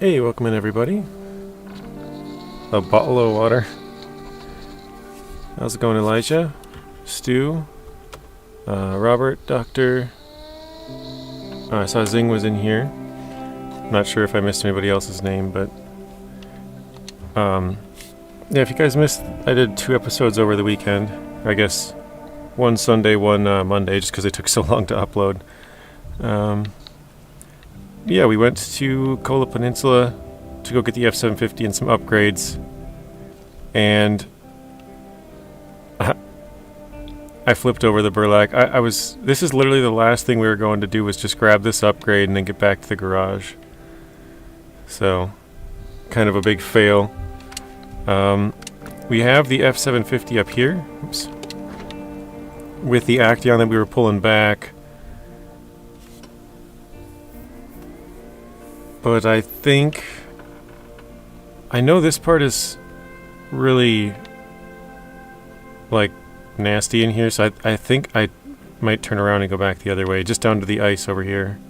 Hey, welcome in everybody. A bottle of water. How's it going, Elijah? Stu? Robert? Doctor? I saw Zing was in here. Not sure if I missed anybody else's name, but... yeah, if you guys missed... I did 2 episodes over the weekend. I guess one Sunday, one Monday, just because they took so long to upload. Yeah, we went to Kola Peninsula to go get the F-750 and some upgrades. And I flipped over the burlak. This is literally the last thing we were going to do, was just grab this upgrade and then get back to the garage. So, kind of a big fail. We have the F-750 up here. Oops. With the actaeon that we were pulling back. But I think... I know this part is really, like, nasty in here, so I think I might turn around and go back the other way, just down to the ice over here.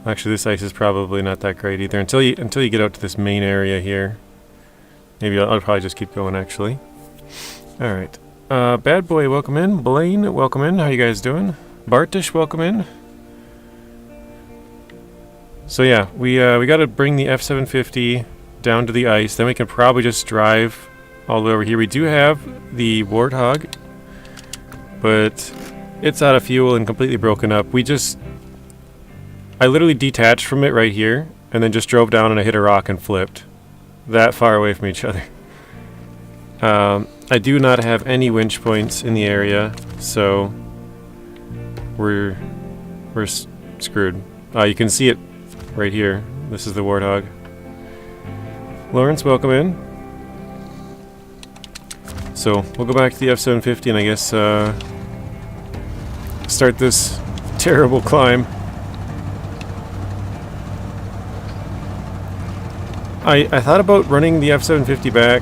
Actually, this ice is probably not that great either, until you get out to this main area here. Maybe I'll probably just keep going, actually. Alright. Bad Boy, welcome in. Blaine, welcome in. How you guys doing? Bartish, welcome in. So yeah, we got to bring the F-750 down to the ice. Then we can probably just drive all the way over here. We do have the Warthog, but it's out of fuel and completely broken up. I literally detached from it right here, and then just drove down and I hit a rock and flipped. That far away from each other. I do not have any winch points in the area, so we're screwed. You can see it right here. This is the Warthog. Lawrence, welcome in. So, we'll go back to the F-750 and I guess start this terrible climb. I thought about running the F-750 back.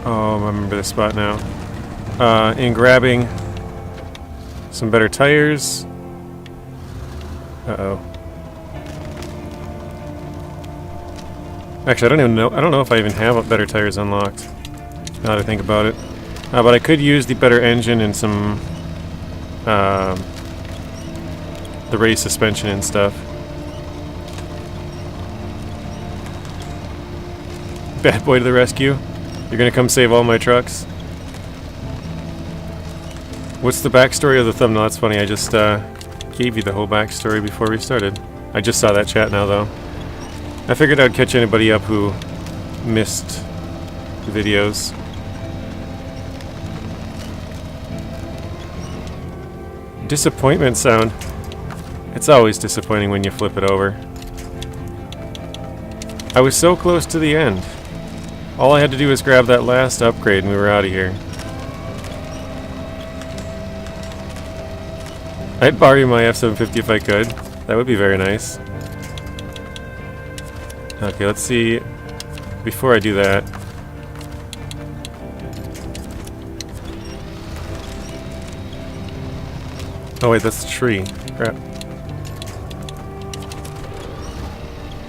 Oh, I remember this spot now. And grabbing some better tires. Uh-oh. Actually, I don't even know. I don't know if I even have better tires unlocked. Now that I think about it, but I could use the better engine and some the race suspension and stuff. Bad Boy to the rescue! You're gonna come save all my trucks. What's the backstory of the thumbnail? That's funny. I just gave you the whole backstory before we started. I just saw that chat now, though. I figured I'd catch anybody up who missed the videos. Disappointment sound. It's always disappointing when you flip it over. I was so close to the end. All I had to do was grab that last upgrade and we were out of here. I'd borrow you my F-750 if I could. That would be very nice. Okay, let's see. Before I do that... Oh wait, that's the tree. Crap.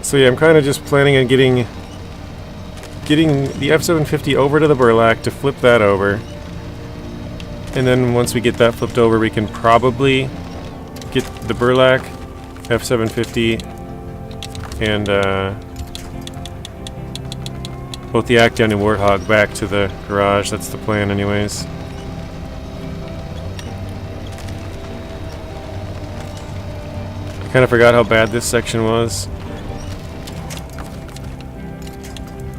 So yeah, I'm kind of just planning on getting the F-750 over to the burlak to flip that over. And then once we get that flipped over, we can probably get the burlak, F-750, and both the actaeon and Warthog back to the garage. That's the plan anyways. I kind of forgot how bad this section was.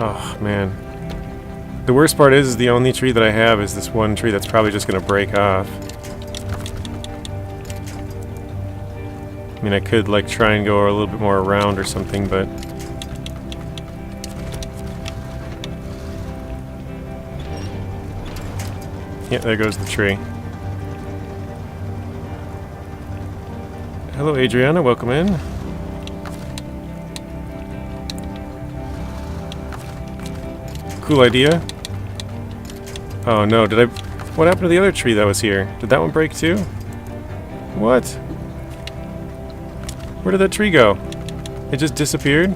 Oh, man. The worst part is the only tree that I have is this one tree that's probably just going to break off. I mean, I could, like, try and go a little bit more around or something, but... Yeah, there goes the tree. Hello, Adriana. Welcome in. Cool idea. Oh no, what happened to the other tree that was here? Did that one break too? What? Where did that tree go? It just disappeared?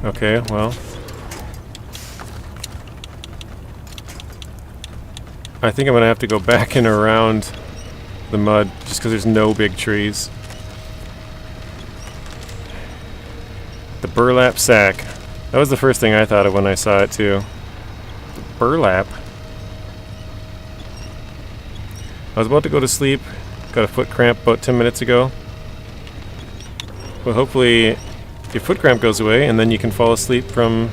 Okay, well. I think I'm gonna have to go back and around the mud just because there's no big trees. The burlap sack. That was the first thing I thought of when I saw it too. The burlap. I was about to go to sleep. Got a foot cramp about 10 minutes ago. Well, hopefully your foot cramp goes away and then you can fall asleep from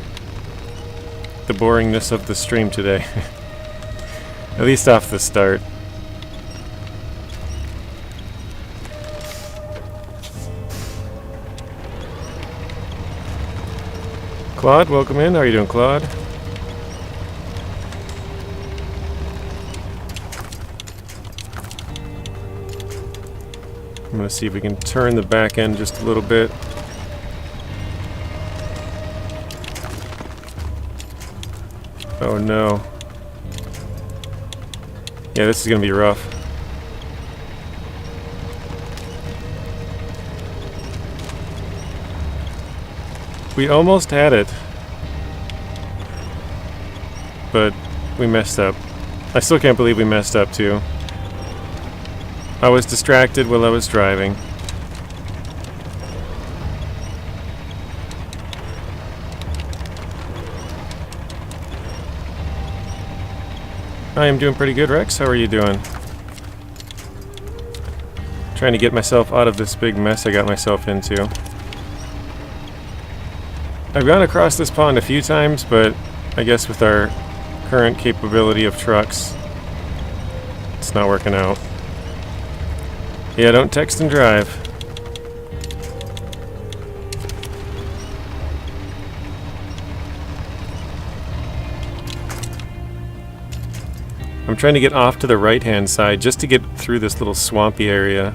the boringness of the stream today. At least off the start. Claude, welcome in. How are you doing, Claude? I'm going to see if we can turn the back end just a little bit. Oh no. Yeah, this is going to be rough. We almost had it. But we messed up. I still can't believe we messed up too. I was distracted while I was driving. I am doing pretty good, Rex. How are you doing? Trying to get myself out of this big mess I got myself into. I've gone across this pond a few times, but I guess with our current capability of trucks, it's not working out. Yeah, don't text and drive. I'm trying to get off to the right-hand side just to get through this little swampy area.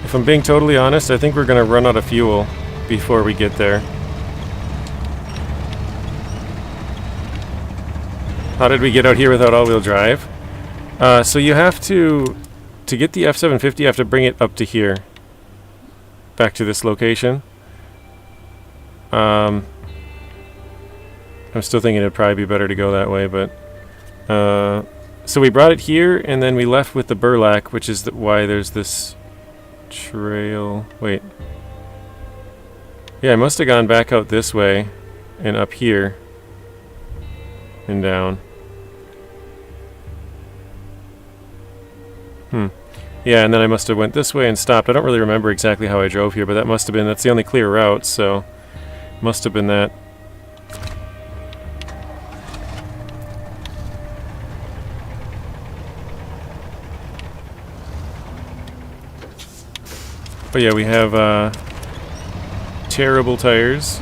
If I'm being totally honest, I think we're going to run out of fuel before we get there. How did we get out here without all-wheel drive? So you have to get the F750, you have to bring it up to here. Back to this location. I'm still thinking it'd probably be better to go that way, but... so we brought it here, and then we left with the burlak, which is why there's this trail... Wait. Yeah, I must have gone back out this way, and up here, and down. Yeah, and then I must have went this way and stopped. I don't really remember exactly how I drove here, but that must have been... That's the only clear route, so... Must have been that. But yeah, we have terrible tires.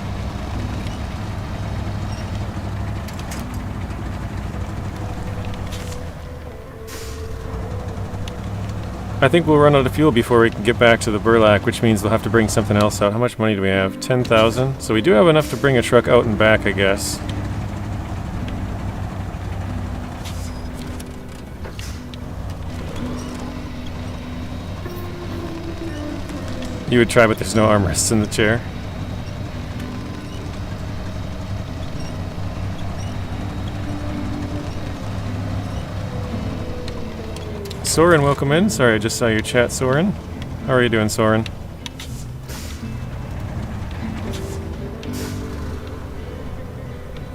I think we'll run out of fuel before we can get back to the burlak, which means they'll have to bring something else out. How much money do we have? 10,000? So we do have enough to bring a truck out and back, I guess. You would try, but there's no armrests in the chair. Soren, welcome in. Sorry, I just saw your chat, Soren. How are you doing, Soren?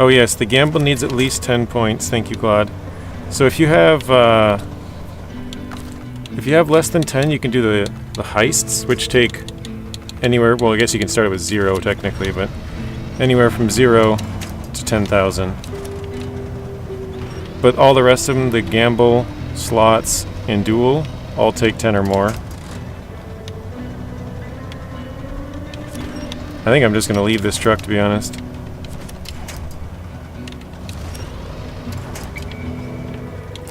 Oh yes, the gamble needs at least 10 points. Thank you, Claude. So if you have less than 10, you can do the heists, which take anywhere. Well, I guess you can start it with 0 technically, but anywhere from 0 to 10,000. But all the rest of them, the gamble, slots, and duel, all take 10 or more. I think I'm just going to leave this truck, to be honest.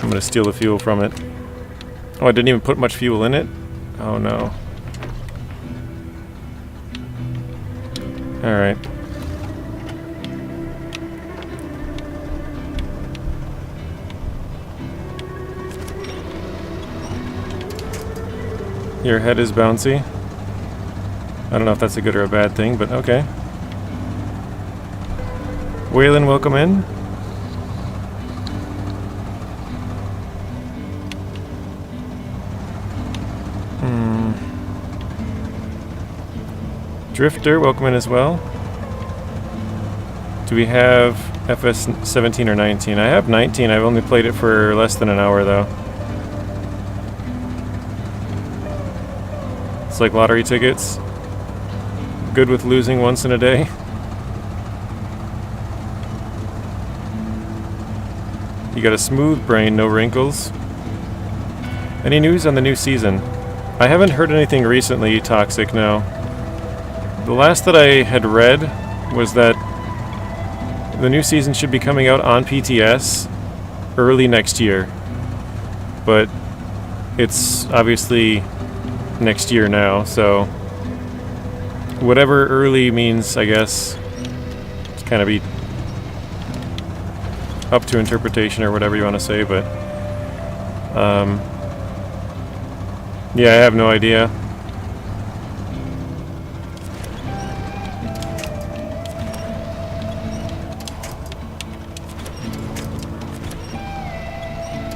I'm going to steal the fuel from it. Oh, I didn't even put much fuel in it? Oh no. Alright. Your head is bouncy. I don't know if that's a good or a bad thing, but okay. Waylon, welcome in. Drifter, welcome in as well. Do we have FS 17 or 19? I have 19. I've only played it for less than an hour though. It's like lottery tickets. Good with losing once in a day. You got a smooth brain, no wrinkles. Any news on the new season? I haven't heard anything recently, Toxic, no. The last that I had read was that the new season should be coming out on PTS early next year. But it's obviously next year now, so whatever early means, I guess, it's kind of be up to interpretation or whatever you want to say, but yeah, I have no idea.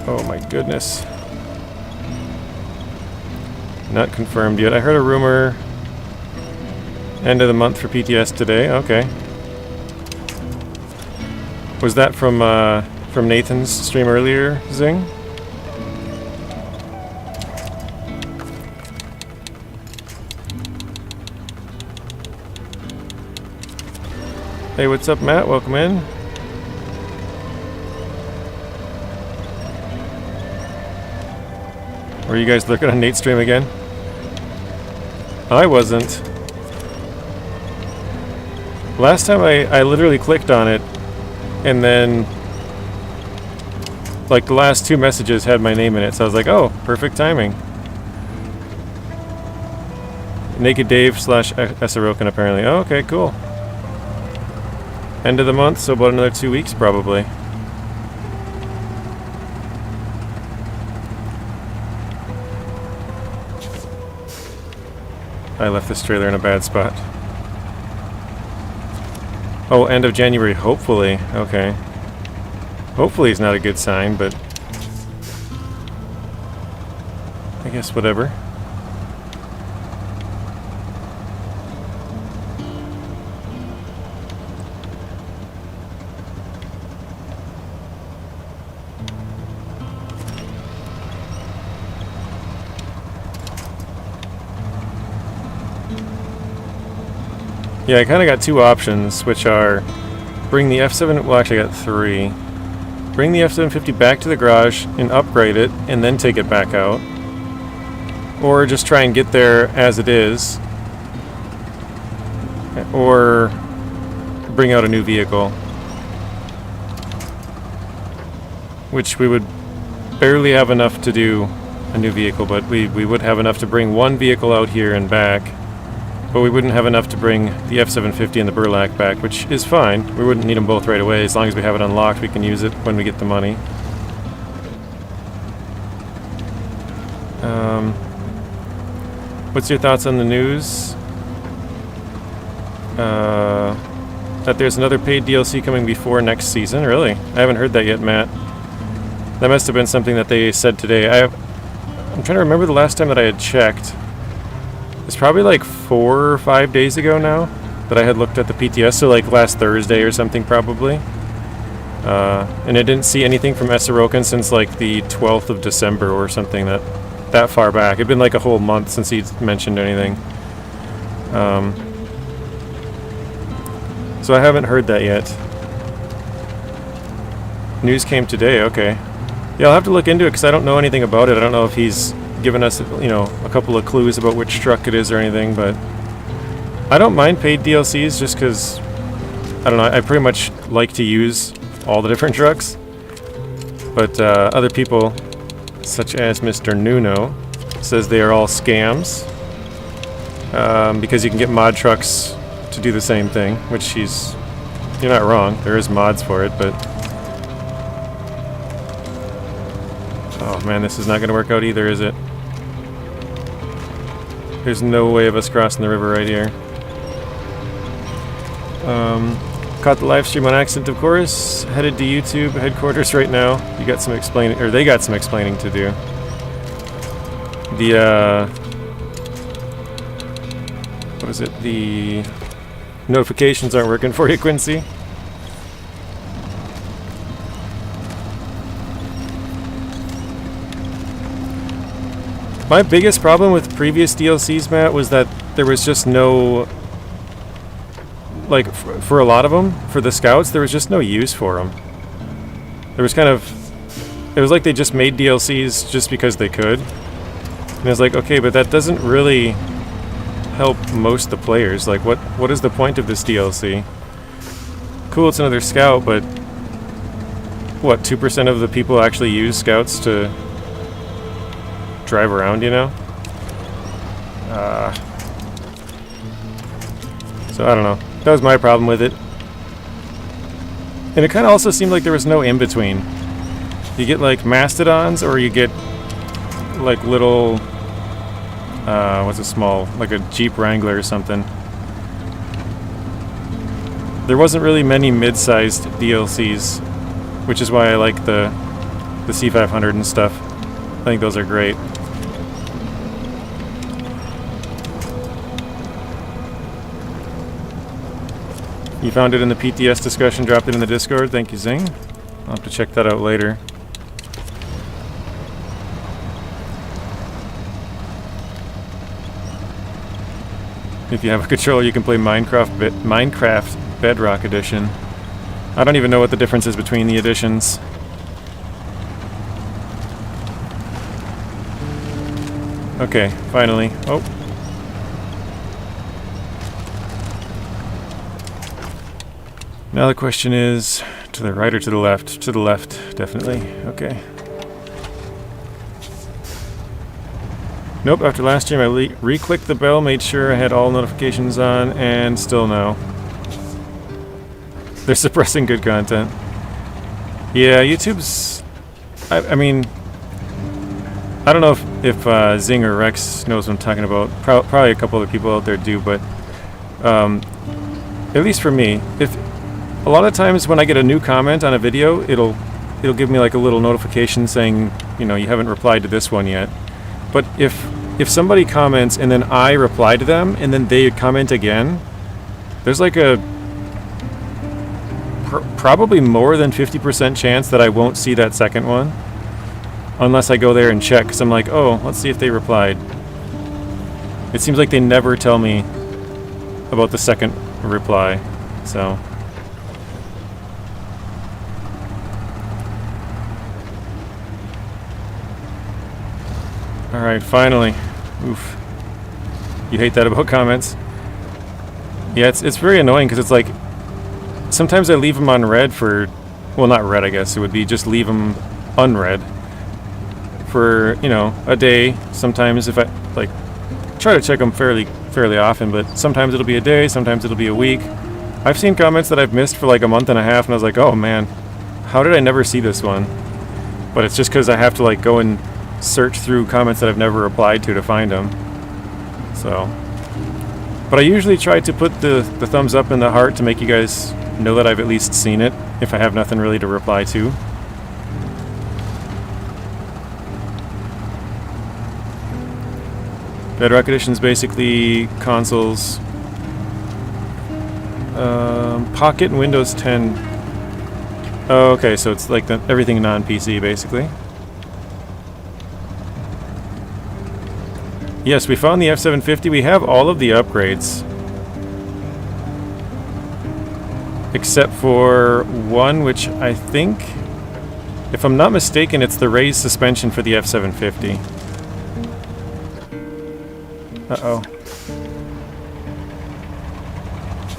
Oh my goodness. Not confirmed yet. I heard a rumor end of the month for PTS today. Okay. Was that from Nathan's stream earlier, Zing? Hey, what's up, Matt? Welcome in. Were you guys looking on Nate's stream again? I wasn't. Last time I literally clicked on it, and then like the last two messages had my name in it, so I was like, oh, perfect timing. Naked Dave / Esarokin apparently. Oh, okay, cool. End of the month, so about another 2 weeks probably. I left this trailer in a bad spot. Oh, end of January, hopefully. Okay. Hopefully is not a good sign, but I guess whatever. Yeah, I kind of got two options, which are bring the F7, well actually I got three. Bring the F750 back to the garage and upgrade it, and then take it back out. Or just try and get there as it is. Or bring out a new vehicle. Which we would barely have enough to do a new vehicle, but we would have enough to bring one vehicle out here and back. But we wouldn't have enough to bring the F750 and the burlak back, which is fine. We wouldn't need them both right away. As long as we have it unlocked, we can use it when we get the money. What's your thoughts on the news? That there's another paid DLC coming before next season? Really? I haven't heard that yet, Matt. That must have been something that they said today. I'm trying to remember the last time that I had checked. It's probably like 4 or 5 days ago now that I had looked at the PTS, so like last Thursday or something probably. And I didn't see anything from Esarokin since like the 12th of December or something that far back. It'd been like a whole month since he'd mentioned anything. So I haven't heard that yet. News came today, okay. Yeah, I'll have to look into it because I don't know anything about it. I don't know if he's given us, you know, a couple of clues about which truck it is or anything, but I don't mind paid DLCs just because, I don't know, I pretty much like to use all the different trucks. But other people, such as Mr. Nuno, says they are all scams because you can get mod trucks to do the same thing, which you're not wrong, there is mods for it, but oh man, this is not going to work out either, is it? There's no way of us crossing the river right here. Caught the live stream on accident, of course. Headed to YouTube headquarters right now. You got some explaining, or they got some explaining to do. What is it? The notifications aren't working for you, Quincy. My biggest problem with previous DLCs, Matt, was that there was just no... Like, for a lot of them, for the scouts, there was just no use for them. There was kind of... It was like they just made DLCs just because they could. And I was like, okay, but that doesn't really help most of the players. Like, what is the point of this DLC? Cool, it's another scout, but... What, 2% of the people actually use scouts to drive around, you know? So, I don't know. That was my problem with it. And it kind of also seemed like there was no in-between. You get, like, mastodons, or you get, like, little... what's a small... Like a Jeep Wrangler or something. There wasn't really many mid-sized DLCs, which is why I like the C500 and stuff. I think those are great. You found it in the PTS discussion, dropped it in the Discord. Thank you, Zing. I'll have to check that out later. If you have a controller, you can play Minecraft Bedrock Edition. I don't even know what the difference is between the editions. Okay, finally. Oh. Now the question is, to the right or to the left? To the left, definitely. Okay. Nope, after last stream I re-clicked the bell, made sure I had all notifications on, and still no. They're suppressing good content. Yeah, YouTube's... I mean... I don't know if Zing or Rex knows what I'm talking about. Probably a couple other people out there do, but... at least for me, if... A lot of times when I get a new comment on a video, it'll give me like a little notification saying, you know, you haven't replied to this one yet. But if somebody comments and then I reply to them and then they comment again, there's like a probably more than 50% chance that I won't see that second one unless I go there and check, because I'm like, oh, let's see if they replied. It seems like they never tell me about the second reply, so... Alright, finally. Oof. You hate that about comments? Yeah, it's very annoying because it's like... Sometimes I leave them on red for... Well, not red, I guess. It would be just leave them unread. For, you know, a day. Sometimes if I, like... Try to check them fairly often, but sometimes it'll be a day, sometimes it'll be a week. I've seen comments that I've missed for like a month and a half, and I was like, oh man, how did I never see this one? But it's just because I have to like go and search through comments that I've never replied to find them. So, but I usually try to put the thumbs up and the heart to make you guys know that I've at least seen it if I have nothing really to reply to. Bedrock Edition is basically consoles, Pocket and Windows 10. Oh, okay, so it's like everything non-PC basically. Yes, we found the F750. We have all of the upgrades. Except for one, which I think, if I'm not mistaken, it's the raised suspension for the F750. Uh-oh.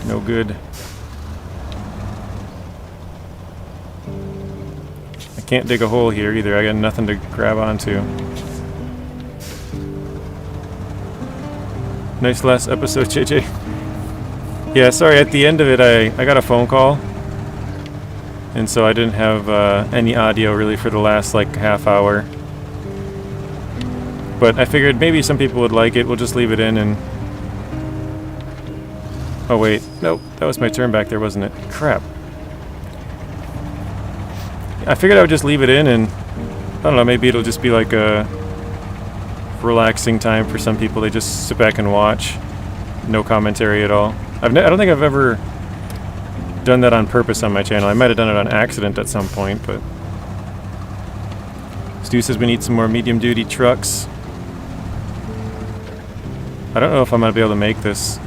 No good. I can't dig a hole here either. I got nothing to grab onto. Nice last episode, JJ. Yeah, sorry, at the end of it I got a phone call. And so I didn't have any audio really for the last like half hour. But I figured maybe some people would like it. We'll just leave it in and... Oh wait, nope, that was my turn back there, wasn't it? Crap. I figured I would just leave it in and... I don't know, maybe it'll just be like a... relaxing time for some people. They just sit back and watch. No commentary at all. I don't think I've ever done that on purpose on my channel. I might have done it on accident at some point, but... Stu says we need some more medium-duty trucks. I don't know if I'm going to be able to make this.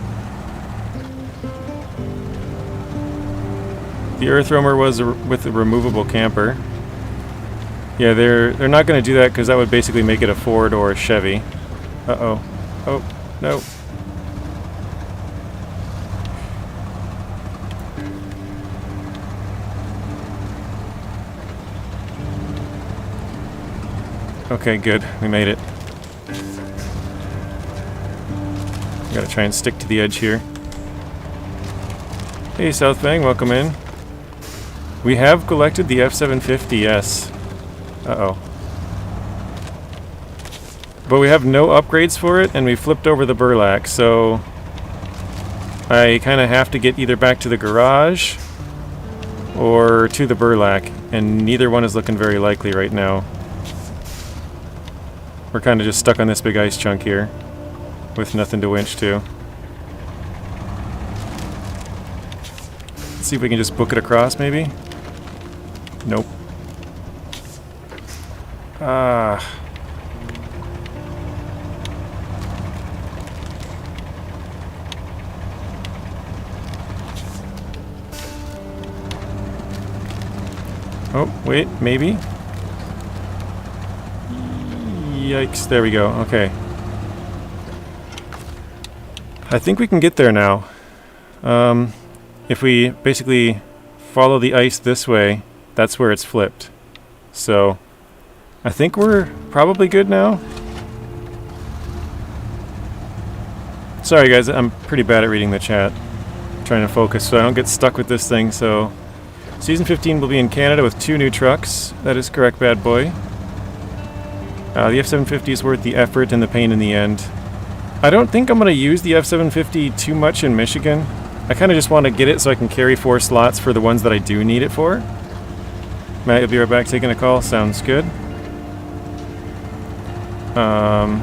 The Earth Roamer was with a removable camper. Yeah, they're not going to do that because that would basically make it a Ford or a Chevy. Uh-oh. Oh, no. Okay, good. We made it. Gotta try and stick to the edge here. Hey, South Bang, welcome in. We have collected the F750, yes. Uh-oh. But we have no upgrades for it, and we flipped over the burlak, so... I kind of have to get either back to the garage or to the burlak, and neither one is looking very likely right now. We're kind of just stuck on this big ice chunk here, with nothing to winch to. Let's see if we can just book it across, maybe? Nope. Ah. Oh, wait, maybe? Yikes, there we go, okay. I think we can get there now. If we basically follow the ice this way, that's where it's flipped. So, I think we're probably good now. Sorry guys, I'm pretty bad at reading the chat. I'm trying to focus so I don't get stuck with this thing, so... Season 15 will be in Canada with 2 new trucks. That is correct, bad boy. The F750 is worth the effort and the pain in the end. I don't think I'm going to use the F750 too much in Michigan. I kind of just want to get it so I can carry 4 slots for the ones that I do need it for. Matt, you'll be right back taking a call. Sounds good. I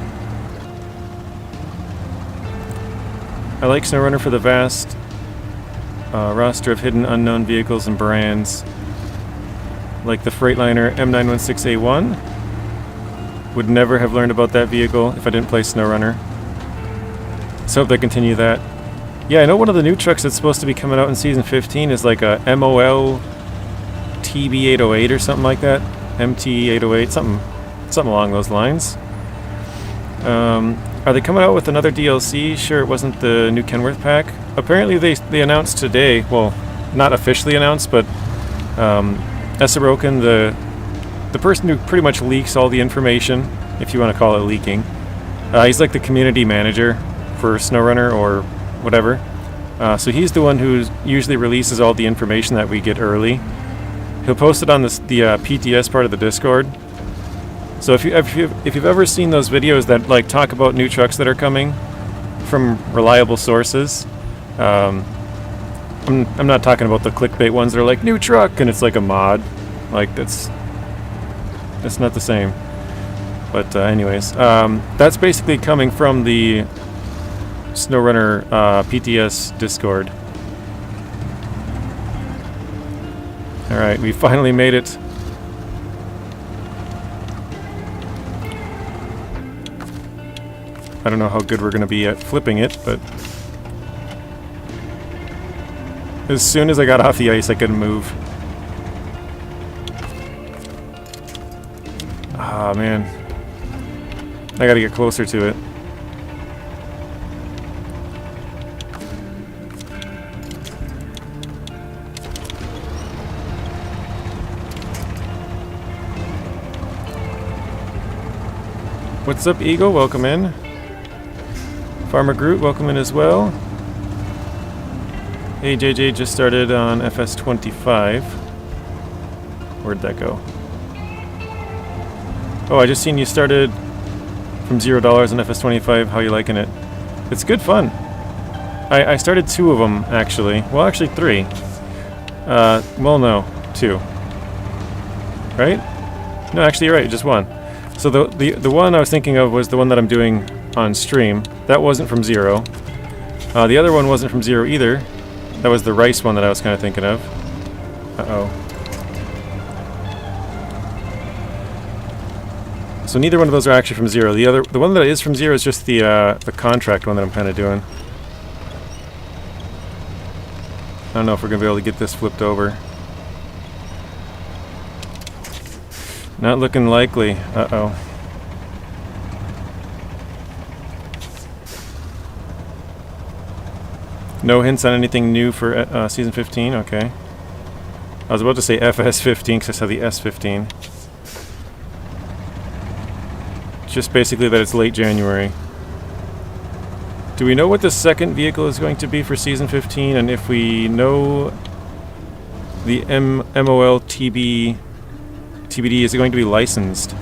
like SnowRunner for the vast roster of hidden unknown vehicles and brands. Like the Freightliner M916A1. Would never have learned about that vehicle if I didn't play SnowRunner. So hope they continue that. Yeah, I know one of the new trucks that's supposed to be coming out in Season 15 is like a MOL TB808 or something like that. MT808, something along those lines. Are they coming out with another DLC? Sure, it wasn't the new Kenworth pack. Apparently they announced today, well, not officially announced, but Esaroken, the person who pretty much leaks all the information, if you want to call it leaking. He's like the community manager for SnowRunner or whatever. So he's the one who usually releases all the information that we get early. He'll post it on the PTS part of the Discord. So if you've ever seen those videos that like talk about new trucks that are coming from reliable sources, I'm not talking about the clickbait ones that are like new truck and it's like a mod. Like that's not the same. But anyways, that's basically coming from the SnowRunner PTS Discord. Alright, we finally made it. I don't know how good we're going to be at flipping it, but as soon as I got off the ice, I couldn't move. Ah, man. I gotta get closer to it. What's up, Eagle? Welcome in. Farmer Groot, welcome in as well. Hey, JJ just started on FS25. Where'd that go? Oh, I just seen you started from $0 on FS25. How you liking it? It's good fun. I started 2 of them, actually. Well, actually 3. Well, no. 2. Right? No, actually you're right, just 1. So the one I was thinking of was the one that I'm doing on stream. That wasn't from 0. The other one wasn't from 0 either. That was the rice one that I was kind of thinking of. Uh-oh. So neither one of those are actually from 0. The one that is from 0 is just the contract one that I'm kind of doing. I don't know if we're gonna be able to get this flipped over. Not looking likely. Uh-oh. No hints on anything new for Season 15? Okay. I was about to say FS15 because I saw the S15. Just basically that it's late January. Do we know what the second vehicle is going to be for Season 15? And if we know the MOL TBD, is it going to be licensed?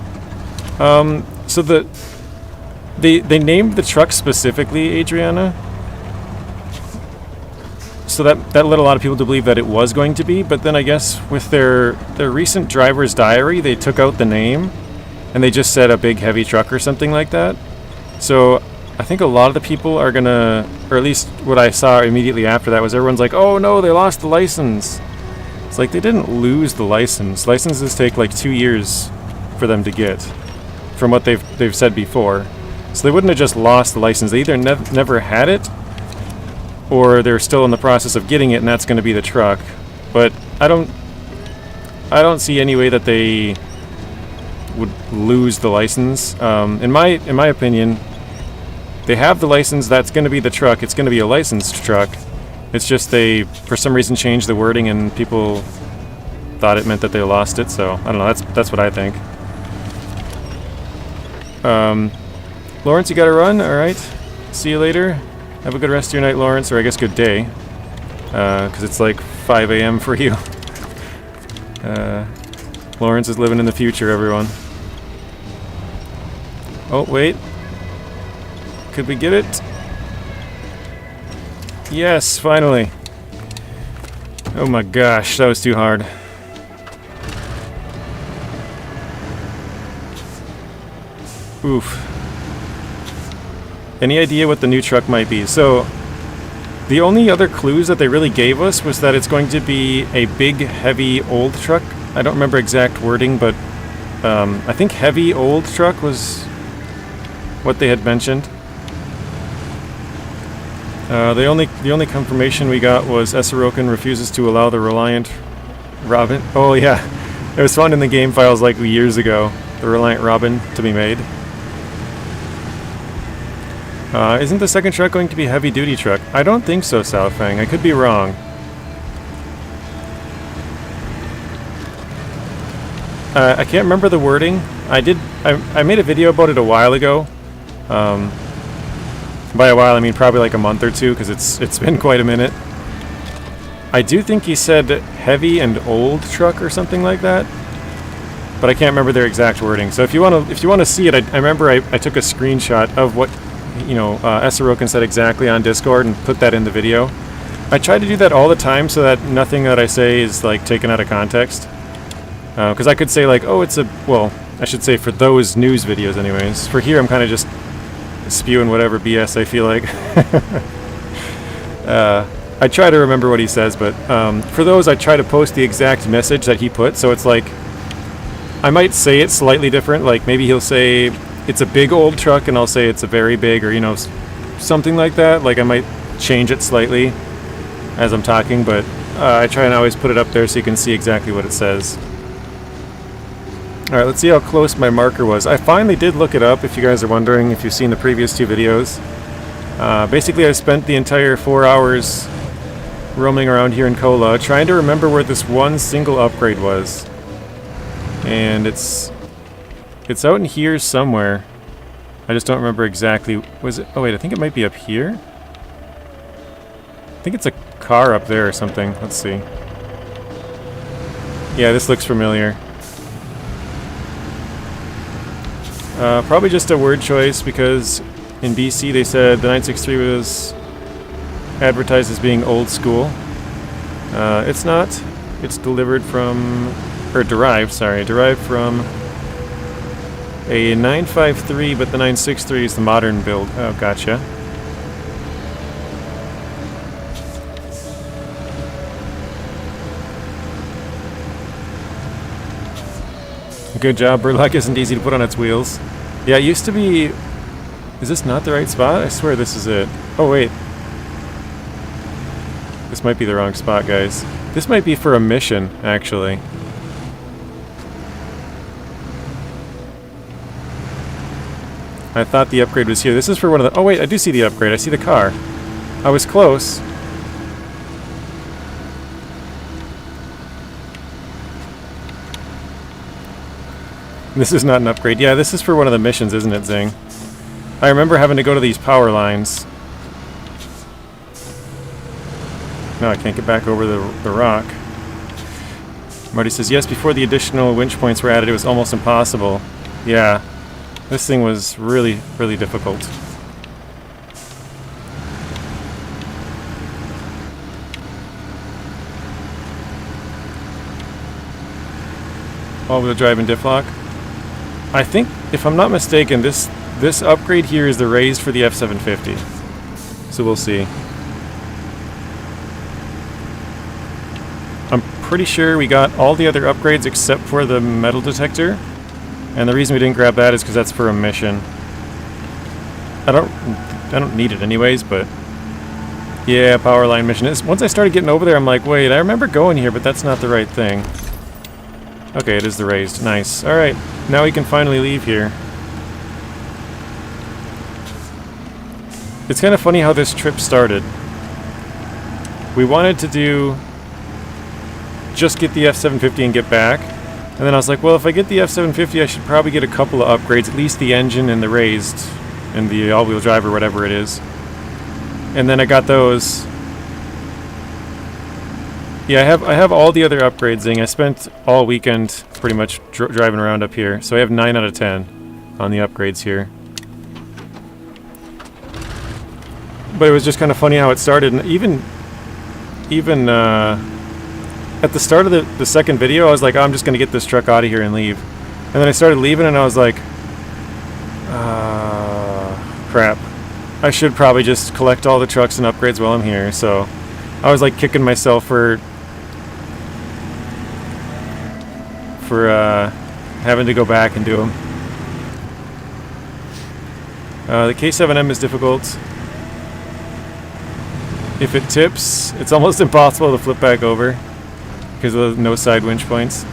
So they named the truck specifically, Adriana. So that led a lot of people to believe that it was going to be, but then I guess with their recent driver's diary, they took out the name, and they just said a big heavy truck or something like that. So I think a lot of the people are gonna, or at least what I saw immediately after that was everyone's like, oh no, they lost the license. It's like they didn't lose the license. Licenses take like 2 years for them to get, from what they've said before. So they wouldn't have just lost the license. They either never had it, or they're still in the process of getting it, and that's going to be the truck. But I don't see any way that they would lose the license. In my opinion, they have the license. That's going to be the truck. It's going to be a licensed truck. It's just they, for some reason, changed the wording, and people thought it meant that they lost it. So I don't know. That's what I think. Lawrence, you got to run. All right. See you later. Have a good rest of your night, Lawrence, or I guess good day, because it's like 5 a.m. for you. Lawrence is living in the future, everyone. Oh, wait. Could we get it? Yes, finally. Oh my gosh, that was too hard. Oof. Any idea what the new truck might be? So, the only other clues that they really gave us was that it's going to be a big, heavy, old truck. I don't remember exact wording, but I think heavy, old truck was what they had mentioned. The only confirmation we got was Essarokan refuses to allow the Reliant Robin. Oh yeah, it was found in the game files like years ago. The Reliant Robin to be made. Isn't the second truck going to be a heavy-duty truck? I don't think so, Southfang. I could be wrong. I can't remember the wording. I made a video about it a while ago. By a while, I mean probably like a month or two, because it's been quite a minute. I do think he said heavy and old truck or something like that, but I can't remember their exact wording. So if you want to see it, I remember I took a screenshot of what Essarokan said exactly on Discord and put that in the video. I try to do that all the time so that nothing that I say is like taken out of context. Because I could say like, oh, I should say for those news videos anyways. For here, I'm kind of just spewing whatever BS I feel like. I try to remember what he says, but for those, I try to post the exact message that he put. So it's like, I might say it slightly different. Like maybe he'll say it's a big old truck, and I'll say it's a very big, or something like that. Like I might change it slightly as I'm talking, but I try and always put it up there so you can see exactly what it says. Alright, let's see how close my marker was. I finally did look it up, if you guys are wondering, if you've seen the previous 2 videos. Basically, I spent the entire 4 hours roaming around here in Kola, trying to remember where this one single upgrade was. And it's out in here somewhere. I just don't remember exactly. Was it? Oh wait, I think it might be up here. I think it's a car up there or something. Let's see. Yeah, this looks familiar. Probably just a word choice because in BC they said the 963 was advertised as being old school. It's not. It's delivered from, or derived from a 953, but the 963 is the modern build. Oh, gotcha. Good job. Burlak isn't easy to put on its wheels. Yeah, it used to be... Is this not the right spot? I swear this is it. Oh, wait. This might be the wrong spot, guys. This might be for a mission, actually. I thought the upgrade was here. This is for one of the... Oh, wait, I do see the upgrade. I see the car. I was close. This is not an upgrade. Yeah, this is for one of the missions, isn't it, Zing? I remember having to go to these power lines. No, I can't get back over the rock. Marty says, yes, before the additional winch points were added, it was almost impossible. Yeah. This thing was really, really difficult. All-wheel drive and diff lock. I think, if I'm not mistaken, this upgrade here is the raised for the F750. So we'll see. I'm pretty sure we got all the other upgrades except for the metal detector. And the reason we didn't grab that is because that's for a mission. I don't need it anyways, but yeah, power line mission. Once I started getting over there, I'm like, wait, I remember going here, but that's not the right thing. Okay, it is the raised. Nice. Alright, now we can finally leave here. It's kind of funny how this trip started. We wanted to do... just get the F750 and get back. And then I was like, well, if I get the F750, I should probably get a couple of upgrades, at least the engine and the raised, and the all-wheel drive or whatever it is. And then I got those. Yeah, I have all the other upgradesing. I spent all weekend pretty much driving around up here, so I have 9 out of 10 on the upgrades here. But it was just kind of funny how it started, and even at the start of the second video, I was like, oh, I'm just going to get this truck out of here and leave. And then I started leaving, and I was like, crap. I should probably just collect all the trucks and upgrades while I'm here. So I was like kicking myself for having to go back and do them. The K7M is difficult. If it tips, it's almost impossible to flip back over because of no side winch points.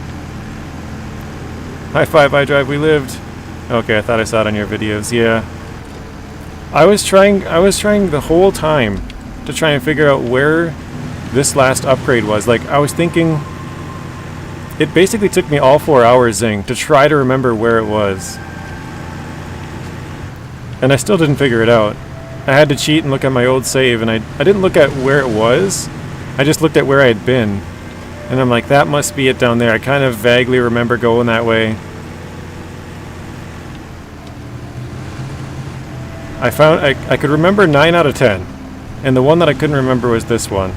High five, iDrive, we lived. Okay, I thought I saw it on your videos. Yeah. I was trying the whole time to try and figure out where this last upgrade was. Like, I was thinking... It basically took me all 4 hours, Zing, to try to remember where it was. And I still didn't figure it out. I had to cheat and look at my old save, and I didn't look at where it was. I just looked at where I had been. And I'm like, that must be it down there. I kind of vaguely remember going that way. I found I could remember 9 out of 10. And the one that I couldn't remember was this one.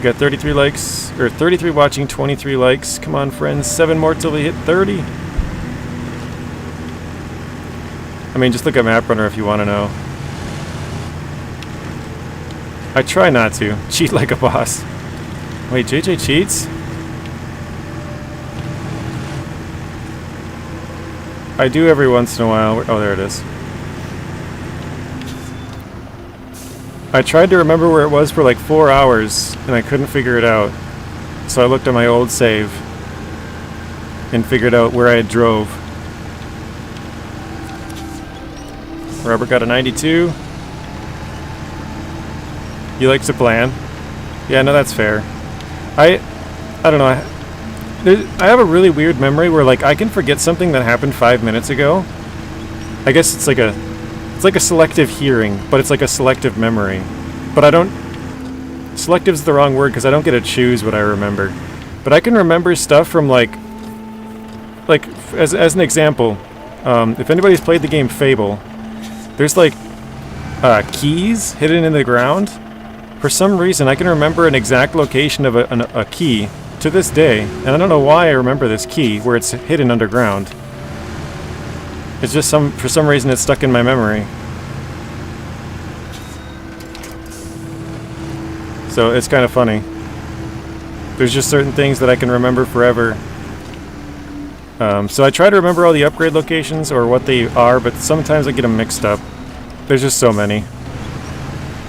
Got 33 likes, or 33 watching, 23 likes. Come on, friends. 7 more till we hit 30. I mean, just look at MapRunner if you want to know. I try not to. Cheat like a boss. Wait, JJ cheats? I do every once in a while. Oh, there it is. I tried to remember where it was for like 4 hours, and I couldn't figure it out. So I looked at my old save and figured out where I had drove. Robert got a 92. He likes to plan. Yeah, no, that's fair. I don't know. I have a really weird memory where, like, I can forget something that happened 5 minutes ago. I guess it's like a selective hearing, but it's like a selective memory. But I don't... Selective's the wrong word because I don't get to choose what I remember. But I can remember stuff from like as an example, if anybody's played the game Fable, there's like keys hidden in the ground. For some reason, I can remember an exact location of a key to this day, and I don't know why I remember this key where it's hidden underground. It's just for some reason it's stuck in my memory. So it's kind of funny. There's just certain things that I can remember forever. So I try to remember all the upgrade locations or what they are, but sometimes I get them mixed up. There's just so many.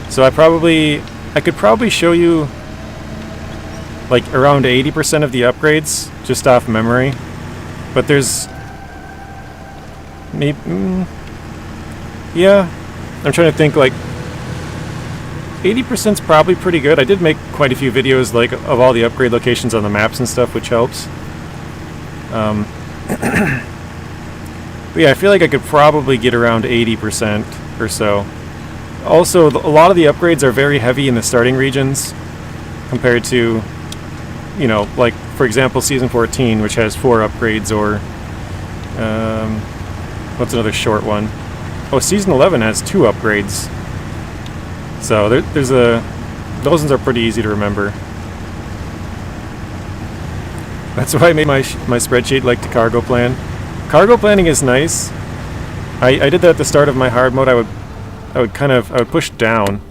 So I could probably show you like around 80% of the upgrades just off memory. But there's maybe yeah, I'm trying to think, like 80% is probably pretty good. I did make quite a few videos like of all the upgrade locations on the maps and stuff, which helps. But yeah, I feel like I could probably get around 80% or so. Also, a lot of the upgrades are very heavy in the starting regions compared to, you know, like for example Season 14, which has 4 upgrades, or what's another short one? Oh, Season 11 has 2 upgrades. So those ones are pretty easy to remember. That's why I made my spreadsheet like the cargo plan. Cargo planning is nice. I did that at the start of my hard mode. I would push down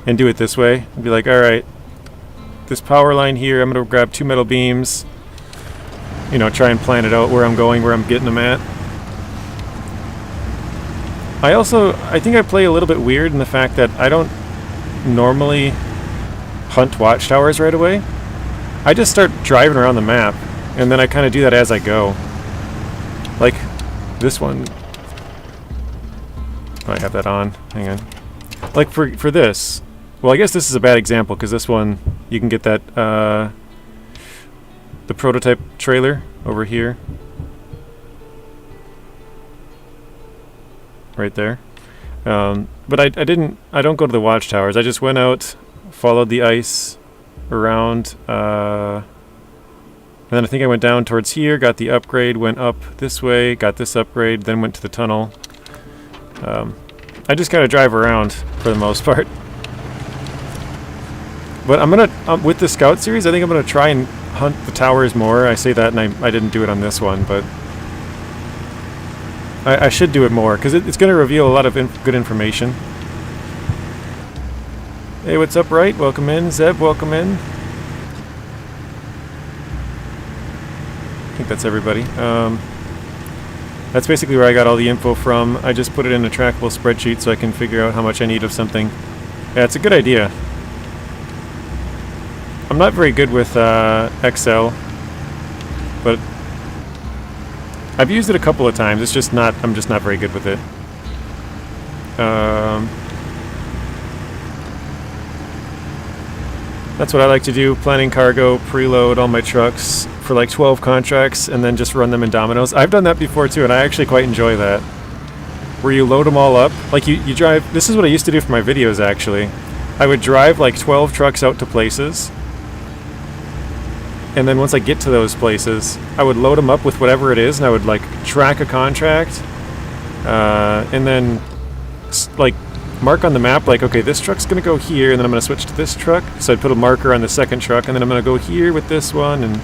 and do it this way. I'd be like, all right, this power line here, I'm gonna grab 2 metal beams. You know, try and plan it out where I'm going, where I'm getting them at. I think I play a little bit weird in the fact that I don't normally hunt watchtowers right away. I just start driving around the map, and then I kind of do that as I go. Like this one. Oh, I have that on. Hang on. Like for this. Well, I guess this is a bad example because this one you can get that the prototype trailer over here. Right there. But I don't go to the watchtowers. I just went out, followed the ice around, and then I think I went down towards here, got the upgrade, went up this way, got this upgrade, then went to the tunnel. I just kind of drive around for the most part. But I'm gonna, with the Scout series, I think I'm gonna try and hunt the towers more. I say that, and I didn't do it on this one, but I should do it more, because it's going to reveal a lot of good information. Hey, what's up, Wright? Welcome in. Zeb, welcome in. I think that's everybody. That's basically where I got all the info from. I just put it in a trackable spreadsheet so I can figure out how much I need of something. Yeah, it's a good idea. I'm not very good with Excel, but I've used it a couple of times. It's just not, I'm just not very good with it. That's what I like to do, planning cargo, preload all my trucks for like 12 contracts and then just run them in dominoes. I've done that before too, and I actually quite enjoy that. Where you load them all up. Like you drive, this is what I used to do for my videos actually. I would drive like 12 trucks out to places, and then once I get to those places, I would load them up with whatever it is, and I would like track a contract, and then like mark on the map like, okay, this truck's gonna go here, and then I'm gonna switch to this truck. So I'd put a marker on the second truck, and then I'm gonna go here with this one, and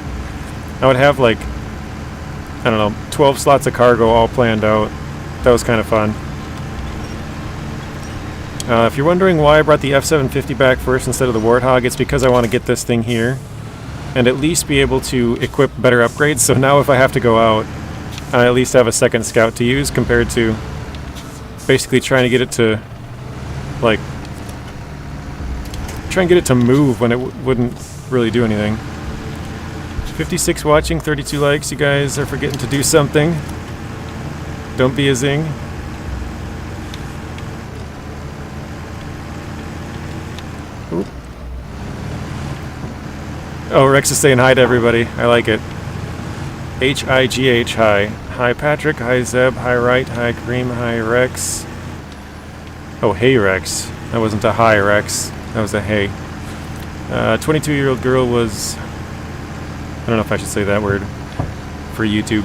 I would have like, I don't know, 12 slots of cargo all planned out. That was kind of fun. If you're wondering why I brought the F750 back first instead of the Warthog, it's because I want to get this thing here and at least be able to equip better upgrades. So now if I have to go out, I at least have a second Scout to use compared to basically trying to get it to, like, try and get it to move when it wouldn't really do anything. 56 watching, 32 likes. You guys are forgetting to do something. Don't be a zing. Oop. Oh, Rex is saying hi to everybody. I like it. H-I-G-H, hi. Hi Patrick, hi Zeb, hi Wright, hi Kareem, hi Rex. Oh, hey Rex. That wasn't a hi Rex. That was a hey. 22-year-old girl was... I don't know if I should say that word for YouTube.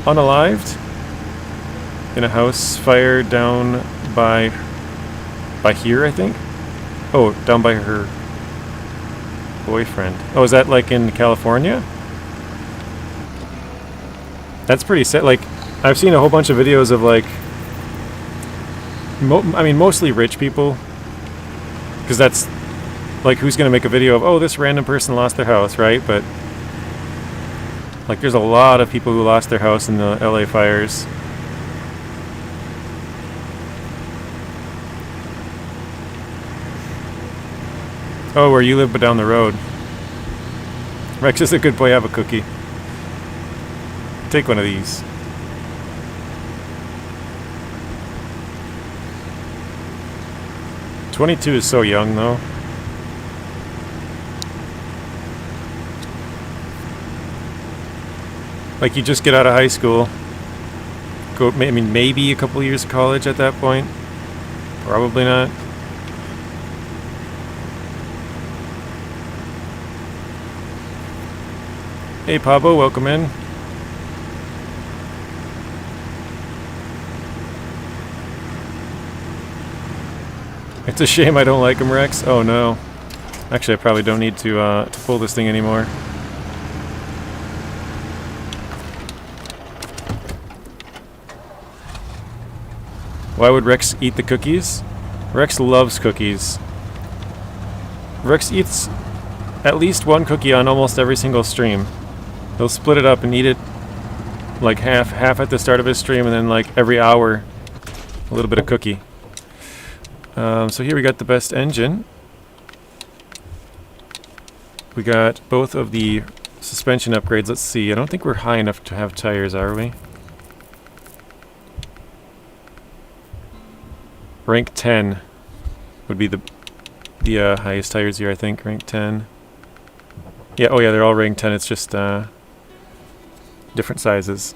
unalived in a house fire down by here, I think. Oh, down by her boyfriend. Oh, is that like in California? That's pretty sad. Like, I've seen a whole bunch of videos of like, I mean, mostly rich people, because that's like, who's gonna make a video of, oh, this random person lost their house, right? But like, there's a lot of people who lost their house in the LA fires. Oh, where you live, but down the road. Rex is a good boy. Have a cookie. Take one of these. "22 is so young, though. Like, you just get out of high school. I mean, maybe a couple years of college at that point. Probably not. Hey, Pablo, welcome in. It's a shame I don't like him, Rex. Oh no. Actually, I probably don't need to pull this thing anymore. Why would Rex eat the cookies? Rex loves cookies. Rex eats at least one cookie on almost every single stream. He'll split it up and eat it like half at the start of his stream, and then like every hour a little bit of cookie. So here we got the best engine. We got both of the suspension upgrades. Let's see. I don't think we're high enough to have tires, are we? Rank 10 would be the highest tires here, I think. Rank 10. Yeah, oh yeah, they're all rank 10. It's just different sizes.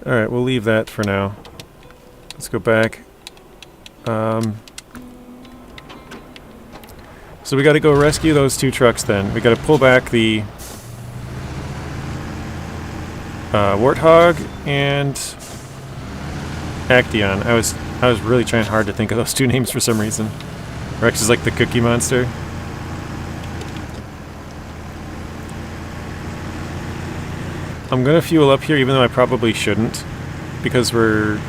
Alright, we'll leave that for now. Let's go back. So we gotta go rescue those two trucks then. We gotta pull back the Warthog and Actaeon. I was really trying hard to think of those two names for some reason. Rex is like the cookie monster. I'm gonna fuel up here even though I probably shouldn't, because we're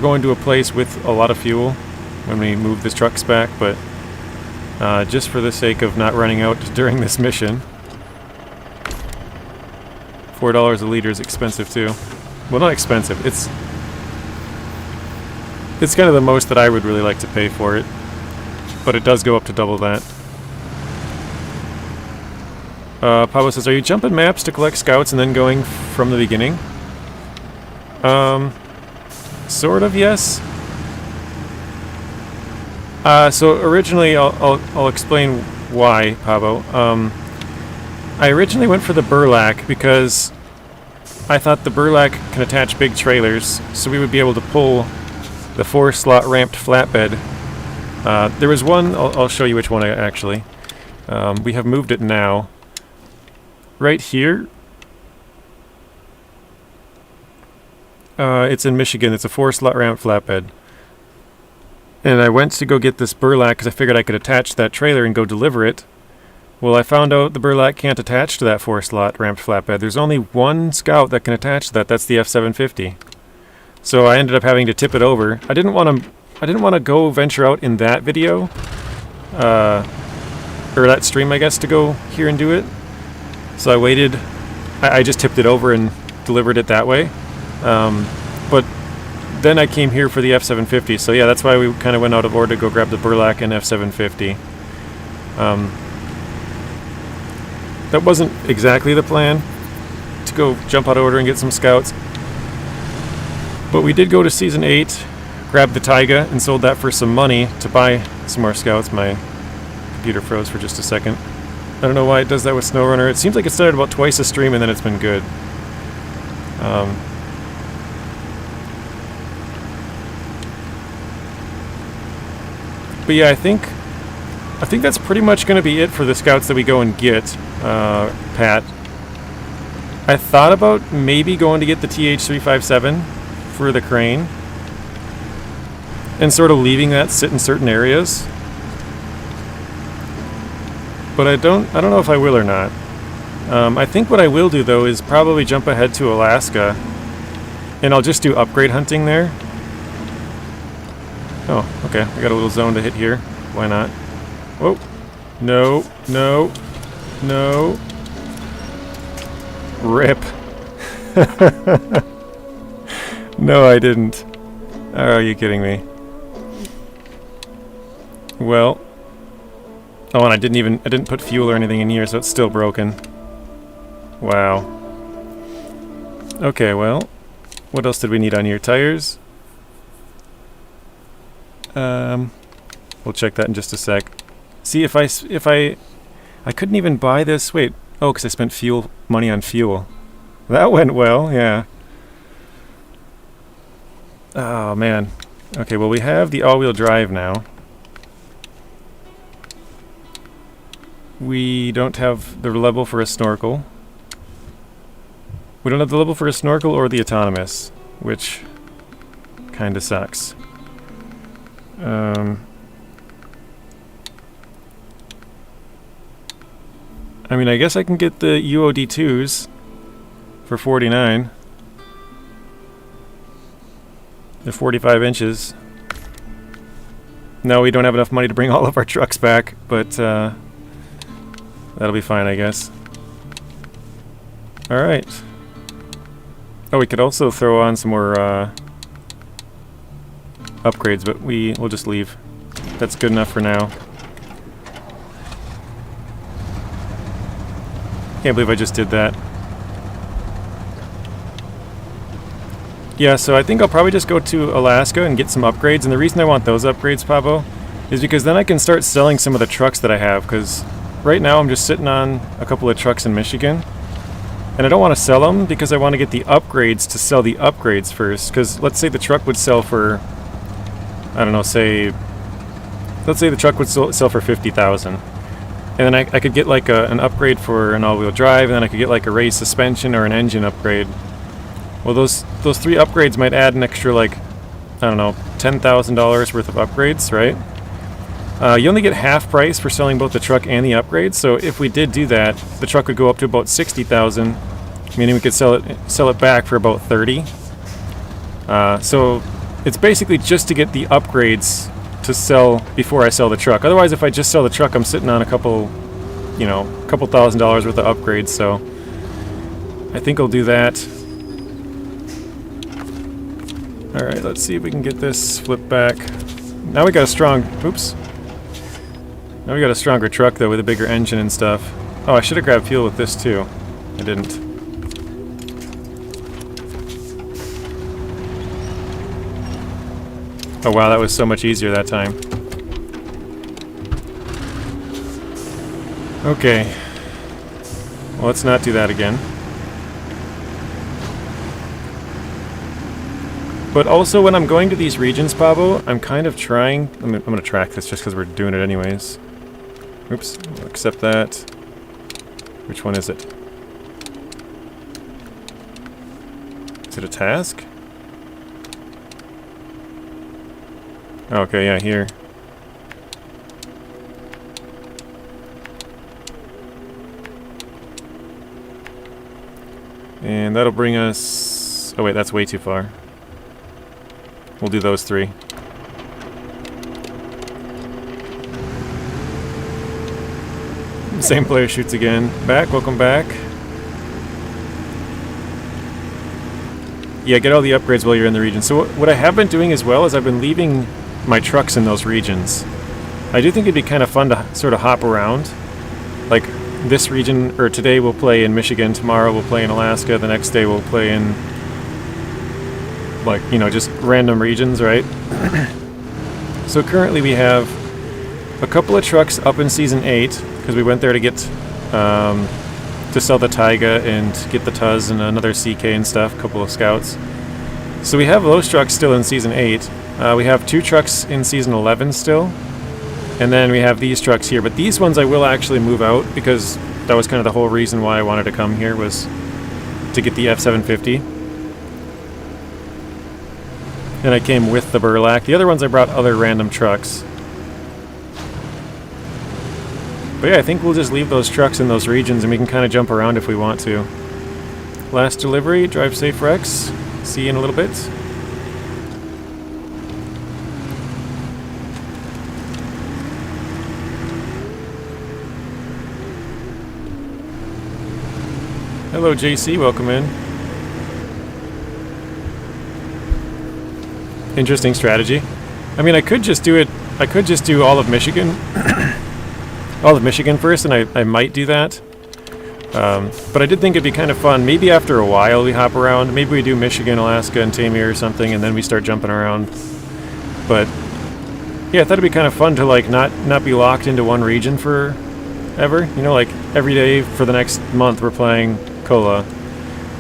going to a place with a lot of fuel when we move the trucks back, but just for the sake of not running out during this mission. $4 a liter is expensive too. Well, not expensive. It's kind of the most that I would really like to pay for it, but it does go up to double that. Pablo says, "Are you jumping maps to collect scouts and then going from the beginning?" Sort of, yes. So originally, I'll explain why, Pablo. I originally went for the burlak because I thought the burlak can attach big trailers, so we would be able to pull the 4-slot ramped flatbed. There was one, I'll show you which one actually. We have moved it now. Right here. It's in Michigan. It's a 4-slot ramped flatbed. And I went to go get this burlak because I figured I could attach that trailer and go deliver it. Well, I found out the burlak can't attach to that 4-slot ramped flatbed. There's only one scout that can attach to that. That's the F750. So I ended up having to tip it over. I didn't want to go venture out in that video, or that stream, I guess, to go here and do it. So I waited. I just tipped it over and delivered it that way. But then I came here for the F750. So yeah, that's why we kind of went out of order to go grab the burlak and F750. That wasn't exactly the plan, to go jump out of order and get some scouts. But we did go to Season 8, grabbed the Taiga, and sold that for some money to buy some more scouts. My computer froze for just a second. I don't know why it does that with SnowRunner. It seems like it started about twice a stream and then it's been good. But yeah, I think I think that's pretty much going to be it for the scouts that we go and get, Pat. I thought about maybe going to get the TH-357 for the crane and sort of leaving that sit in certain areas. But I don't know if I will or not. I think what I will do though is probably jump ahead to Alaska and I'll just do upgrade hunting there. Oh, okay. I got a little zone to hit here. Why not? Whoa. No, no, no. Rip. No, I didn't. Are you kidding me? Well. Oh, and I didn't put fuel or anything in here, so it's still broken. Wow. Okay, well. What else did we need on here? Tires? We'll check that in just a sec. See, if I couldn't even buy this. Wait. Oh, because I spent money on fuel. That went well, yeah. Oh, man. Okay, well, we have the all-wheel drive now. We don't have the level for a snorkel. We don't have the level for a snorkel or the autonomous, which kind of sucks. I mean, I guess I can get the UOD2s for 49. They're 45 inches. No, we don't have enough money to bring all of our trucks back, but that'll be fine, I guess. Alright. Oh, we could also throw on some more upgrades, but we'll just leave. That's good enough for now. Can't believe I just did that. Yeah, so I think I'll probably just go to Alaska and get some upgrades, and the reason I want those upgrades, Pavo, is because then I can start selling some of the trucks that I have, because right now I'm just sitting on a couple of trucks in Michigan, and I don't want to sell them because I want to get the upgrades to sell the upgrades first, because let's say the truck would sell for, I don't know, let's say the truck would sell for 50,000. And then I could get like an upgrade for an all-wheel drive, and then I could get like a raised suspension or an engine upgrade. Well, those three upgrades might add an extra, like, I don't know, $10,000 worth of upgrades, right? You only get half price for selling both the truck and the upgrades, so if we did do that, the truck would go up to about 60,000, meaning we could sell it back for about 30. So it's basically just to get the upgrades to sell before I sell the truck. Otherwise, if I just sell the truck, I'm sitting on a couple $1,000 worth of upgrades, so I think I'll do that. Alright, let's see if we can get this flipped back. Now we got a strong... Oops. Now we got a stronger truck, though, with a bigger engine and stuff. Oh, I should have grabbed fuel with this, too. I didn't. Oh wow, that was so much easier that time. Okay. Well, let's not do that again. But also, when I'm going to these regions, Pablo, I'm kind of trying... I'm going to track this just because we're doing it anyways. Oops, we'll accept that. Which one is it? Is it a task? Okay, yeah, here. And that'll bring us... Oh wait, that's way too far. We'll do those three. Same player shoots again. Back, welcome back. Yeah, get all the upgrades while you're in the region. So what I have been doing as well is I've been leaving my trucks in those regions. I do think it'd be kind of fun to sort of hop around. Like this region, or today we'll play in Michigan, tomorrow we'll play in Alaska, the next day we'll play in, like, you know, just random regions, right? So currently we have a couple of trucks up in Season 8, because we went there to get, to sell the Taiga and get the Tuz and another CK and stuff, a couple of scouts. So we have those trucks still in Season 8. We have 2 trucks in Season 11 still. And then we have these trucks here, but these ones I will actually move out because that was kind of the whole reason why I wanted to come here, was to get the F750. And I came with the burlak. The other ones I brought other random trucks. But yeah, I think we'll just leave those trucks in those regions and we can kind of jump around if we want to. Last delivery, drive safe Rex. See you in a little bit. Hello JC, welcome in. Interesting strategy. I mean, I could just do it, I could just do all of Michigan. All of Michigan first, and I might do that. But I did think it'd be kind of fun. Maybe after a while we hop around. Maybe we do Michigan, Alaska, and Tamir or something, and then we start jumping around. But yeah, I thought it'd be kind of fun to like not be locked into one region forever. You know, like every day for the next month we're playing Cola.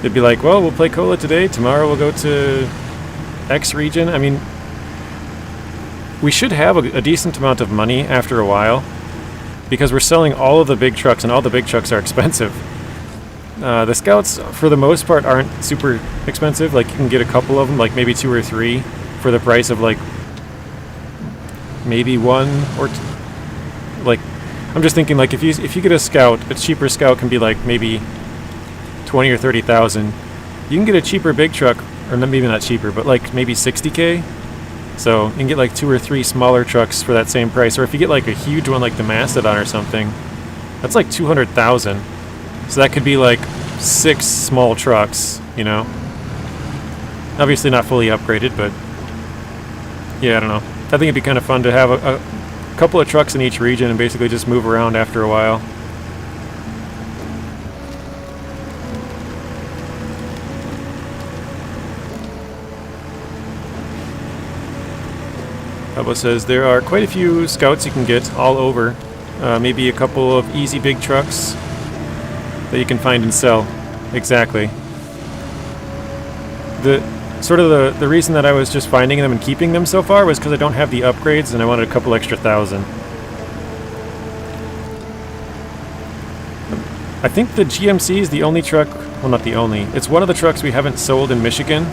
It'd be like, well, we'll play Cola today. Tomorrow we'll go to X region. I mean, we should have a decent amount of money after a while, because we're selling all of the big trucks, and all the big trucks are expensive. The Scouts, for the most part, aren't super expensive. Like, you can get a couple of them, like maybe 2 or 3, for the price of, like, maybe 1 or like, I'm just thinking, like, if you get a Scout, a cheaper Scout can be, like, maybe 20 or 30,000. You can get a cheaper big truck, or maybe not cheaper, but, like, maybe 60K. So you can get like 2 or 3 smaller trucks for that same price. Or if you get like a huge one like the Mastodon or something, that's like 200,000. So that could be like 6 small trucks, you know. Obviously not fully upgraded, but yeah, I don't know. I think it'd be kind of fun to have a couple of trucks in each region and basically just move around after a while. Pablo says there are quite a few Scouts you can get all over. Maybe a couple of easy big trucks that you can find and sell. Exactly. The reason that I was just finding them and keeping them so far was because I don't have the upgrades and I wanted a couple extra thousand. I think the GMC is the only truck, well, not the only, it's one of the trucks we haven't sold in Michigan.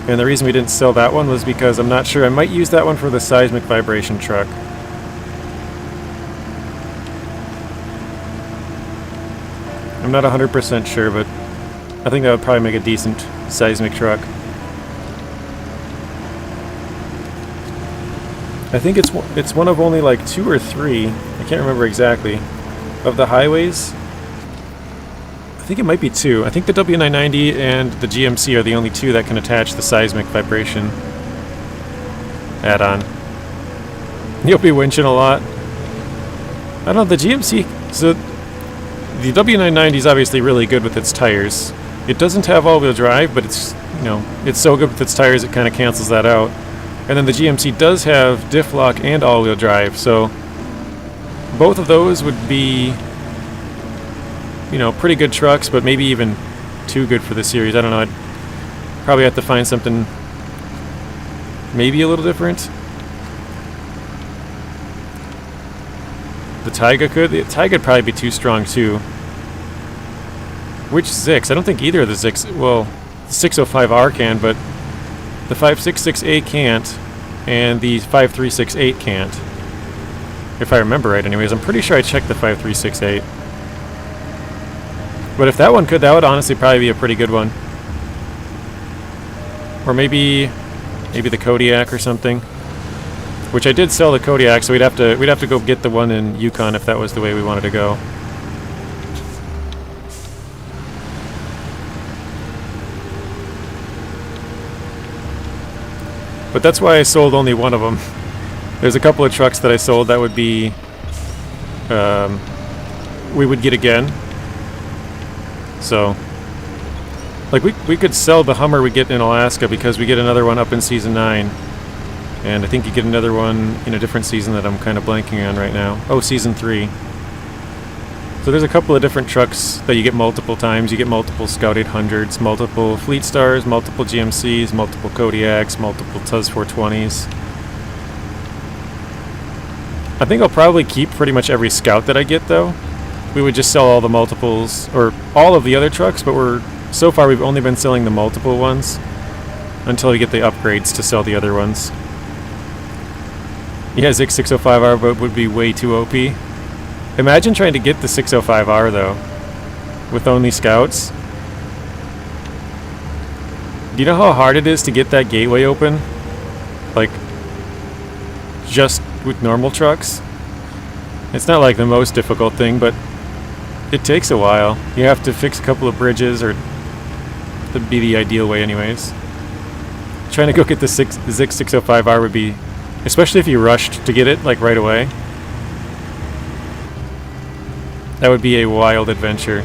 And the reason we didn't sell that one was because I'm not sure. I might use that one for the seismic vibration truck. I'm not 100% sure, but I think that would probably make a decent seismic truck. I think it's one of only like 2 or 3, I can't remember exactly, of the highways. I think it might be 2. I think the W990 and the GMC are the only 2 that can attach the seismic vibration add-on. You'll be winching a lot. I don't know, the GMC... So, the W990 is obviously really good with its tires. It doesn't have all-wheel drive, but it's, you know, it's so good with its tires it kind of cancels that out. And then the GMC does have diff lock and all-wheel drive, so both of those would be, you know, pretty good trucks, but maybe even too good for the series. I don't know. I'd probably have to find something maybe a little different. The Taiga could. The Taiga would probably be too strong too. Which Zix? I don't think either of the Zix. Well, the 605R can, but the 566A can't, and the 5368 can't. If I remember right, anyways. I'm pretty sure I checked the 5368. But if that one could, that would honestly probably be a pretty good one. Or maybe the Kodiak or something. Which I did sell the Kodiak, so we'd have to go get the one in Yukon if that was the way we wanted to go. But that's why I sold only one of them. There's a couple of trucks that I sold that would be we would get again. So, like, we could sell the Hummer we get in Alaska because we get another one up in Season 9. And I think you get another one in a different season that I'm kind of blanking on right now. Oh, Season 3. So there's a couple of different trucks that you get multiple times. You get multiple Scout 800s, multiple Fleet Stars, multiple GMCs, multiple Kodiaks, multiple Tuz 420s. I think I'll probably keep pretty much every scout that I get, though. We would just sell all the multiples, or all of the other trucks, but so far we've only been selling the multiple ones until we get the upgrades to sell the other ones. Yeah, Zik 605R but would be way too OP. Imagine trying to get the 605R, though, with only scouts. Do you know how hard it is to get that gateway open? Like, just with normal trucks? It's not like the most difficult thing, but it takes a while. You have to fix a couple of bridges, or that'd be the ideal way anyways. Trying to go get the Zik 605R would be, especially if you rushed to get it like right away, that would be a wild adventure.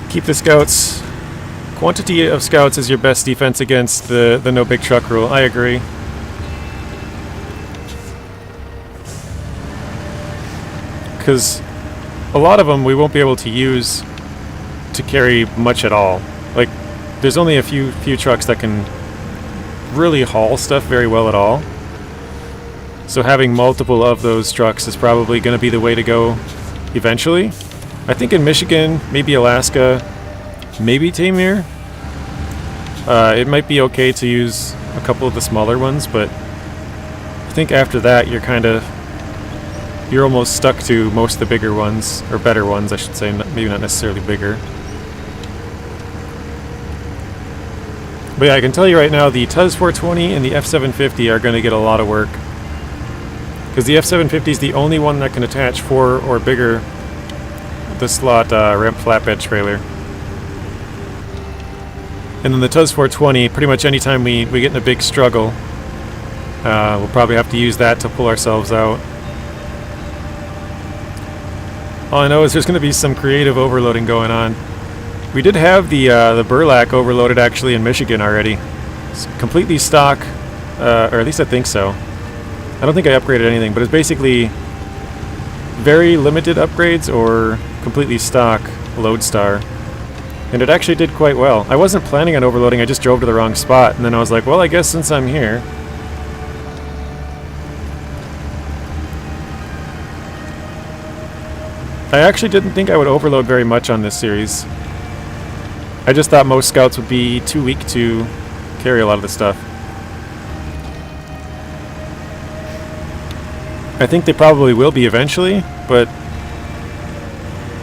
Keep the scouts. Quantity of scouts is your best defense against the no big truck rule. I agree. Because a lot of them we won't be able to use to carry much at all. Like, there's only a few trucks that can really haul stuff very well at all. So having multiple of those trucks is probably going to be the way to go eventually. I think in Michigan, maybe Alaska, maybe Tamir, it might be okay to use a couple of the smaller ones, but I think after that you're almost stuck to most of the bigger ones, or better ones I should say, maybe not necessarily bigger. But yeah, I can tell you right now, the TUS 420 and the F750 are going to get a lot of work. Because the F750 is the only one that can attach 4 or bigger the slot ramp flatbed trailer. And then the TUS 420, pretty much anytime we get in a big struggle, we'll probably have to use that to pull ourselves out. All I know is there's going to be some creative overloading going on. We did have the burlak overloaded actually in Michigan already. It's completely stock, or at least I think so. I don't think I upgraded anything, but it's basically very limited upgrades or completely stock Lodestar. And it actually did quite well. I wasn't planning on overloading, I just drove to the wrong spot, and then I was like, well, I guess since I'm here. I actually didn't think I would overload very much on this series. I just thought most scouts would be too weak to carry a lot of the stuff. I think they probably will be eventually, but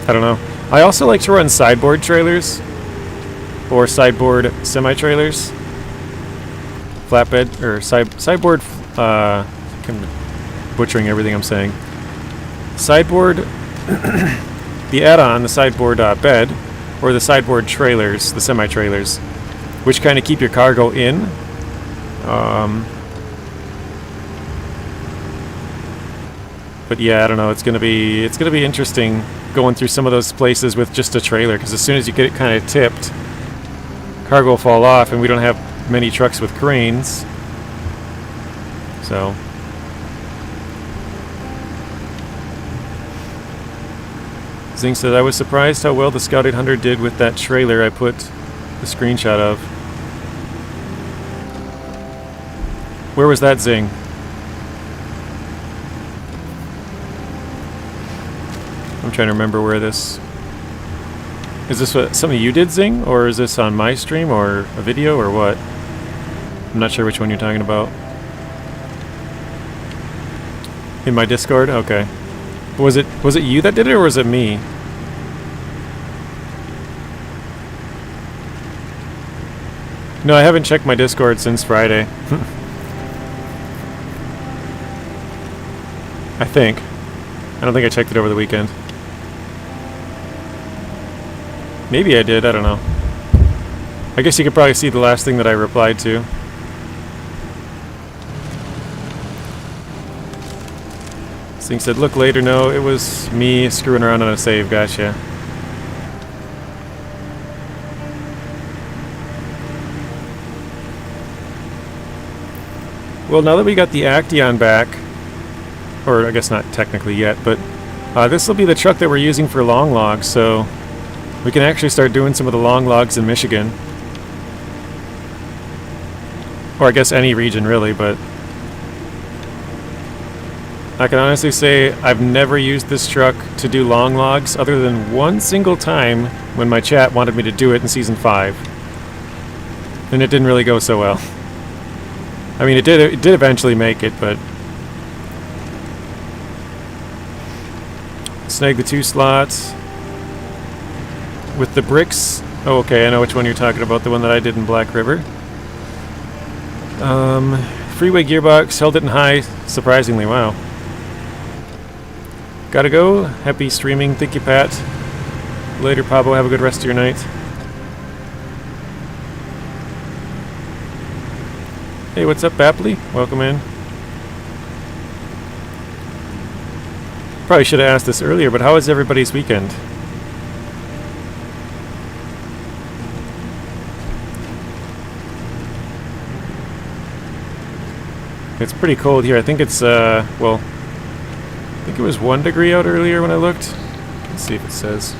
I don't know. I also like to run sideboard trailers, or sideboard semi-trailers. Flatbed, or sideboard, I'm butchering everything I'm saying. Sideboard, the add-on, the sideboard bed, or the sideboard trailers, the semi-trailers, which kind of keep your cargo in. But yeah, I don't know. It's gonna be interesting going through some of those places with just a trailer, because as soon as you get it kind of tipped, cargo will fall off, and we don't have many trucks with cranes. So Zing said, I was surprised how well the Scout 800 did with that trailer I put the screenshot of. Where was that, Zing? I'm trying to remember where this... Is this what something you did, Zing? Or is this on my stream, or a video, or what? I'm not sure which one you're talking about. In my Discord? Okay. Was it you that did it, or was it me? No, I haven't checked my Discord since Friday. I think. I don't think I checked it over the weekend. Maybe I did, I don't know. I guess you could probably see the last thing that I replied to. Sing said, look later, no, it was me screwing around on a save, gotcha. Well, now that we got the Actaeon back, or I guess not technically yet, but this will be the truck that we're using for long logs, so We can actually start doing some of the long logs in Michigan. Or I guess any region really, but I can honestly say I've never used this truck to do long logs other than one single time when my chat wanted me to do it in Season 5. And it didn't really go so well. I mean, it did eventually make it, but... Snag the 2 slots. With the bricks... Oh, okay, I know which one you're talking about, the one that I did in Black River. Freeway gearbox, held it in high, surprisingly, wow. Gotta go. Happy streaming. Thank you, Pat. Later, Pablo. Have a good rest of your night. Hey, what's up, Bapley? Welcome in. Probably should have asked this earlier, but how was everybody's weekend? It's pretty cold here. I think it's, well, I think it was 1 degree out earlier when I looked. Let's see if it says.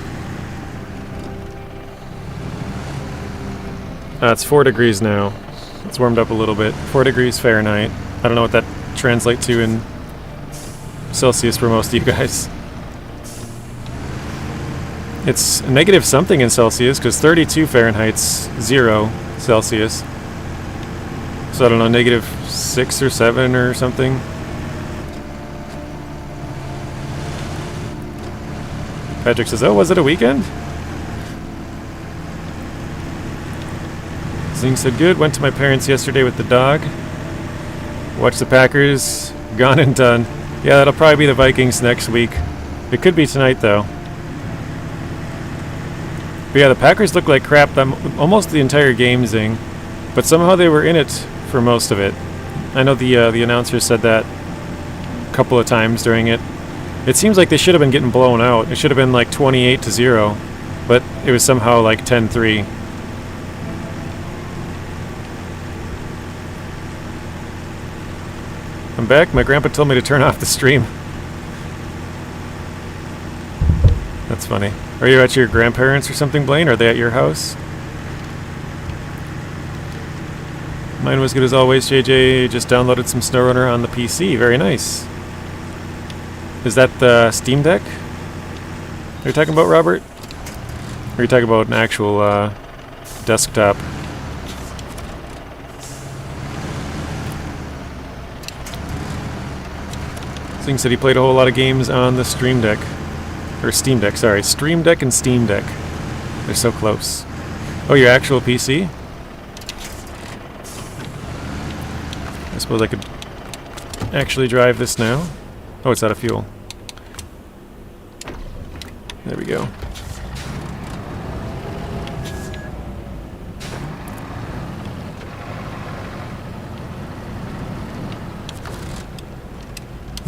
It's 4 degrees now. It's warmed up a little bit. 4 degrees Fahrenheit. I don't know what that translates to in Celsius for most of you guys. It's negative something in Celsius, because 32 Fahrenheit's 0 Celsius. So I don't know, negative 6 or 7 or something. Patrick says, oh, was it a weekend? Zing said, good. Went to my parents yesterday with the dog. Watched the Packers. Gone and done. Yeah, that'll probably be the Vikings next week. It could be tonight, though. But yeah, the Packers look like crap almost the entire game, Zing. But somehow they were in it for most of it. I know the announcer said that a couple of times during it. It seems like they should have been getting blown out. It should have been like 28-0, but it was somehow like 10-3. I'm back. My grandpa told me to turn off the stream. That's funny. Are you at your grandparents or something, Blaine? Are they at your house? Mine was good as always, JJ. Just downloaded some SnowRunner on the PC. Very nice. Is that the Steam Deck? Are you talking about, Robert? Or are you talking about an actual desktop? Sing said he played a whole lot of games on the Stream Deck. Or Steam Deck, sorry. Stream Deck and Steam Deck. They're so close. Oh, your actual PC? I suppose I could actually drive this now. Oh, it's out of fuel. There we go.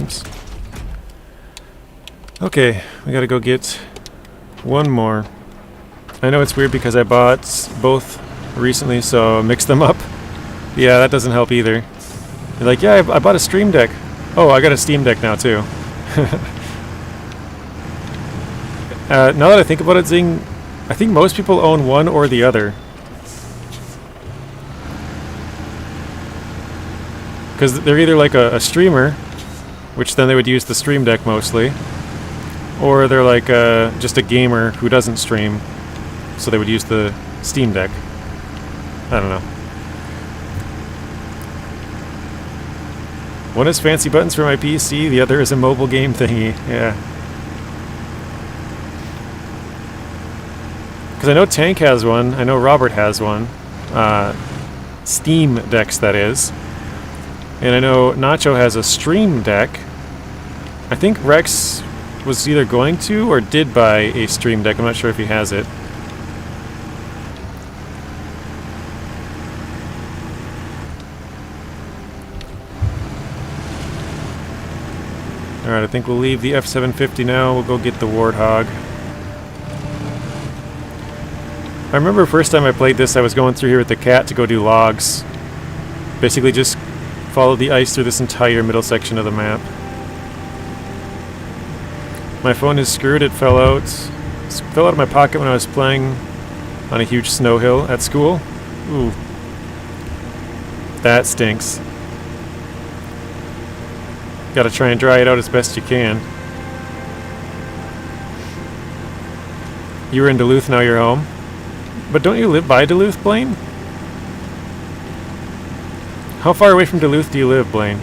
Oops. Okay, we gotta go get one more. I know it's weird because I bought both recently, so mix them up. Yeah, that doesn't help either. You're like, yeah, I bought a Stream Deck. Oh, I got a Steam Deck now, too. Now that I think about it, Zing, I think most people own one or the other. Because they're either like a streamer, which then they would use the Stream Deck mostly, or they're like just a gamer who doesn't stream, so they would use the Steam Deck. I don't know. One has fancy buttons for my PC, the other is a mobile game thingy. Yeah. Because I know Tank has one, I know Robert has one. Steam Decks, that is. And I know Nacho has a Stream Deck. I think Rex was either going to or did buy a Stream Deck. I'm not sure if he has it. Alright, I think we'll leave the F750 now. We'll go get the Warthog. I remember first time I played this, I was going through here with the cat to go do logs. Basically just follow the ice through this entire middle section of the map. My phone is screwed, it fell out. fell out of my pocket when I was playing on a huge snow hill at school. Ooh. That stinks. Gotta try and dry it out as best you can. You were in Duluth, now you're home. But don't you live by Duluth, Blaine? How far away from Duluth do you live, Blaine?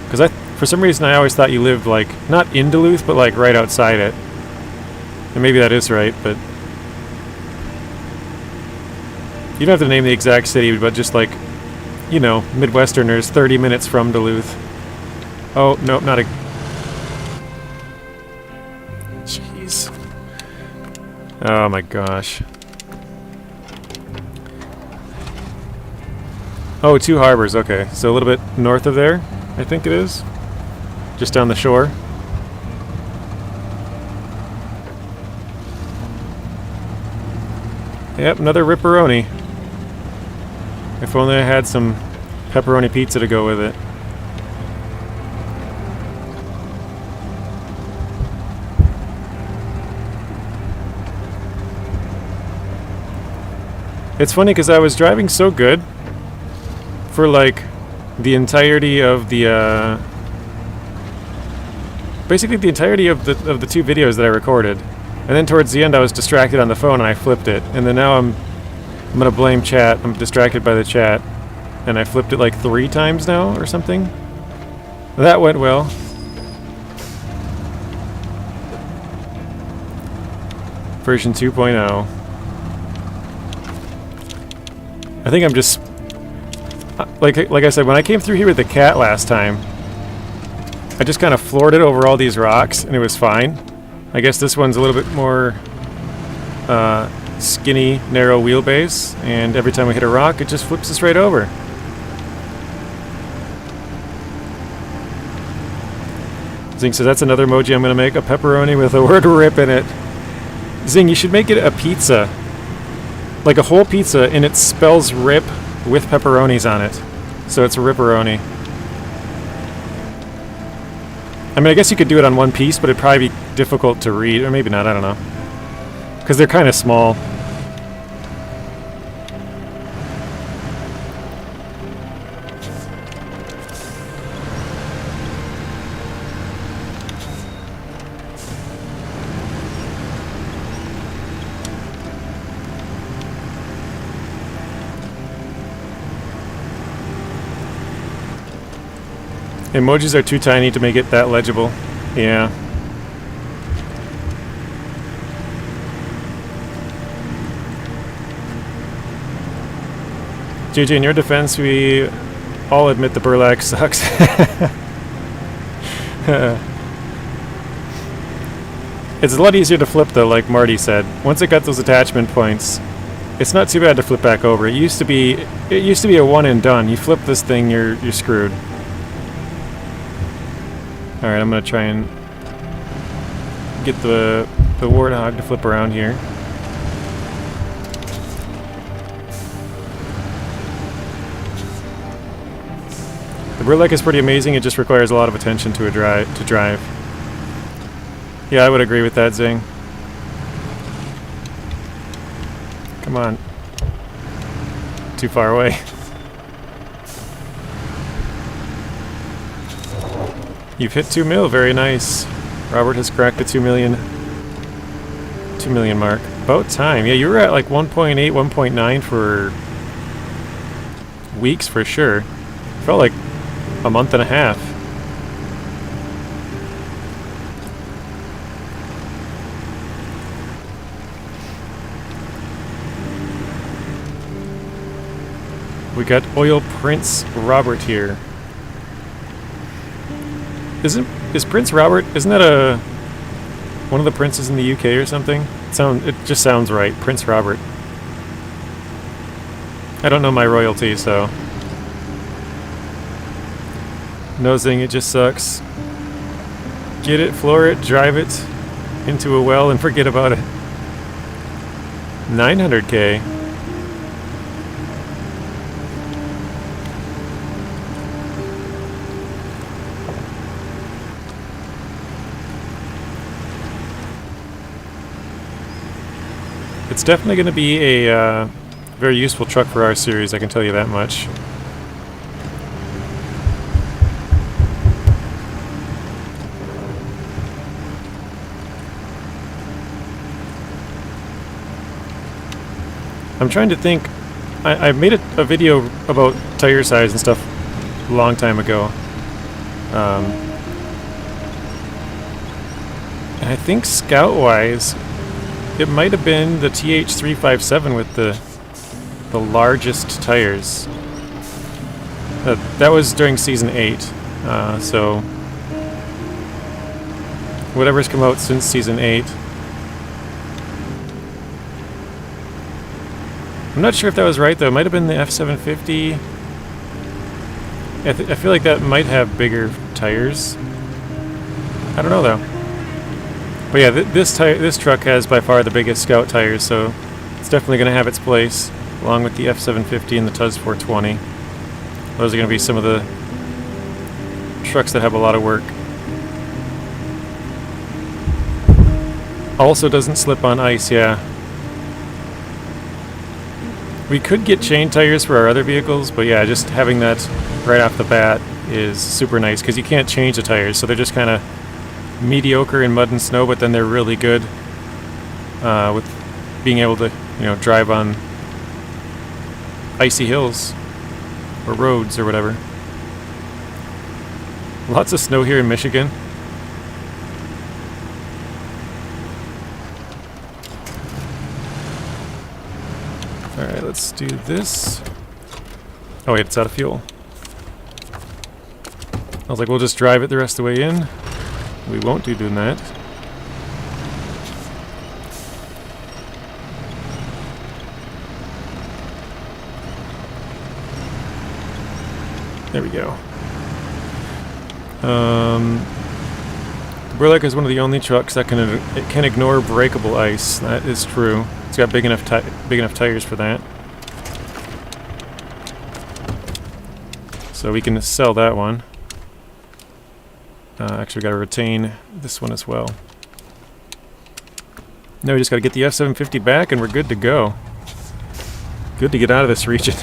Because for some reason I always thought you lived, like, not in Duluth, but like right outside it. And maybe that is right, but... You don't have to name the exact city, but just like, you know, Midwesterners 30 minutes from Duluth. Oh, no, not a... Jeez. Oh my gosh. Oh, 2 harbors, okay. So a little bit north of there, I think it is. Just down the shore. Yep, another ripperoni. If only I had some pepperoni pizza to go with it. It's funny because I was driving so good for like the entirety of the basically the entirety of the 2 videos that I recorded, and then towards the end I was distracted on the phone and I flipped it, and then now I'm gonna blame chat. I'm distracted by the chat, and I flipped it like 3 times now or something. That went well. Version 2.0. I think I'm just like I said, when I came through here with the cat last time, I just kind of floored it over all these rocks and it was fine. I guess this one's a little bit more skinny, narrow wheelbase, and every time we hit a rock it just flips us right over. Zing says that's another emoji I'm going to make, a pepperoni with the word RIP in it. Zing, you should make it a pizza. Like a whole pizza, and it spells RIP with pepperonis on it. So it's a ripperoni. I mean, I guess you could do it on one piece, but it'd probably be difficult to read. Or maybe not, I don't know. Because they're kind of small. Emojis are too tiny to make it that legible. Yeah. JJ, in your defense, we all admit the burlak sucks. It's a lot easier to flip though, like Marty said. Once it got those attachment points, it's not too bad to flip back over. It used to be a one and done. You flip this thing, you're screwed. Alright, I'm gonna try and get the warthog to flip around here. The burlak is pretty amazing, it just requires a lot of attention to drive. Yeah, I would agree with that, Zing. Come on. Too far away. You've hit 2 mil, very nice. Robert has cracked the 2 million mark. About time. Yeah, you were at like 1.8, 1.9 for weeks for sure. Felt like a month and a half. We got Oil Prince Robert here. Is Prince Robert, isn't that one of the princes in the UK or something? It just sounds right, Prince Robert. I don't know my royalty, so... Nosing, it just sucks. Get it, floor it, drive it into a well and forget about it. 900k. definitely going to be a very useful truck for our series, I can tell you that much. I'm trying to think. I made a video about tire size and stuff a long time ago. And I think scout-wise, it might have been the TH357 with the largest tires. That was during Season 8. So whatever's come out since Season 8. I'm not sure if that was right though. It might have been the F750. I feel like that might have bigger tires. I don't know though. But yeah, this truck has by far the biggest Scout tires, so it's definitely going to have its place, along with the F750 and the Tuz 420. Those are going to be some of the trucks that have a lot of work. Also doesn't slip on ice, yeah. We could get chain tires for our other vehicles, but yeah, just having that right off the bat is super nice, because you can't change the tires, so they're just kind of mediocre in mud and snow, but then they're really good with being able to, drive on icy hills or roads or whatever. Lots of snow here in Michigan. Alright, let's do this. Oh wait, it's out of fuel. I was like, we'll just drive it the rest of the way in. We won't do doing that. There we go. The burlak is one of the only trucks that can ignore breakable ice. That is true. It's got big enough tires for that. So we can sell that one. Actually, we got to retain this one as well. Now we just got to get the F750 back, and we're good to go. Good to get out of this region.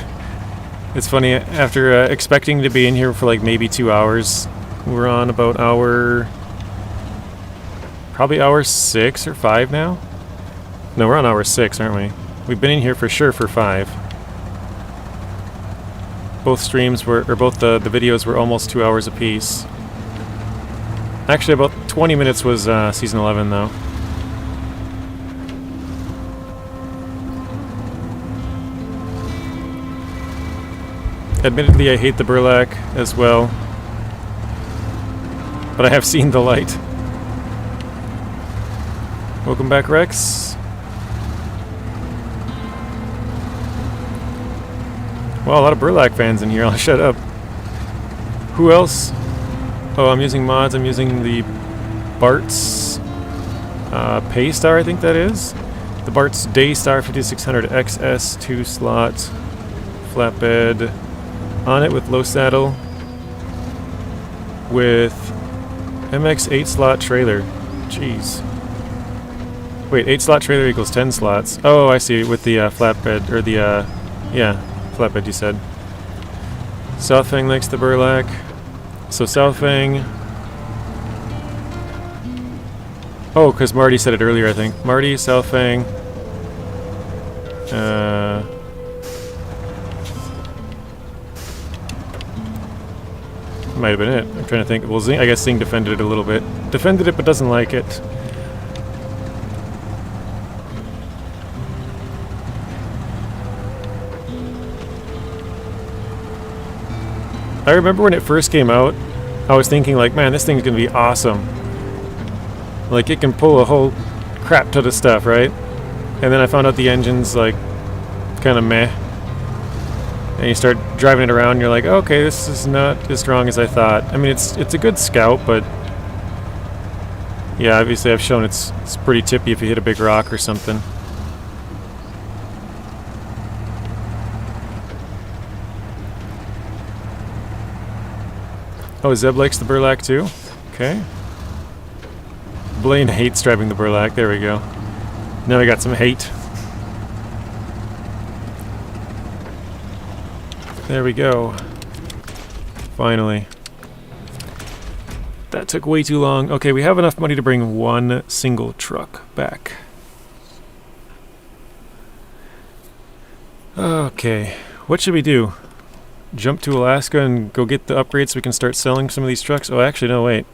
It's funny, after expecting to be in here for like maybe 2 hours, we're on about probably hour 6 or 5 now. No, we're on hour 6, aren't we? We've been in here for sure for 5. Both streams were, or both the videos were almost 2 hours apiece. Actually, about 20 minutes was Season 11, though. Admittedly, I hate the burlak as well. But I have seen the light. Welcome back, Rex. Well, a lot of burlak fans in here. I'll shut up. Who else? Oh, I'm using mods. I'm using the Bart's Paystar, I think that is. The Bart's Daystar 5600 XS 2-slot flatbed on it with low saddle with MX 8-slot trailer. Jeez. Wait, 8-slot trailer equals 10 slots. Oh, I see. With the flatbed, or the, yeah, flatbed you said. Southfang likes the burlak. So Southfang... Oh, because Marty said it earlier, I think. Marty, Southfang... might have been it. I'm trying to think. Well, Zing, I guess Zing defended it a little bit. Defended it, but doesn't like it. I remember when it first came out, I was thinking like, man, this thing's gonna be awesome. Like, it can pull a whole crap ton of stuff, right? And then I found out the engine's like, kind of meh. And you start driving it around, and you're like, okay, this is not as strong as I thought. I mean, it's a good Scout, but yeah, obviously I've shown it's pretty tippy if you hit a big rock or something. Oh, Zeb likes the burlak too? Okay. Blaine hates driving the burlak. There we go. Now we got some hate. There we go. Finally. That took way too long. Okay, we have enough money to bring one single truck back. Okay, what should we do? Jump to Alaska and go get the upgrades so we can start selling some of these trucks? Oh, actually, no, wait.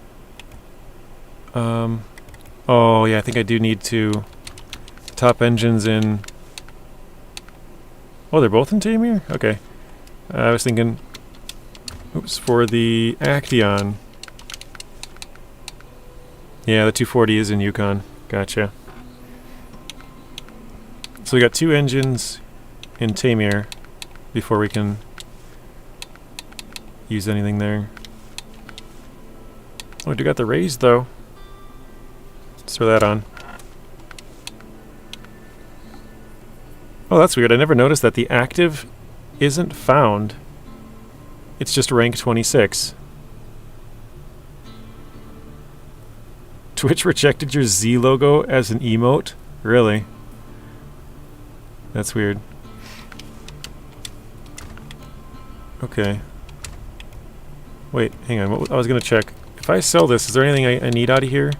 Oh, yeah, I think I do need to top engines in... Oh, they're both in Tamir? Okay. I was thinking... Oops, for the Actaeon. Yeah, the 240 is in Yukon. Gotcha. So we got 2 engines in Tamir before we can use anything there. Oh, we do got the raised though. Let's throw that on. Oh, that's weird. I never noticed that the active isn't found. It's just rank 26. Twitch rejected your Z logo as an emote? Really? That's weird. Okay. Wait, hang on. I was going to check. If I sell this, is there anything I need out of here?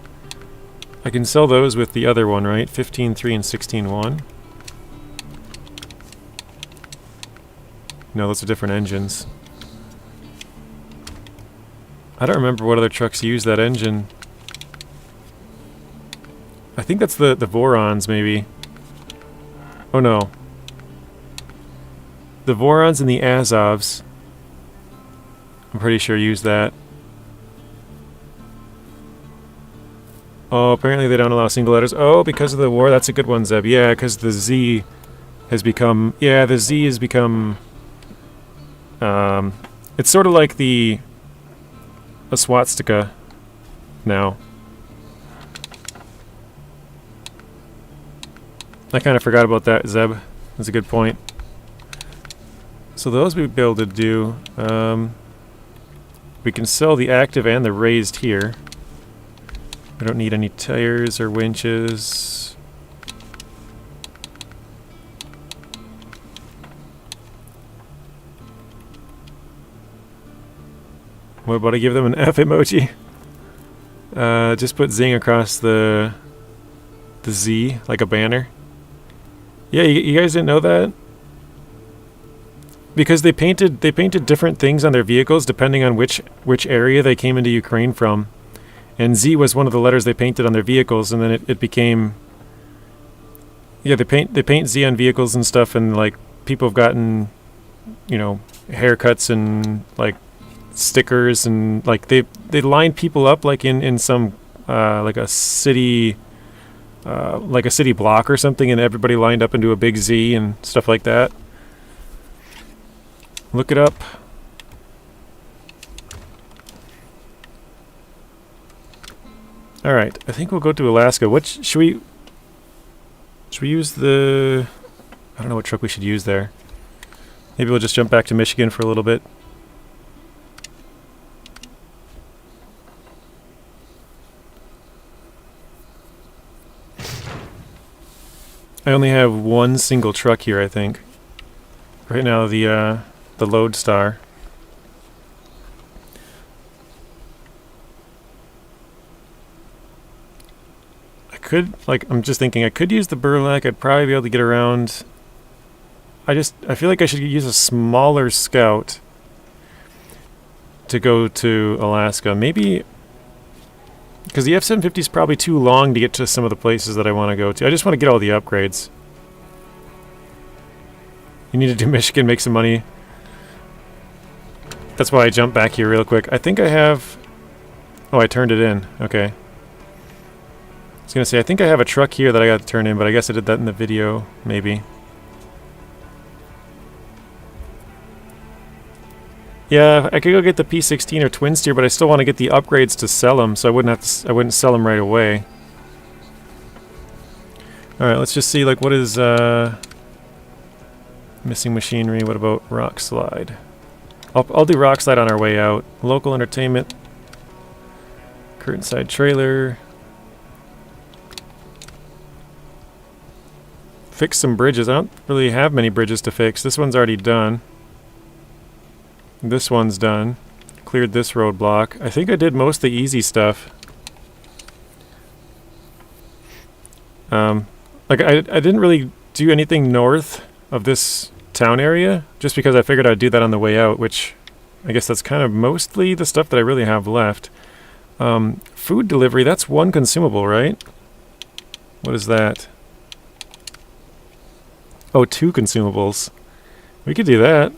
I can sell those with the other one, right? 15.3 and 16.1. No, those are different engines. I don't remember what other trucks use that engine. I think that's the Vorons, maybe. Oh no. The Vorons and the Azovs, I'm pretty sure use that. Oh, apparently they don't allow single letters. Oh, because of the war? That's a good one, Zeb. Yeah, because the Z has become... Yeah, the Z has become... it's sort of like a swastika now. I kind of forgot about that, Zeb. That's a good point. So those we'd be able to do. We can sell the active and the raised here. We don't need any tires or winches. What about I give them an F emoji? Just put zing across the Z like a banner. Yeah, you guys didn't know that? Because they painted different things on their vehicles depending on which area they came into Ukraine from. And Z was one of the letters they painted on their vehicles, and then it became... Yeah, they paint Z on vehicles and stuff, and like people have gotten, you know, haircuts and like stickers, and like they line people up like in some like a city block or something, and everybody lined up into a big Z and stuff like that. Look it up. All right, I think we'll go to Alaska. What should we use the... I don't know what truck we should use there. Maybe we'll just jump back to Michigan for a little bit. I only have one single truck here, I think. Right now, the Lodestar. I'm just thinking, I could use the burlak. I'd probably be able to get around. I feel like I should use a smaller scout to go to Alaska. Maybe, because the F-750 is probably too long to get to some of the places that I want to go to. I just want to get all the upgrades. You need to do Michigan, make some money. That's why I jumped back here real quick. I think I have... Oh, I turned it in. Okay. I was going to say, I think I have a truck here that I got to turn in, but I guess I did that in the video, maybe. Yeah, I could go get the P16 or twin steer, but I still want to get the upgrades to sell them, so I wouldn't sell them right away. All right, let's just see, like, what is missing machinery? What about rock slide? I'll do rock slide on our way out. Local entertainment, curtain side trailer. Fix some bridges. I don't really have many bridges to fix. This one's already done. This one's done. Cleared this roadblock. I think I did most of the easy stuff. Like I didn't really do anything north of this town area, just because I figured I'd do that on the way out, which I guess that's kind of mostly the stuff that I really have left. Food delivery, that's one consumable, right? What is that? Oh, 2 consumables. We could do that.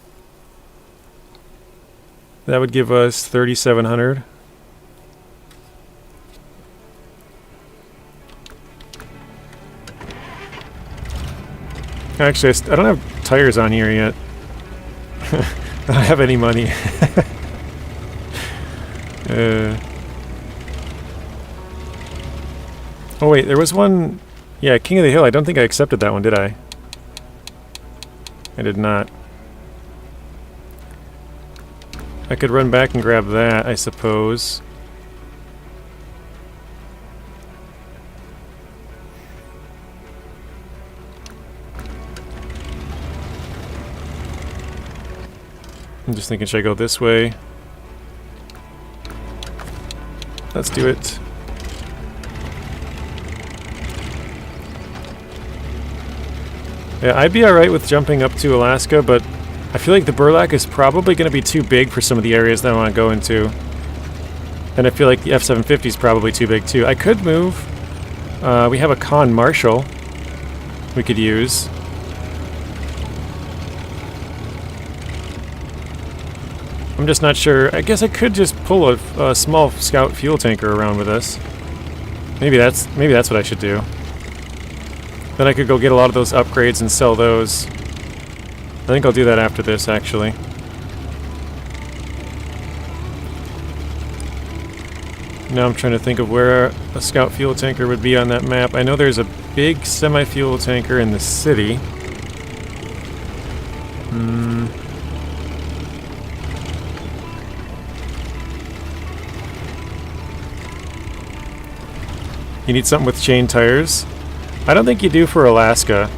That would give us 3,700. Actually, I don't have tires on here yet. I don't have any money. Oh wait, there was one... Yeah, King of the Hill. I don't think I accepted that one, did I? I did not. I could run back and grab that, I suppose. I'm just thinking, should I go this way? Let's do it. Yeah, I'd be alright with jumping up to Alaska, but I feel like the burlak is probably going to be too big for some of the areas that I want to go into. And I feel like the F-750 is probably too big too. I could move. We have a Con Marshal we could use. I'm just not sure. I guess I could just pull a small scout fuel tanker around with us. Maybe that's what I should do. Then I could go get a lot of those upgrades and sell those. I think I'll do that after this, actually. Now I'm trying to think of where a scout fuel tanker would be on that map. I know there's a big semi-fuel tanker in the city. You need something with chain tires? I don't think you do for Alaska.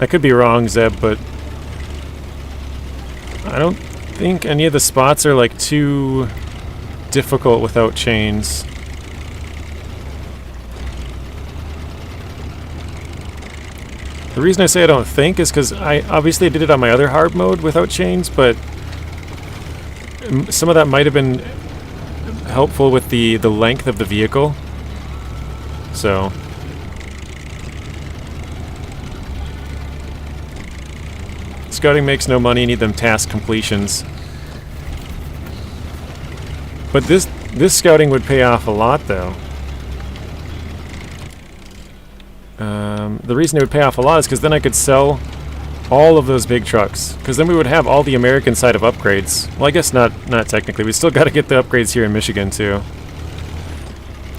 I could be wrong, Zeb, but I don't think any of the spots are like too difficult without chains. The reason I say I don't think is because I obviously did it on my other hard mode without chains, but some of that might have been helpful with the length of the vehicle. So scouting makes no money, need them task completions. But this scouting would pay off a lot though. The reason it would pay off a lot is because then I could sell all of those big trucks, because then we would have all the American side of upgrades. Well, I guess not technically. We still got to get the upgrades here in Michigan too.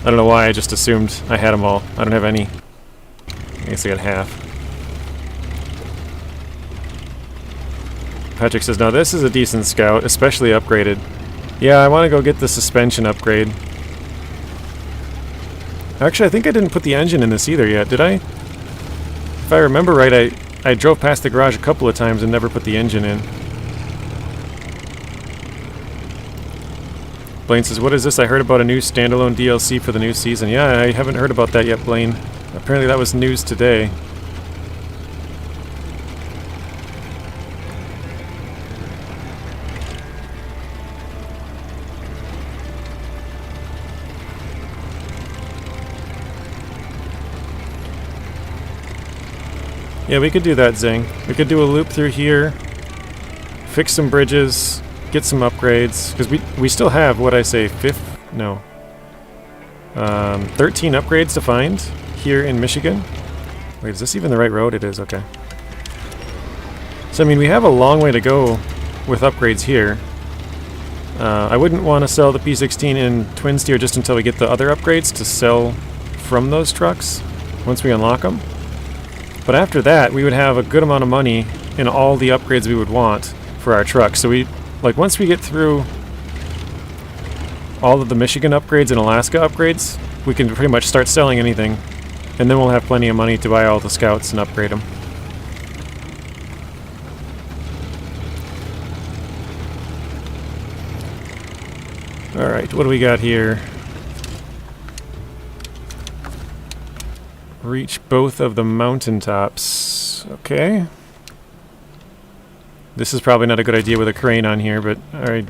I don't know why, I just assumed I had them all. I don't have any. I guess I got half. Patrick says, now this is a decent scout, especially upgraded. Yeah, I want to go get the suspension upgrade. Actually, I think I didn't put the engine in this either yet, did I? If I remember right, I drove past the garage a couple of times and never put the engine in. Blaine says, what is this? I heard about a new standalone DLC for the new season. Yeah, I haven't heard about that yet, Blaine. Apparently that was news today. Yeah, we could do that, Zing. We could do a loop through here, fix some bridges, get some upgrades, because we still have, what I say, 13 upgrades to find here in Michigan. Wait, is this even the right road? It is, okay. So, I mean, we have a long way to go with upgrades here. I wouldn't want to sell the P16 and Twin Steer just until we get the other upgrades to sell from those trucks, once we unlock them. But after that, we would have a good amount of money in all the upgrades we would want for our trucks. So once we get through all of the Michigan upgrades and Alaska upgrades, we can pretty much start selling anything. And then we'll have plenty of money to buy all the scouts and upgrade them. Alright, what do we got here? Reach both of the mountaintops. Okay. This is probably not a good idea with a crane on here, but alright,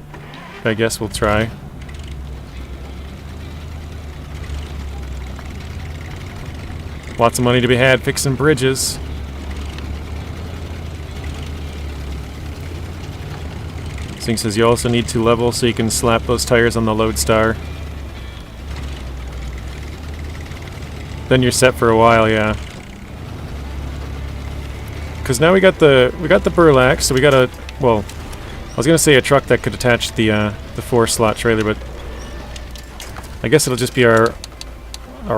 I guess we'll try. Lots of money to be had fixing bridges. This thing says you also need to level so you can slap those tires on the Lodestar. Then you're set for a while, yeah. Because now we got the burlak, so we got a, well, I was gonna say a truck that could attach the 4-slot trailer, but I guess it'll just be our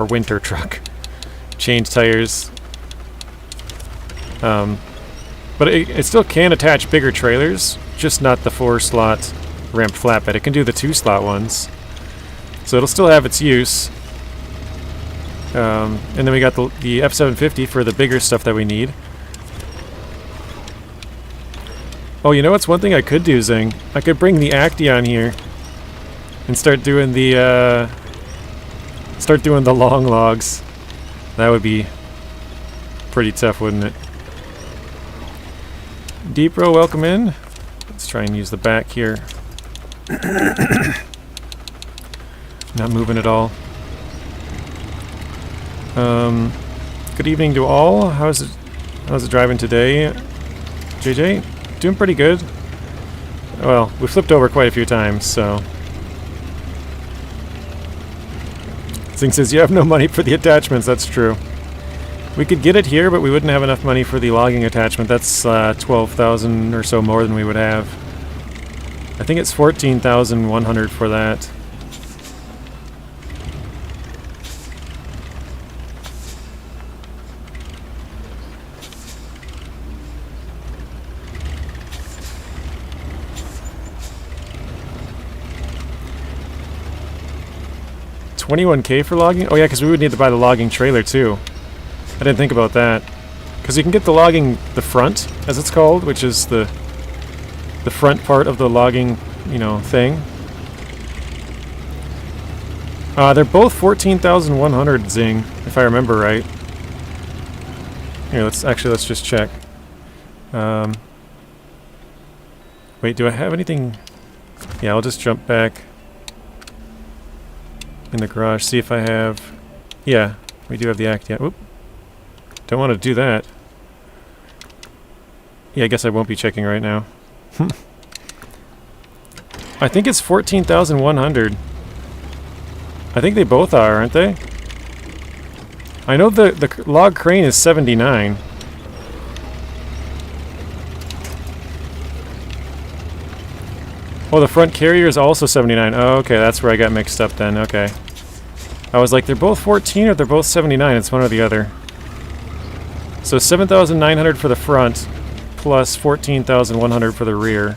winter truck. Change tires. But it still can attach bigger trailers, just not the 4-slot ramped flatbed. It can do the 2-slot ones. So it'll still have its use. And then we got the F750 for the bigger stuff that we need. Oh, you know what's one thing I could do, Zing? I could bring the Actaeon here and start doing the long logs. That would be pretty tough, wouldn't it? Deep Row, welcome in. Let's try and use the back here. Not moving at all. Good evening to all. How's it driving today? JJ? Doing pretty good. Well, we flipped over quite a few times, so. Zing says you have no money for the attachments. That's true. We could get it here, but we wouldn't have enough money for the logging attachment. That's 12,000 or so more than we would have. I think it's 14,100 for that. $21K for logging? Oh yeah, because we would need to buy the logging trailer too. I didn't think about that. Because you can get the logging, the front, as it's called, which is the front part of the logging, you know, thing. They're both 14,100 Zing, if I remember right. Here, let's just check. Wait, do I have anything? Yeah, I'll just jump back in the garage, see if I have. Yeah, we do have the Actaeon. Oop. Don't want to do that. Yeah, I guess I won't be checking right now. I think it's 14,100. I think they both are, aren't they? I know the log crane is 79. Oh, the front carrier is also 79. Oh, okay, that's where I got mixed up then. Okay. I was like, they're both 14 or they're both 79. It's one or the other. So 7,900 for the front, plus 14,100 for the rear.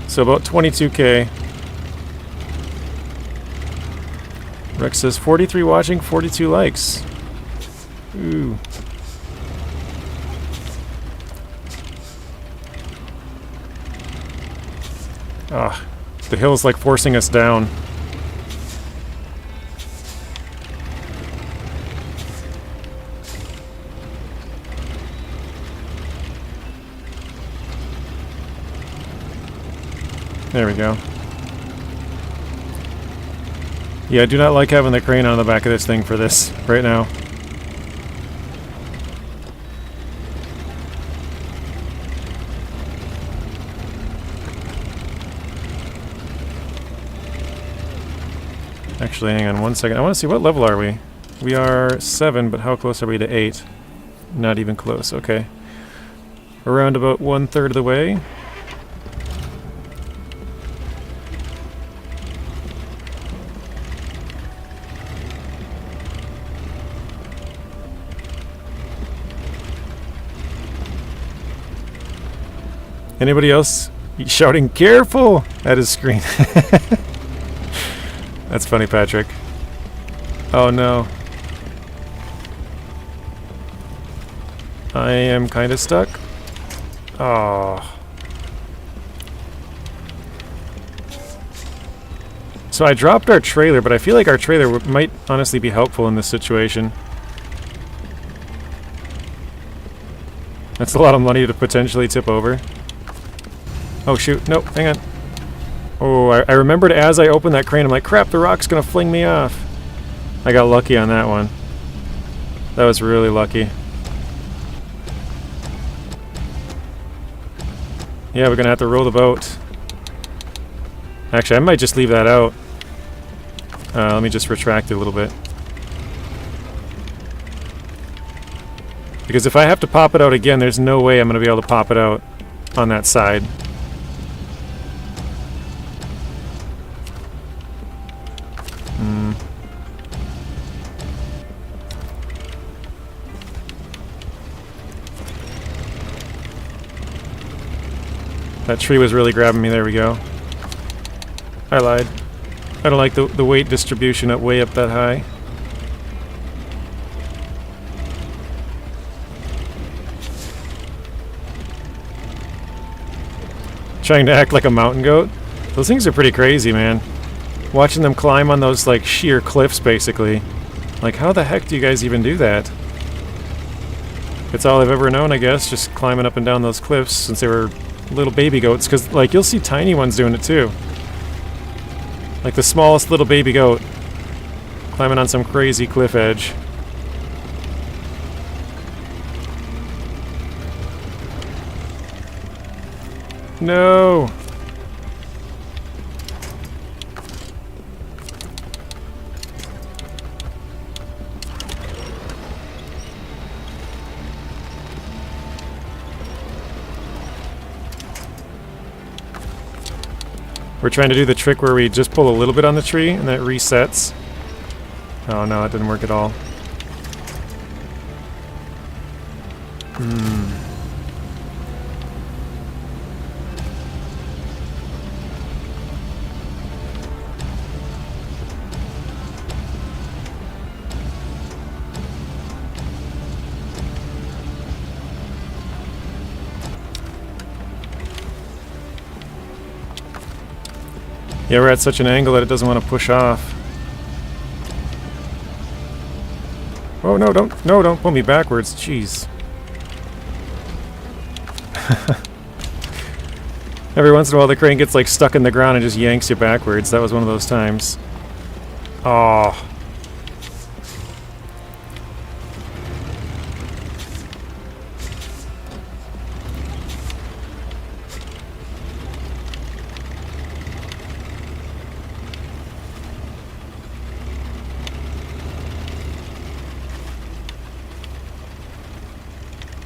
So about 22K. Rex says 43 watching, 42 likes. Ooh. Ah, the hill's like forcing us down. There we go. Yeah, I do not like having the crane on the back of this thing for this right now. Actually, hang on one second. I want to see, what level are we? We are 7, but how close are we to 8? Not even close, okay. Around about 1/3 of the way. Anybody else shouting "careful" at his screen? That's funny, Patrick. Oh no. I am kind of stuck. Oh. So I dropped our trailer, but I feel like our trailer might honestly be helpful in this situation. That's a lot of money to potentially tip over. Oh shoot, nope, hang on. Oh, I remembered as I opened that crane, I'm like, crap, the rock's gonna fling me off. I got lucky on that one. That was really lucky. Yeah, we're gonna have to row the boat. Actually, I might just leave that out. Let me just retract it a little bit. Because if I have to pop it out again, there's no way I'm gonna be able to pop it out on that side. That tree was really grabbing me. There we go. I lied. I don't like the weight distribution up way up that high. Trying to act like a mountain goat. Those things are pretty crazy, man. Watching them climb on those like sheer cliffs, basically. Like, how the heck do you guys even do that? It's all I've ever known, I guess, just climbing up and down those cliffs since they were little baby goats, because like you'll see tiny ones doing it too. Like the smallest little baby goat climbing on some crazy cliff edge. No! We're trying to do the trick where we just pull a little bit on the tree and then it resets. Oh no, it didn't work at all. Yeah, we're at such an angle that it doesn't want to push off. Oh no, don't pull me backwards. Jeez. Every once in a while the crane gets like stuck in the ground and just yanks you backwards. That was one of those times. Oh.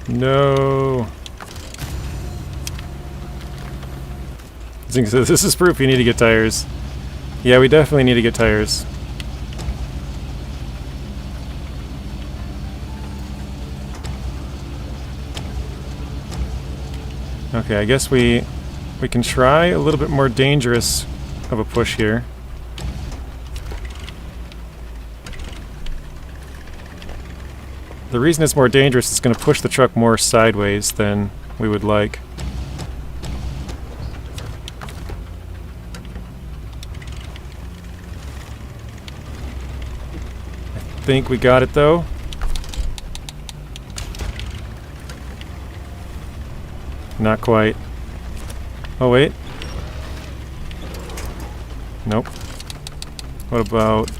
No. This is proof you need to get tires. Yeah, we definitely need to get tires. Okay, I guess we can try a little bit more dangerous of a push here. The reason it's more dangerous is it's going to push the truck more sideways than we would like. I think we got it though. Not quite. Oh wait. Nope. What about...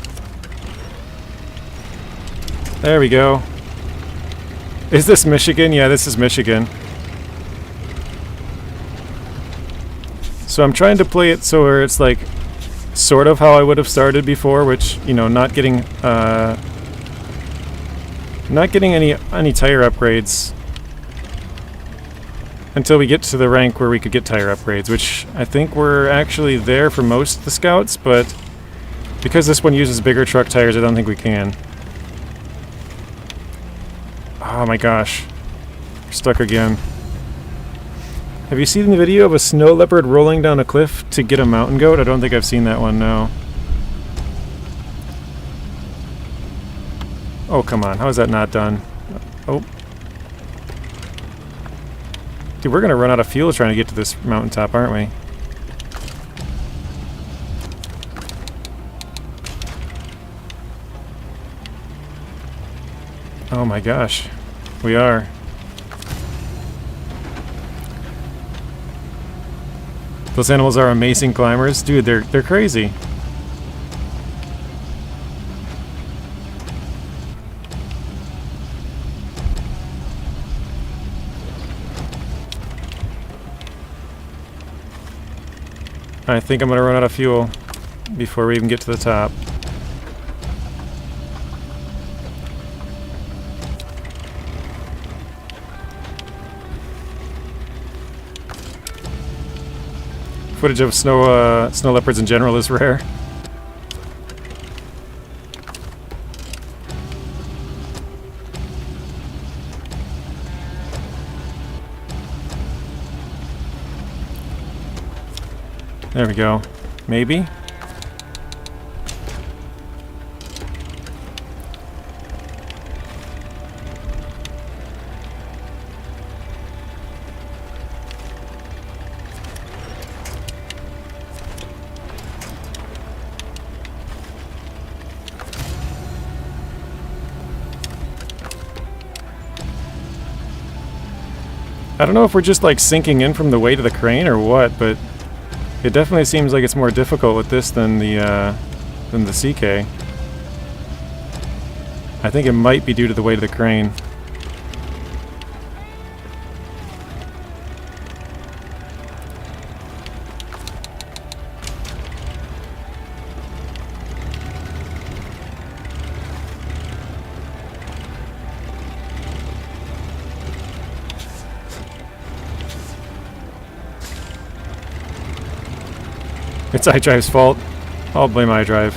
There we go. Is this Michigan? Yeah, this is Michigan. So I'm trying to play it so where it's like sort of how I would have started before, which, you know, not getting any tire upgrades until we get to the rank where we could get tire upgrades, which I think we're actually there for most of the scouts, but because this one uses bigger truck tires, I don't think we can. Oh my gosh. We're stuck again. Have you seen the video of a snow leopard rolling down a cliff to get a mountain goat? I don't think I've seen that one, no. Oh, come on. How is that not done? Oh. Dude, we're going to run out of fuel trying to get to this mountaintop, aren't we? Oh my gosh. We are. Those animals are amazing climbers. Dude, they're crazy. I think I'm gonna run out of fuel before we even get to the top. Footage of snow leopards in general is rare. There we go. Maybe? I don't know if we're just like sinking in from the weight of the crane or what, but it definitely seems like it's more difficult with this than the CK. I think it might be due to the weight of the crane. It's iDrive's fault. I'll blame iDrive.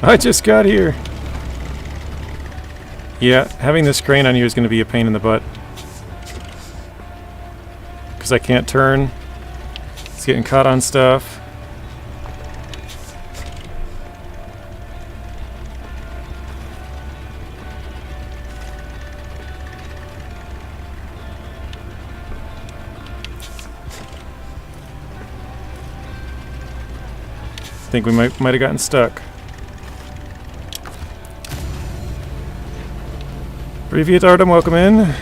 I just got here. Yeah, having this crane on you is going to be a pain in the butt. Because I can't turn. It's getting caught on stuff. I think we might have gotten stuck. Privyet Artem, welcome in.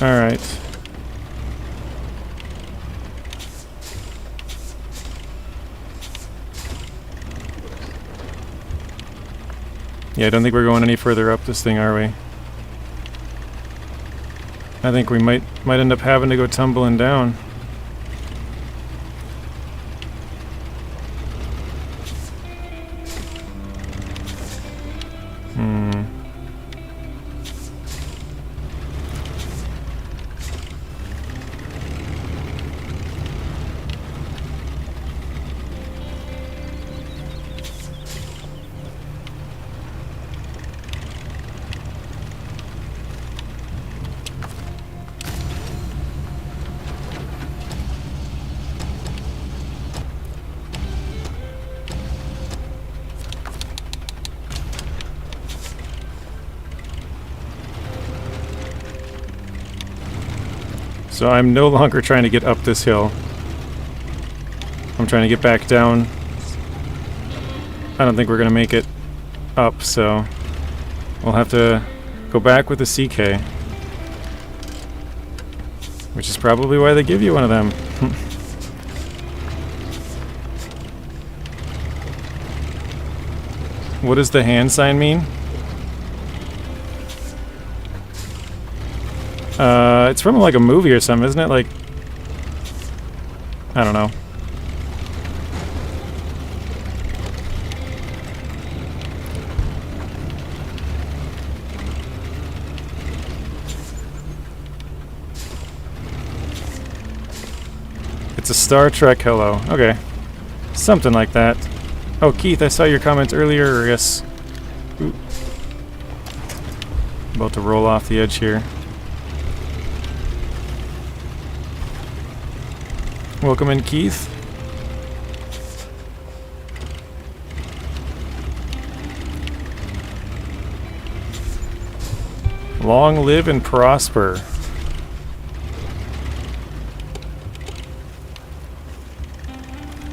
All right. Yeah, I don't think we're going any further up this thing, are we? I think we might end up having to go tumbling down. So I'm no longer trying to get up this hill. I'm trying to get back down. I don't think we're gonna make it up, so we'll have to go back with the CK. Which is probably why they give you one of them. What does the hand sign mean? It's from like a movie or something, isn't it? Like, I don't know. It's a Star Trek hello. Okay. Something like that. Oh, Keith, I saw your comment earlier. Yes. Ooh. About to roll off the edge here. Welcome in, Keith. Long live and prosper.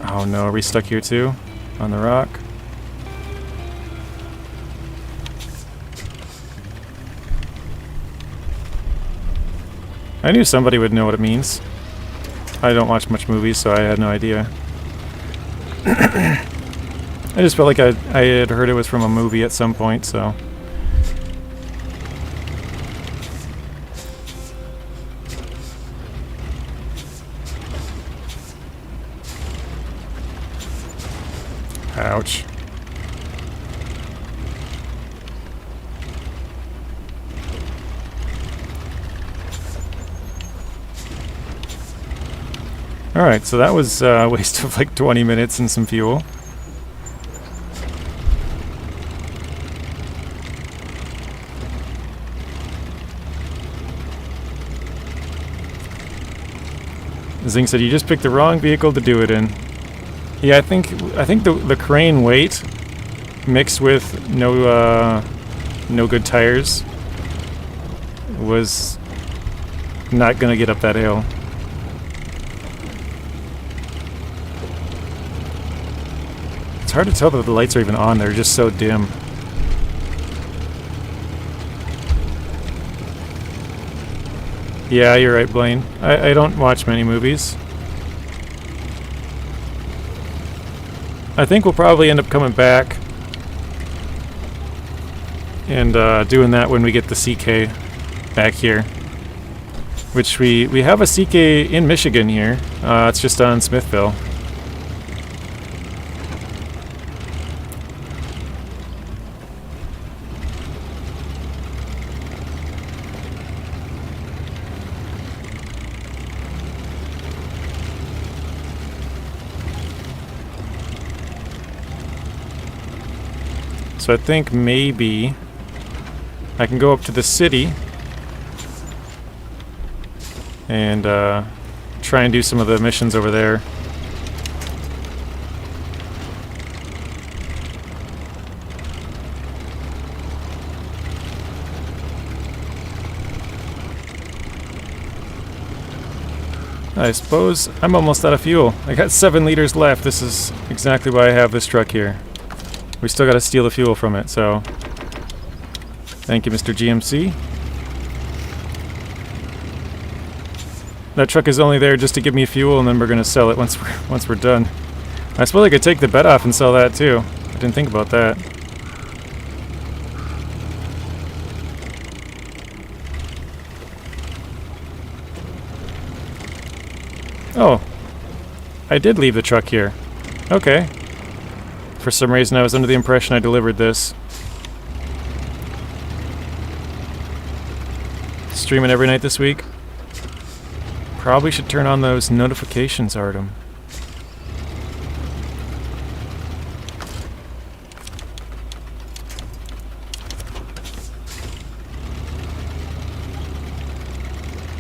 Oh no, are we stuck here too? On the rock? I knew somebody would know what it means. I don't watch much movies, so I had no idea. I just felt like I had heard it was from a movie at some point, so... Ouch. Alright, so that was a waste of like 20 minutes and some fuel. Zing said you just picked the wrong vehicle to do it in. Yeah, I think the crane weight mixed with no good tires was not gonna get up that hill. It's hard to tell that the lights are even on, they're just so dim. Yeah, you're right, Blaine. I don't watch many movies. I think we'll probably end up coming back and doing that when we get the CK back here. Which we have a CK in Michigan here. It's just on Smithville. So I think maybe I can go up to the city and try and do some of the missions over there. I suppose I'm almost out of fuel. I got 7 liters left. This is exactly why I have this truck here. We still gotta steal the fuel from it, so... Thank you, Mr. GMC. That truck is only there just to give me fuel, and then we're gonna sell it once we're done. I suppose I could take the bed off and sell that too. I didn't think about that. Oh. I did leave the truck here. Okay. For some reason I was under the impression I delivered this. Streaming every night this week. Probably should turn on those notifications, Artem.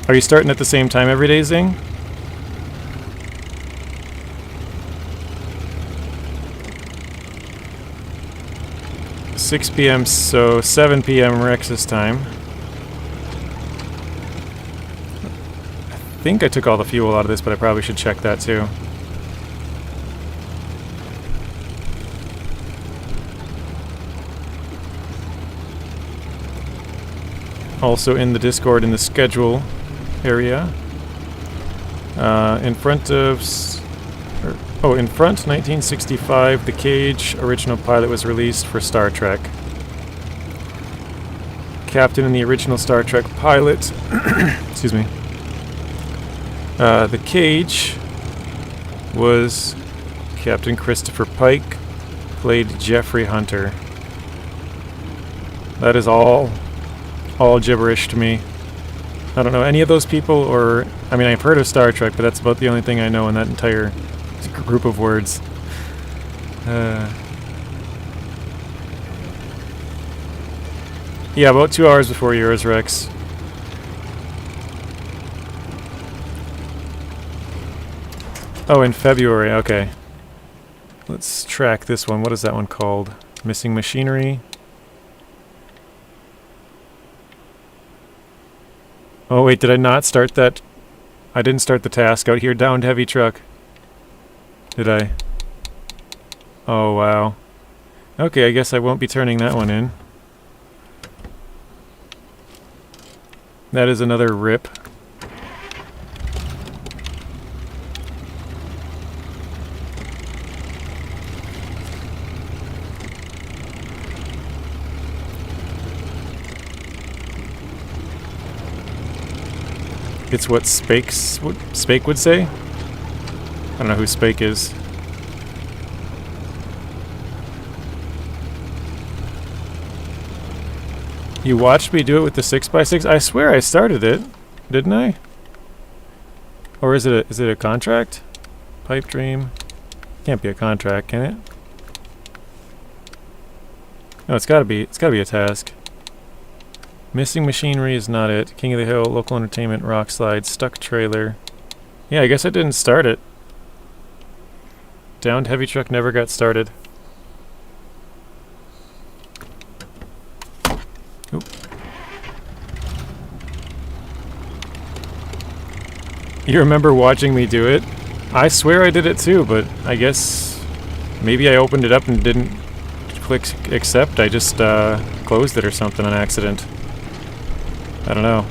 Are you starting at the same time every day, Zing? $6 p.m., so 7 p.m. Rex's time. I think I took all the fuel out of this, but I probably should check that too. Also in the Discord in the schedule area. In front of... Oh, in front, 1965, The Cage, original pilot was released for Star Trek. Captain in the original Star Trek pilot, excuse me. The Cage was Captain Christopher Pike, played Jeffrey Hunter. That is all gibberish to me. I don't know any of those people, or I mean, I've heard of Star Trek, but that's about the only thing I know in that entire group of words. Yeah, about 2 hours before yours, Rex. Oh, in February, okay. Let's track this one. What is that one called? Missing machinery. Oh wait, did I not start that? I didn't start the task out here. Downed heavy truck. Did I? Oh wow. Okay, I guess I won't be turning that one in. That is another rip. It's what Spake would say? I don't know who Spake is. You watched me do it with the 6x6? I swear I started it, didn't I? Or is it a contract? Pipe dream? Can't be a contract, can it? No, it's gotta be a task. Missing machinery is not it. King of the Hill, local entertainment, rock slide, stuck trailer. Yeah, I guess I didn't start it. Downed heavy truck never got started. Oop. You remember watching me do it? I swear I did it too, but I guess maybe I opened it up and didn't click accept. I just closed it or something on accident. I don't know.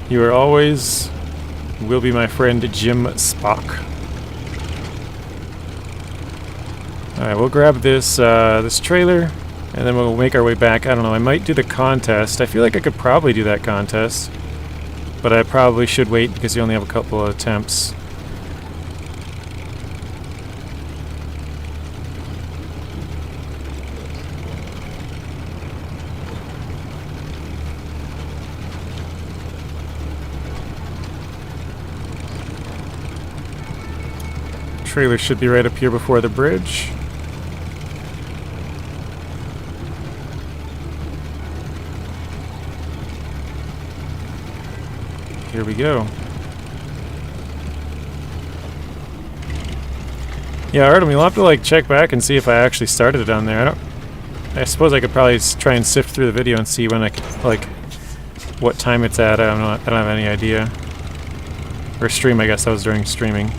You are always will be my friend Jim Spock. Alright, we'll grab this this trailer. And then we'll make our way back. I don't know, I might do the contest. I feel like I could probably do that contest. But I probably should wait because you only have a couple of attempts. Trailer should be right up here before the bridge. Here we go. Yeah, Artem, you'll have to like check back and see if I actually started it on there. I suppose I could probably try and sift through the video and see when I could, like, what time it's at. I don't know. I don't have any idea. Or stream, I guess that was during streaming.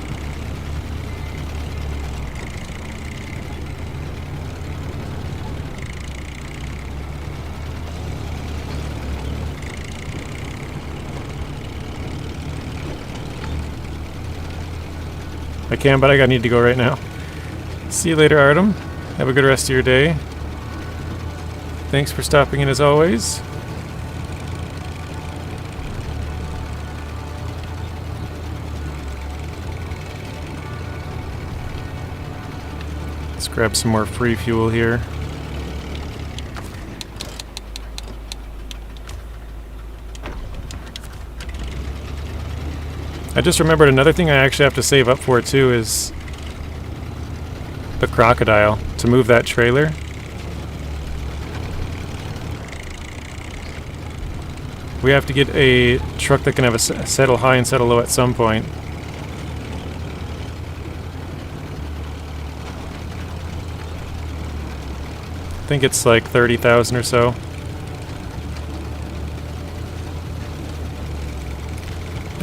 I can, but I need to go right now. See you later, Artem. Have a good rest of your day. Thanks for stopping in as always. Let's grab some more free fuel here. I just remembered another thing I actually have to save up for too is the crocodile to move that trailer. We have to get a truck that can have a settle high and settle low at some point. I think it's like 30,000 or so.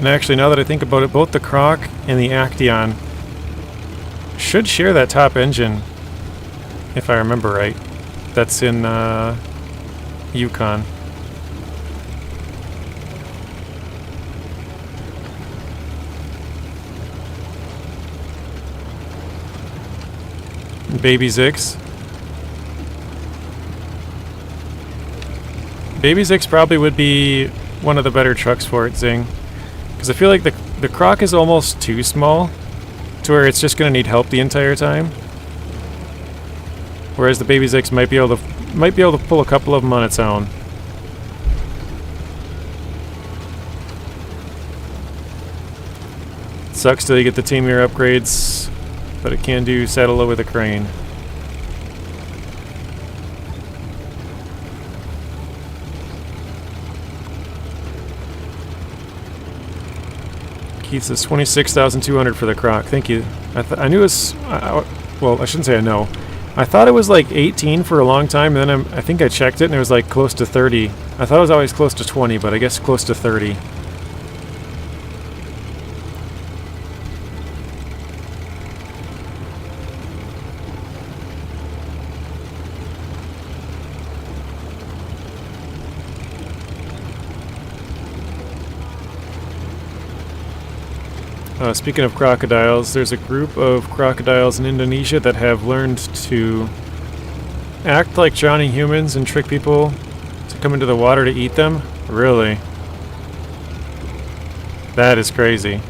And actually, now that I think about it, both the Croc and the Actaeon should share that top engine, if I remember right. That's in Yukon. Baby Zix. Baby Zix probably would be one of the better trucks for it, Zing. Because I feel like the Croc is almost too small to where it's just going to need help the entire time. Whereas the Baby Zix might be able to pull a couple of them on its own. Sucks till you get the Tamir upgrades, but it can do saddle low with a crane. Keith says 26,200 for the Croc. Thank you. I knew it was... well, I shouldn't say I know. I thought it was like 18 for a long time, and then I think I checked it, and it was like close to 30. I thought it was always close to 20, but I guess close to 30. Speaking of crocodiles, there's a group of crocodiles in Indonesia that have learned to act like drowning humans and trick people to come into the water to eat them. Really? That is crazy.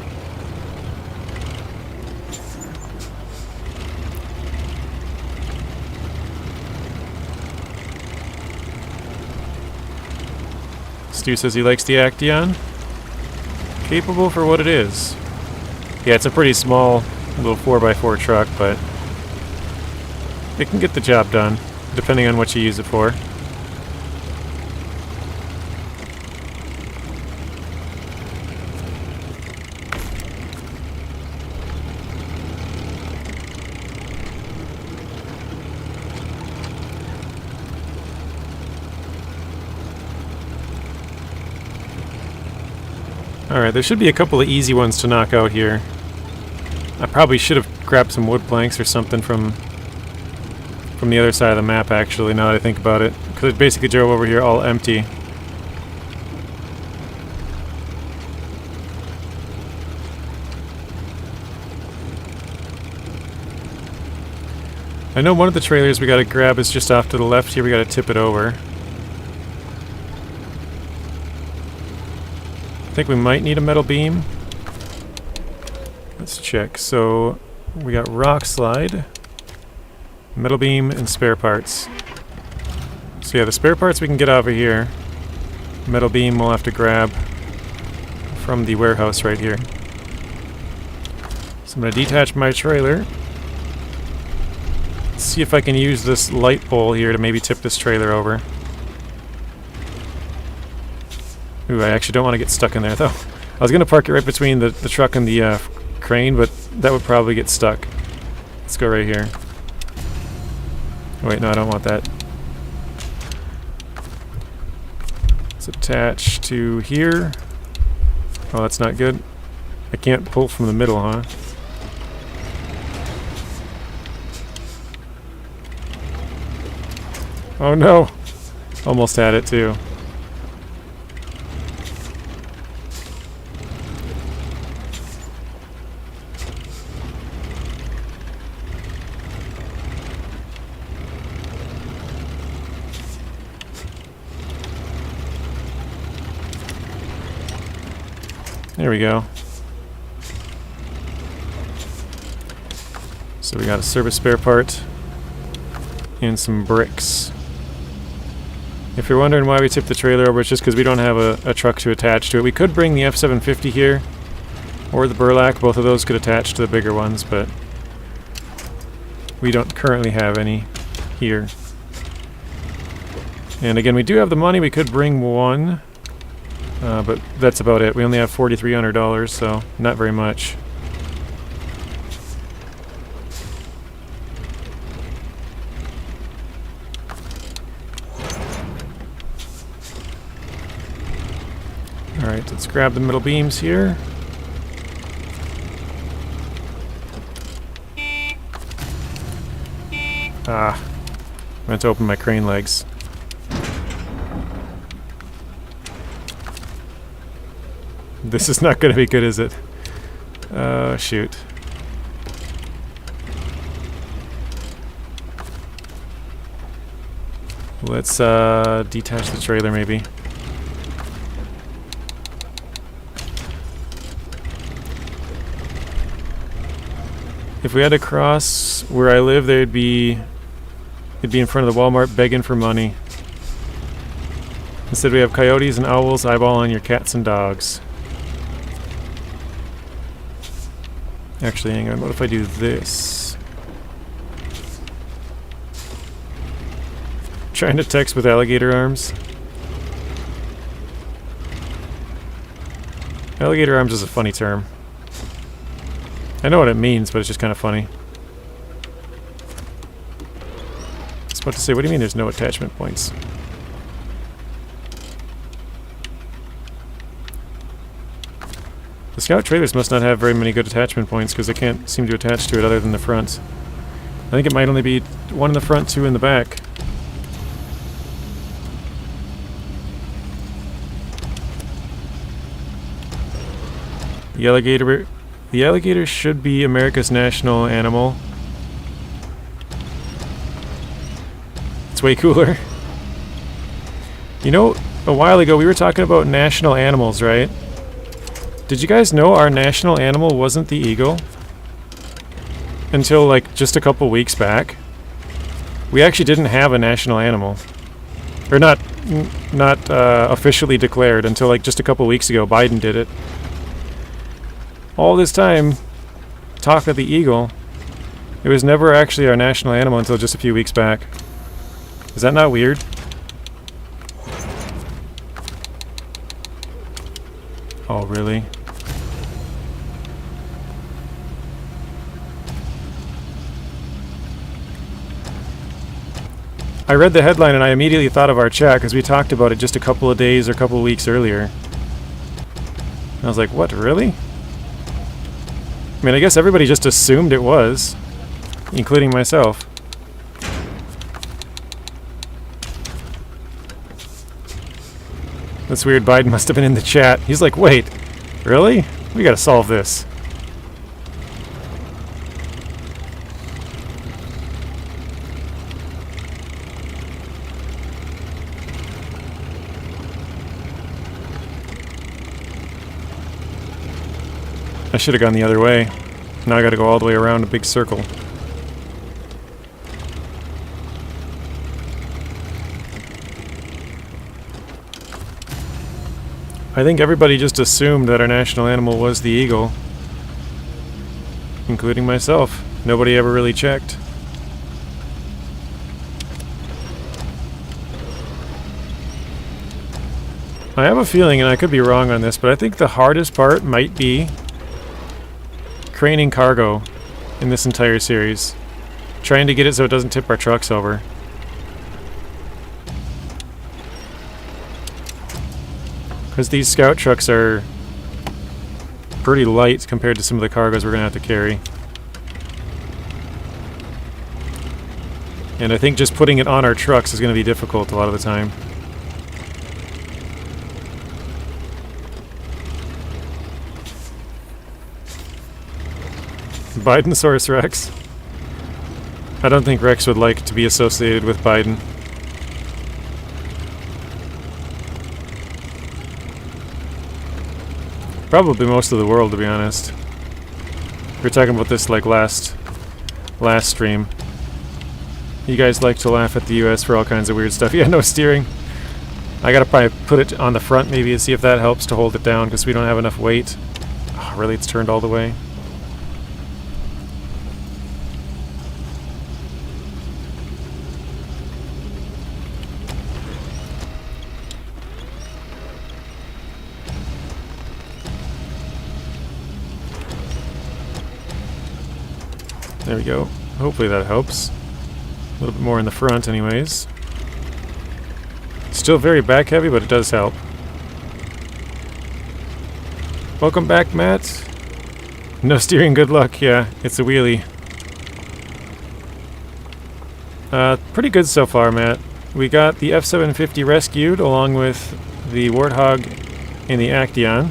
Stu says he likes the Actaeon. Capable for what it is. Yeah, it's a pretty small little 4x4 truck, but it can get the job done, depending on what you use it for. Alright, there should be a couple of easy ones to knock out here. I probably should have grabbed some wood planks or something from the other side of the map, actually, now that I think about it. Because it basically drove over here all empty. I know one of the trailers we gotta grab is just off to the left here, we gotta tip it over. I think we might need a metal beam. Let's check. So we got rock slide, metal beam, and spare parts. So yeah, the spare parts we can get over here. Metal beam we'll have to grab from the warehouse right here. So I'm going to detach my trailer. See if I can use this light pole here to maybe tip this trailer over. Ooh, I actually don't want to get stuck in there, though. I was going to park it right between the truck and the crane, but that would probably get stuck. Let's go right here. Oh, wait, no, I don't want that. Let's attach to here. Oh, that's not good. I can't pull from the middle, huh? Oh no! Almost had it, too. There we go. So we got a service spare part and some bricks. If you're wondering why we tipped the trailer over, it's just because we don't have a truck to attach to it. We could bring the F750 here, or the burlak. Both of those could attach to the bigger ones, but we don't currently have any here. And again, we do have the money. We could bring one. But that's about it. We only have $4,300, so not very much. Alright, Alright, let's grab the middle beams here. Ah, I meant to open my crane legs. This is not going to be good, is it? Oh, shoot. Let's detach the trailer, maybe. If we had to cross where I live, it'd be in front of the Walmart begging for money. Instead, we have coyotes and owls eyeballing your cats and dogs. Actually, hang on. What if I do this? Trying to text with alligator arms. Alligator arms is a funny term. I know what it means, but it's just kind of funny. I was about to say, what do you mean there's no attachment points? The scout trailers must not have very many good attachment points because they can't seem to attach to it other than the front. I think it might only be one in the front, two in the back. The alligator should be America's national animal. It's way cooler. You know, a while ago we were talking about national animals, right? Did you guys know our national animal wasn't the eagle? Until like just a couple weeks back. We actually didn't have a national animal. Or not officially declared until like just a couple weeks ago. Biden did it. All this time, talk of the eagle, it was never actually our national animal until just a few weeks back. Is that not weird? Oh, really? I read the headline and I immediately thought of our chat because we talked about it just a couple of days or a couple of weeks earlier. And I was like, what, really? I mean, I guess everybody just assumed it was, including myself. That's weird. Biden must have been in the chat. He's like, wait, really? We gotta solve this. I should have gone the other way. Now I gotta go all the way around a big circle. I think everybody just assumed that our national animal was the eagle. Including myself. Nobody ever really checked. I have a feeling, and I could be wrong on this, but I think the hardest part might be craning cargo in this entire series. Trying to get it so it doesn't tip our trucks over. Because these scout trucks are pretty light compared to some of the cargoes we're going to have to carry. And I think just putting it on our trucks is going to be difficult a lot of the time. Bidenosaurus Rex. I don't think Rex would like to be associated with Biden. Probably most of the world, to be honest. We were talking about this like last stream. You guys like to laugh at the US for all kinds of weird stuff. Yeah, no steering. I gotta probably put it on the front maybe and see if that helps to hold it down because we don't have enough weight. Oh, really, it's turned all the way. There we go. Hopefully that helps. A little bit more in the front anyways. Still very back heavy, but it does help. Welcome back, Matt. No steering, good luck. Yeah, it's a wheelie. Pretty good so far, Matt. We got the F750 rescued along with the Warthog and the Actaeon.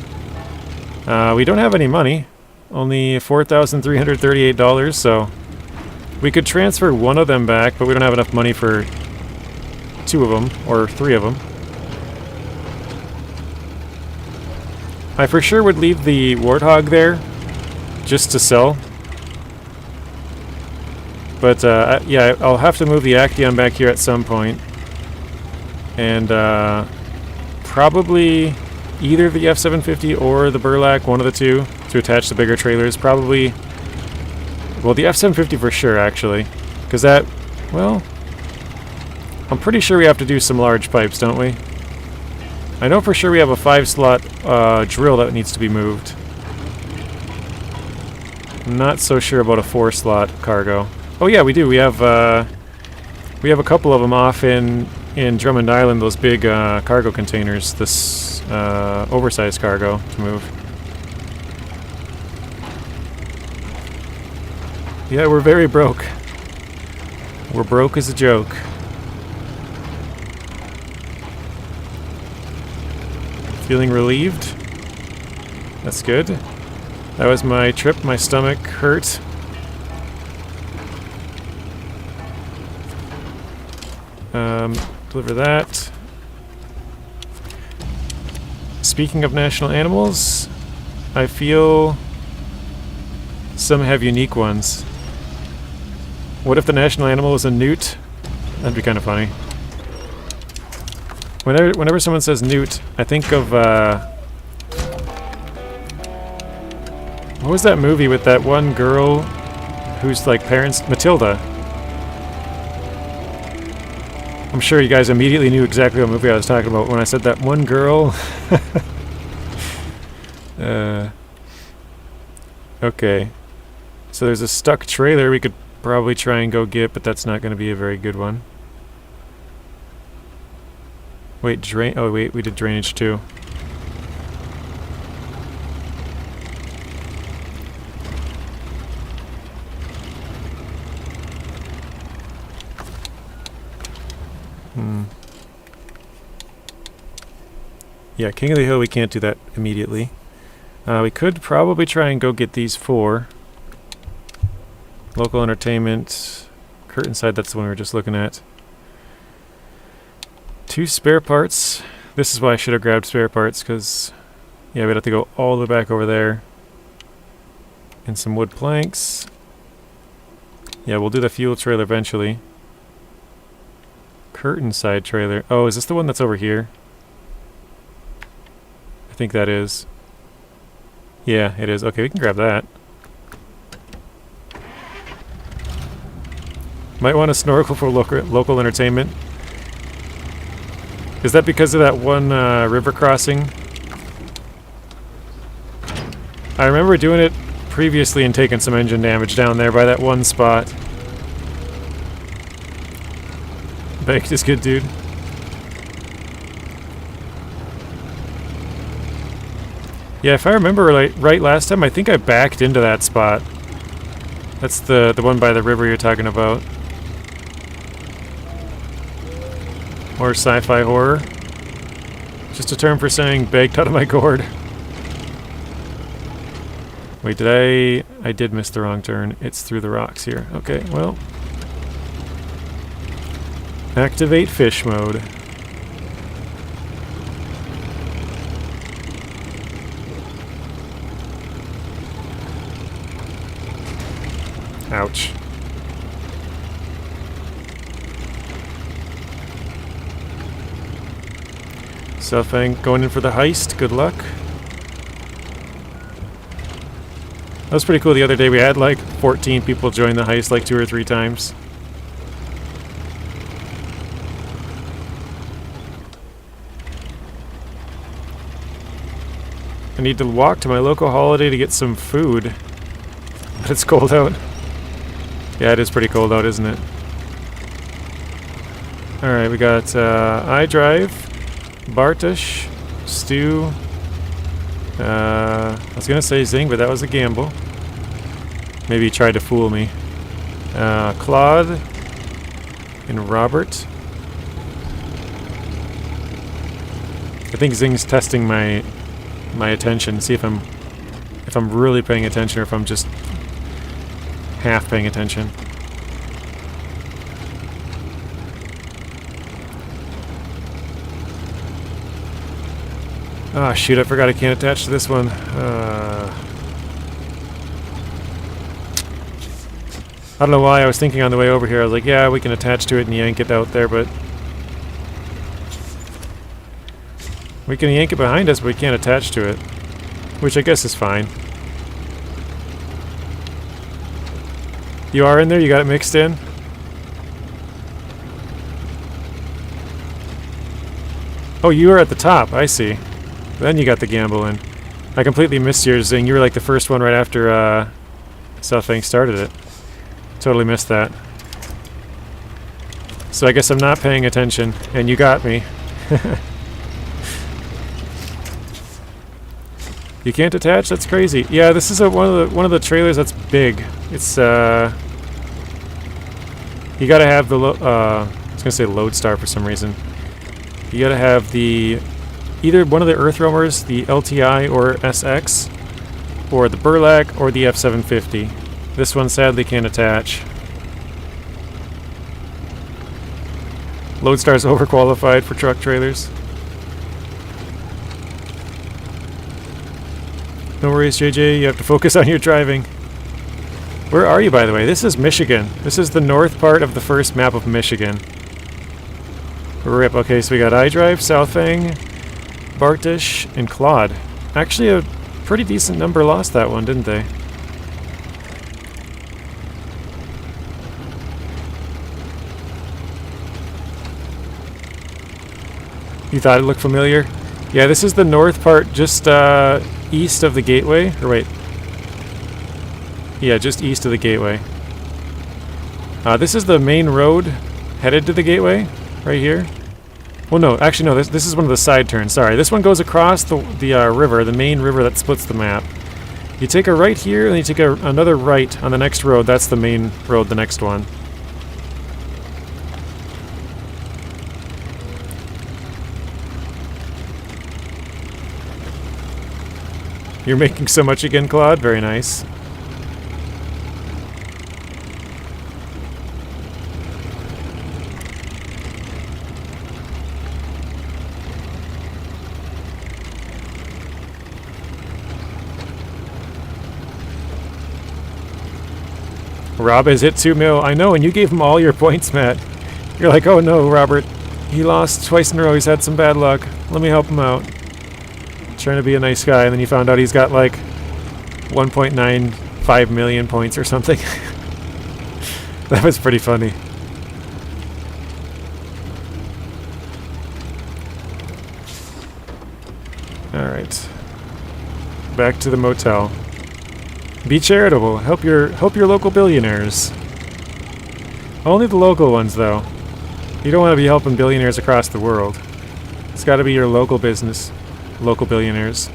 We don't have any money. Only $4,338, so we could transfer one of them back, but we don't have enough money for two of them, or three of them. I for sure would leave the Warthog there, just to sell. But, yeah, I'll have to move the Actaeon back here at some point. And, probably either the F750 or the burlak, one of the two, to attach the bigger trailers. Probably, well, the F750 for sure, actually. Because that, well, I'm pretty sure we have to do some large pipes, don't we? I know for sure we have a 5-slot drill that needs to be moved. I'm not so sure about a 4-slot cargo. Oh yeah, we do. We have a couple of them off in Drummond Island. Those big cargo containers. This oversized cargo to move. Yeah, we're very broke. We're broke as a joke. Feeling relieved? That's good. That was my trip. My stomach hurt. Deliver that. Speaking of national animals, I feel some have unique ones. What if the national animal was a newt? That'd be kind of funny. Whenever someone says newt, I think of, what was that movie with that one girl whose, like, parents... Matilda. I'm sure you guys immediately knew exactly what movie I was talking about when I said that one girl. Okay. So there's a stuck trailer we could probably try and go get, but that's not going to be a very good one. Wait, drain... Oh, wait, we did drainage too. Yeah, King of the Hill, we can't do that immediately. We could probably try and go get these 4. Local entertainment, curtain side, that's the one we were just looking at. 2 spare parts. This is why I should have grabbed spare parts, because, yeah, we'd have to go all the way back over there. And some wood planks. Yeah, we'll do the fuel trailer eventually. Curtain side trailer. Oh, is this the one that's over here? I think that is. Yeah, it is. Okay, we can grab that. Might want to snorkel for local entertainment. Is that because of that one river crossing? I remember doing it previously and taking some engine damage down there by that one spot. Baked is good, dude. Yeah, if I remember right last time, I think I backed into that spot. That's the one by the river you're talking about. Or sci-fi horror. Just a term for saying baked out of my gourd. Wait, did I did miss the wrong turn. It's through the rocks here. Okay, well. Activate fish mode. Ouch. Selfang going in for the heist. Good luck. That was pretty cool the other day. We had like 14 people join the heist like 2 or 3 times. I need to walk to my local holiday to get some food. But it's cold out. Yeah, it is pretty cold out, isn't it? Alright, we got iDrive, Bartosz, Stu, I was gonna say Zing, but that was a gamble. Maybe he tried to fool me. Claude and Robert. I think Zing's testing my attention, see if I'm really paying attention or if I'm just half paying attention. Ah, shoot, I forgot I can't attach to this one. I don't know why I was thinking on the way over here. I was like, yeah, we can attach to it and yank it out there, but we can yank it behind us, but we can't attach to it, which I guess is fine. You are in there? You got it mixed in? Oh, you were at the top. I see. Then you got the gamble in. I completely missed yours, Zing. You were like the first one right after Southbank started it. Totally missed that. So I guess I'm not paying attention, and you got me. You can't attach? That's crazy. Yeah, this is one of the trailers that's big. It's you gotta have the I was gonna say Lodestar for some reason. You gotta have the either one of the Earth Roamers, the LTI or SX, or the Burlak or the F750. This one sadly can't attach. Lodestar's overqualified for truck trailers. No worries, JJ. You have to focus on your driving. Where are you, by the way? This is Michigan. This is the north part of the first map of Michigan. Rip. Okay, so we got iDrive, Southfang, Bartish, and Claude. Actually, a pretty decent number lost that one, didn't they? You thought it looked familiar? Yeah, this is the north part, just east of the gateway. Or wait. Yeah, just east of the gateway. This is the main road headed to the gateway, right here. Well, no, actually no, this is one of the side turns, sorry. This one goes across the river, the main river that splits the map. You take a right here, and you take another right on the next road. That's the main road, the next one. You're making so much again, Claude? Very nice. Rob has hit 2 mil. I know, and you gave him all your points, Matt. You're like, oh no, Robert. He lost twice in a row. He's had some bad luck. Let me help him out. Trying to be a nice guy, and then you found out he's got like 1.95 million points or something. That was pretty funny. Alright. Back to the motel. Be charitable. Help your local billionaires. Only the local ones, though. You don't want to be helping billionaires across the world. It's got to be your local business. Local billionaires.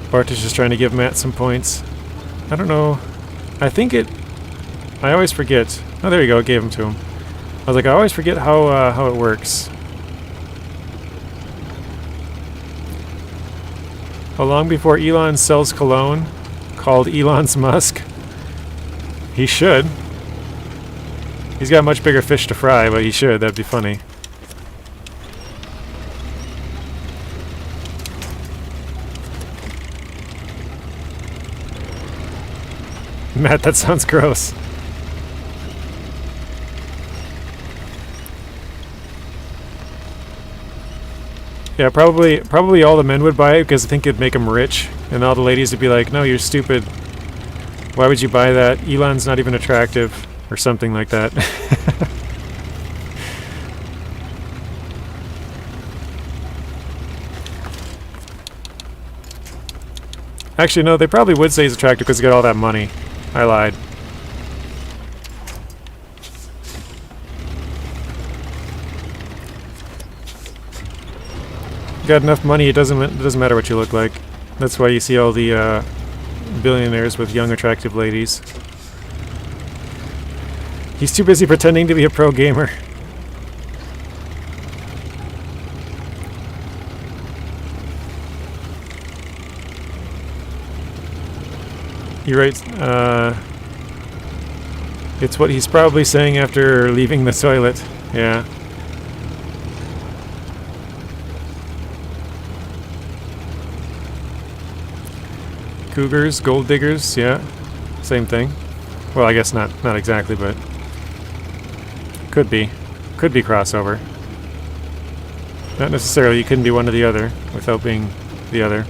Bart is just trying to give Matt some points. I don't know. I think it... I always forget. Oh, there you go. It gave them to him. I was like, I always forget how it works. How long before Elon sells cologne called Elon's Musk? He should. He's got much bigger fish to fry, but he should. That'd be funny. Matt, that sounds gross. Yeah, probably all the men would buy it because I think it'd make them rich, and all the ladies would be like, "No, you're stupid. Why would you buy that? Elon's not even attractive," or something like that. Actually, no, they probably would say he's attractive because he got all that money. I lied. Got enough money, it doesn't matter what you look like. That's why you see all the billionaires with young, attractive ladies. He's too busy pretending to be a pro gamer. You're right. It's what he's probably saying after leaving the toilet. Yeah. Cougars, gold diggers, yeah. Same thing. Well, I guess not exactly, but could be. Could be crossover. Not necessarily, you couldn't be one or the other without being the other.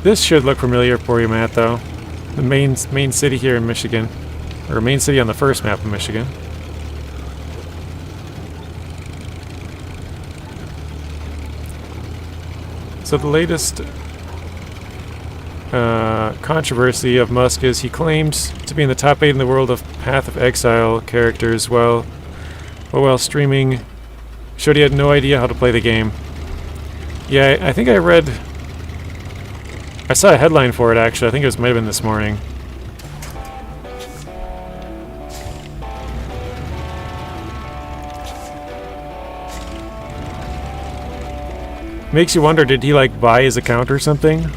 This should look familiar for you, Matt, though. The main city here in Michigan. Or main city on the first map of Michigan. So the latest controversy of Musk is he claimed to be in the top 8 in the world of Path of Exile characters while streaming showed he had no idea how to play the game. Yeah, I think I saw a headline for it actually. I think it might have been this morning. Makes you wonder, did he like buy his account or something?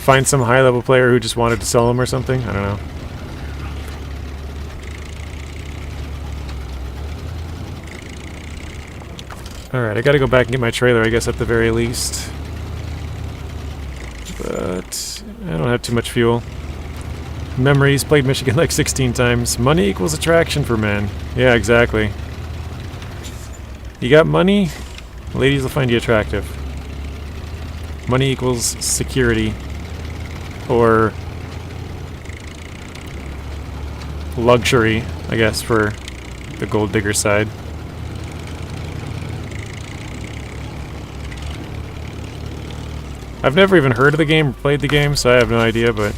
Find some high-level player who just wanted to sell him or something? I don't know. Alright, I gotta go back and get my trailer, I guess, at the very least. But I don't have too much fuel. Memories, played Michigan like 16 times. Money equals attraction for men. Yeah, exactly. You got money, ladies will find you attractive. Money equals security. Or luxury, I guess, for the gold digger side. I've never even heard of the game or played the game, so I have no idea, but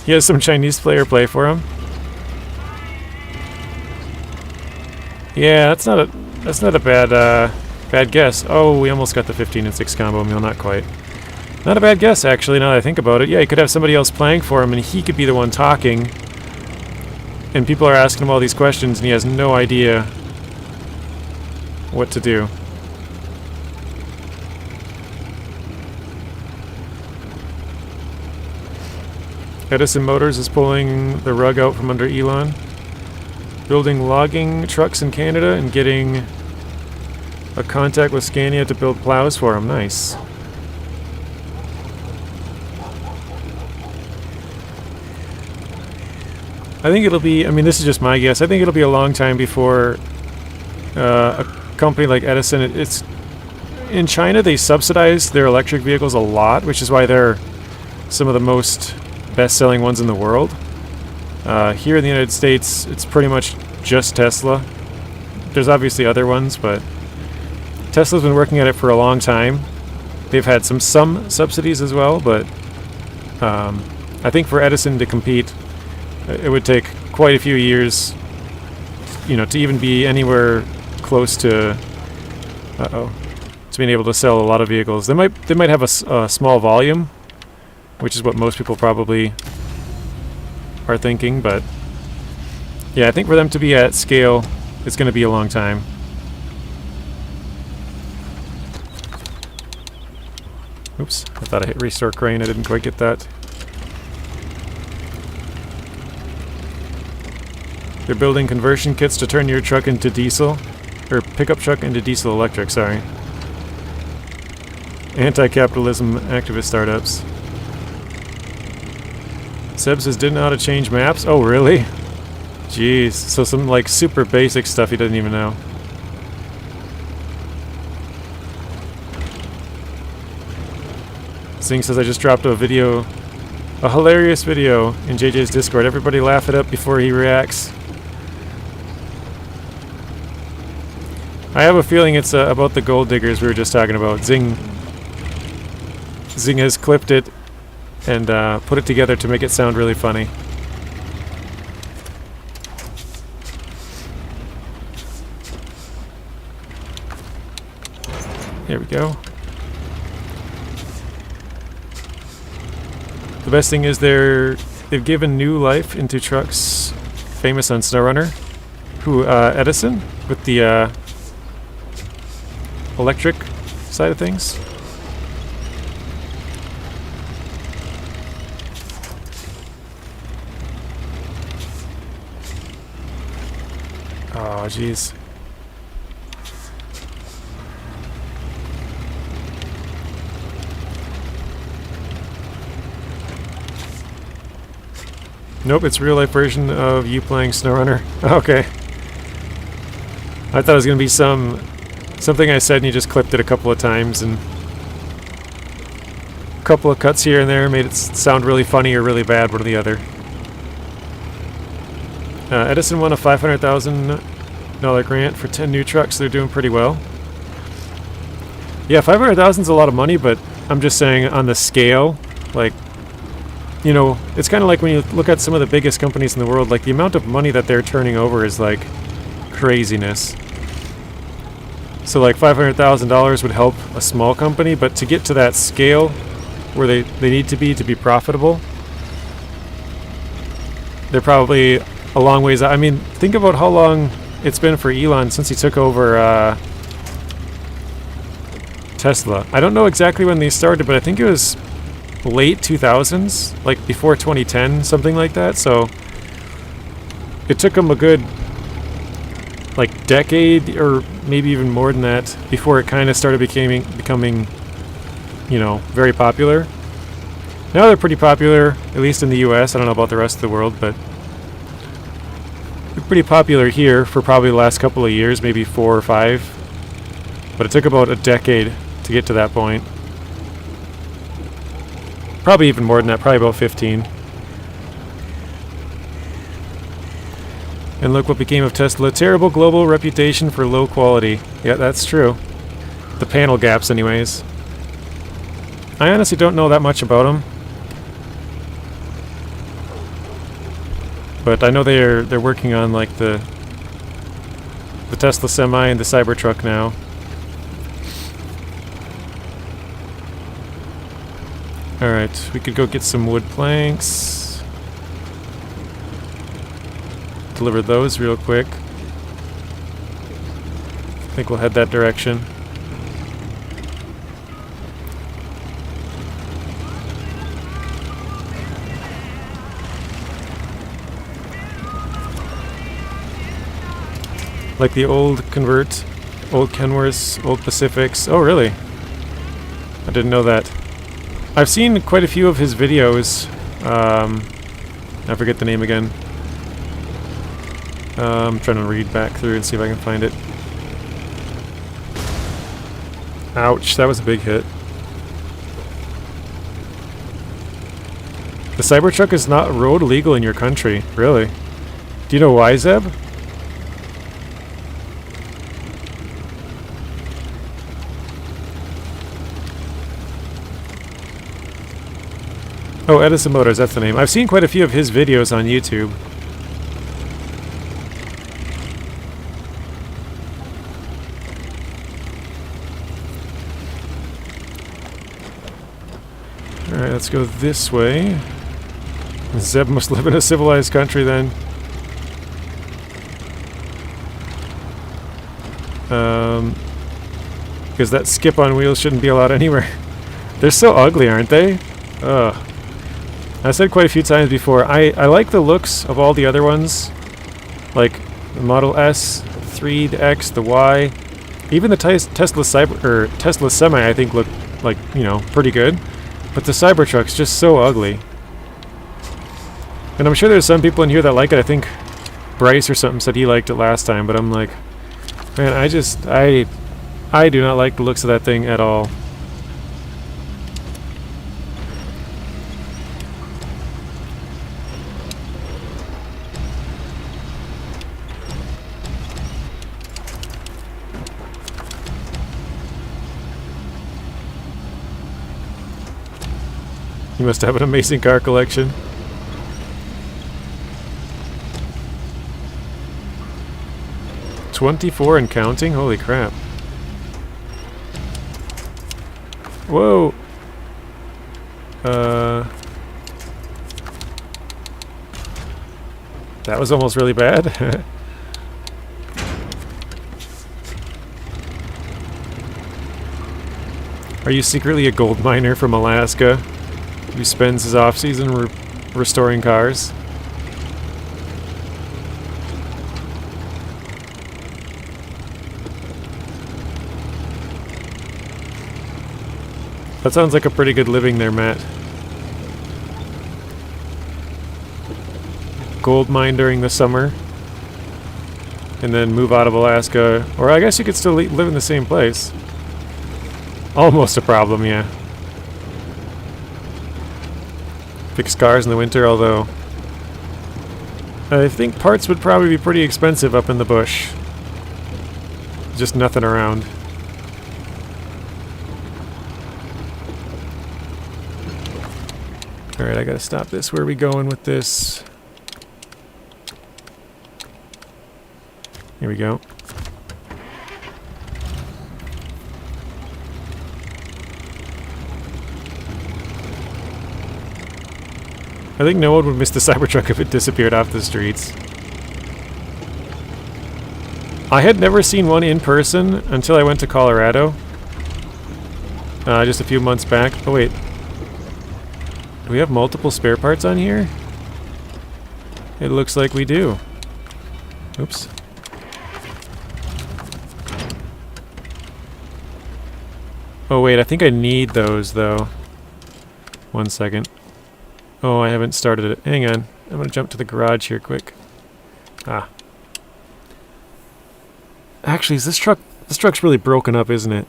he has some Chinese player play for him. Yeah, that's not a bad guess. Oh, we almost got the 15 and 6 combo meal, not quite. Not a bad guess, actually, now that I think about it. Yeah, he could have somebody else playing for him, and he could be the one talking. And people are asking him all these questions, and he has no idea what to do. Edison Motors is pulling the rug out from under Elon. Building logging trucks in Canada and getting a contact with Scania to build plows for him. Nice. I think it'll be, I mean, this is just my guess, I think it'll be a long time before a company like Edison, it's in China they subsidize their electric vehicles a lot, which is why they're some of the most best-selling ones in the world. Here in the United States, it's pretty much just Tesla. There's obviously other ones, but Tesla's been working at it for a long time. They've had some subsidies as well, but I think for Edison to compete, it would take quite a few years, you know, to even be anywhere close to to being able to sell a lot of vehicles. They might have a small volume, which is what most people probably are thinking, but yeah, I think for them to be at scale, it's going to be a long time. Oops, I thought I hit restore crane, I didn't quite get that. They're building conversion kits to turn your truck into diesel, or pickup truck into diesel electric, sorry. Anti-capitalism activist startups. Seb says didn't know how to change maps. Oh, really? Jeez. So some like super basic stuff he doesn't even know. Singh says I just dropped a video, a hilarious video in JJ's Discord. Everybody laugh it up before he reacts. I have a feeling it's about the gold diggers we were just talking about. Zing has clipped it and put it together to make it sound really funny. There we go. The best thing is they've given new life into trucks famous on SnowRunner. Who, Edison? With the electric side of things. Oh, jeez. Nope, it's a real life version of you playing SnowRunner. Okay. I thought it was gonna be something I said and you just clipped it a couple of times and a couple of cuts here and there made it sound really funny or really bad, one or the other. Edison won a $500,000 grant for 10 new trucks. They're doing pretty well. Yeah, 500,000 is a lot of money, but I'm just saying on the scale, like, you know, it's kind of like when you look at some of the biggest companies in the world, like the amount of money that they're turning over is like craziness. So like $500,000 would help a small company, but to get to that scale where they need to be profitable, they're probably a long ways out. I mean, think about how long it's been for Elon since he took over Tesla. I don't know exactly when they started, but I think it was late 2000s, like before 2010, something like that. So it took him a good like decade or maybe even more than that before it kind of started becoming, you know, very popular. Now they're pretty popular, at least in the US. I don't know about the rest of the world, but they're pretty popular here for probably the last couple of years, maybe 4 or 5. But it took about a decade to get to that point. Probably even more than that, probably about 15. And look what became of Tesla. Terrible global reputation for low quality. Yeah, that's true. The panel gaps anyways. I honestly don't know that much about them. But I know they're working on like the Tesla Semi and the Cybertruck now. Alright, we could go get some wood planks. Deliver those real quick. I think we'll head that direction. Like the old Convert, old Kenworths, old Pacifics. Oh, really? I didn't know that. I've seen quite a few of his videos. I forget the name again. I'm trying to read back through and see if I can find it. Ouch, that was a big hit. The Cybertruck is not road legal in your country, really. Do you know why, Zeb? Oh, Edison Motors, that's the name. I've seen quite a few of his videos on YouTube. Alright, let's go this way. Zeb must live in a civilized country then. Because that skip on wheels shouldn't be allowed anywhere. They're so ugly, aren't they? Ugh. I said quite a few times before, I like the looks of all the other ones. Like the Model S, 3, the X, the Y. Even the Tesla Semi I think look like, you know, pretty good. But the Cybertruck's just so ugly. And I'm sure there's some people in here that like it. I think Bryce or something said he liked it last time, but I'm like, man, I do not like the looks of that thing at all. You must have an amazing car collection. $24 and counting? Holy crap. Whoa! That was almost really bad. Are you secretly a gold miner from Alaska who spends his off-season restoring cars? That sounds like a pretty good living there, Matt. Gold mine during the summer, and then move out of Alaska. Or I guess you could still live in the same place. Almost a problem, yeah. Fix cars in the winter, although I think parts would probably be pretty expensive up in the bush. Just nothing around. Alright, I gotta stop this. Where are we going with this? Here we go. I think no one would miss the Cybertruck if it disappeared off the streets. I had never seen one in person until I went to Colorado. Just a few months back. Oh wait. Do we have multiple spare parts on here? It looks like we do. Oops. Oh wait, I think I need those though. 1 second. Oh, I haven't started it. Hang on. I'm gonna jump to the garage here quick. Ah. Actually, this truck's really broken up, isn't it?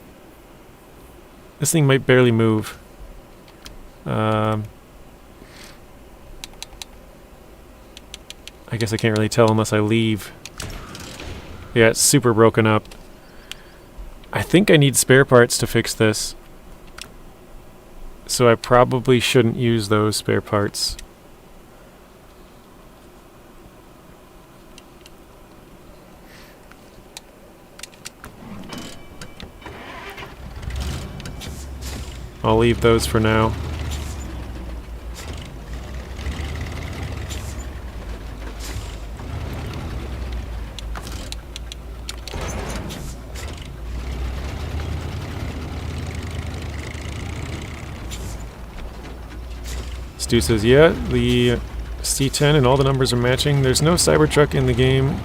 This thing might barely move. I guess I can't really tell unless I leave. Yeah, it's super broken up. I think I need spare parts to fix this. So I probably shouldn't use those spare parts. I'll leave those for now. Stu says, yeah, the C10 and all the numbers are matching. There's no Cybertruck in the game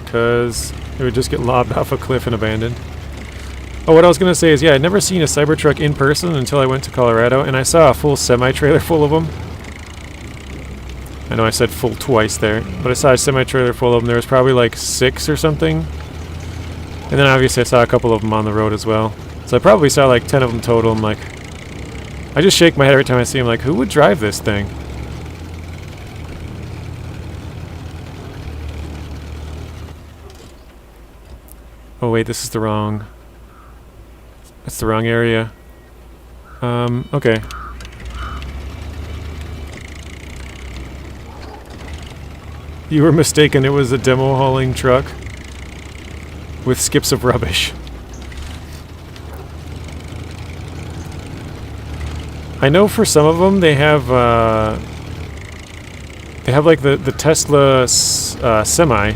because it would just get lobbed off a cliff and abandoned. Oh, what I was going to say is, yeah, I'd never seen a Cybertruck in person until I went to Colorado, and I saw a full semi-trailer full of them. I know I said full twice there, but I saw a semi-trailer full of them. There was probably like 6 or something. And then obviously I saw a couple of them on the road as well. So I probably saw like 10 of them total. I'm like, I just shake my head every time I see him, like, who would drive this thing? Oh wait, this is the wrong... That's the wrong area. Okay. You were mistaken, it was a demo hauling truck with skips of rubbish. I know for some of them they have like the Tesla semi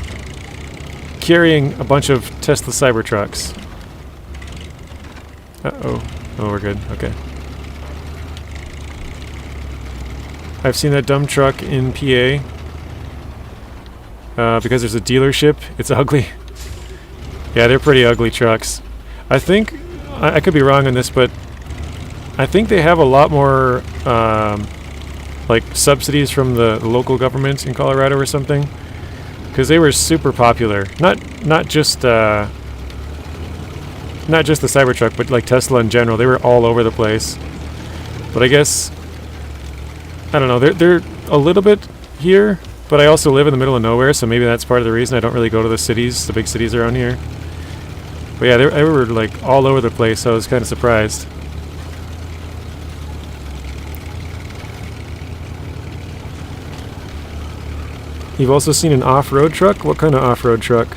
carrying a bunch of Tesla Cybertrucks. Uh-oh. Oh, we're good. Okay. I've seen that dumb truck in PA. Because there's a dealership. It's ugly. Yeah, they're pretty ugly trucks. I think... I could be wrong on this, but... I think they have a lot more, like, subsidies from the local government in Colorado or something. Because they were super popular. Not just the Cybertruck, but like Tesla in general. They were all over the place. But I guess, I don't know, they're a little bit here, but I also live in the middle of nowhere, so maybe that's part of the reason I don't really go to the cities, the big cities around here. But yeah, they were like all over the place, so I was kind of surprised. You've also seen an off-road truck? What kind of off-road truck?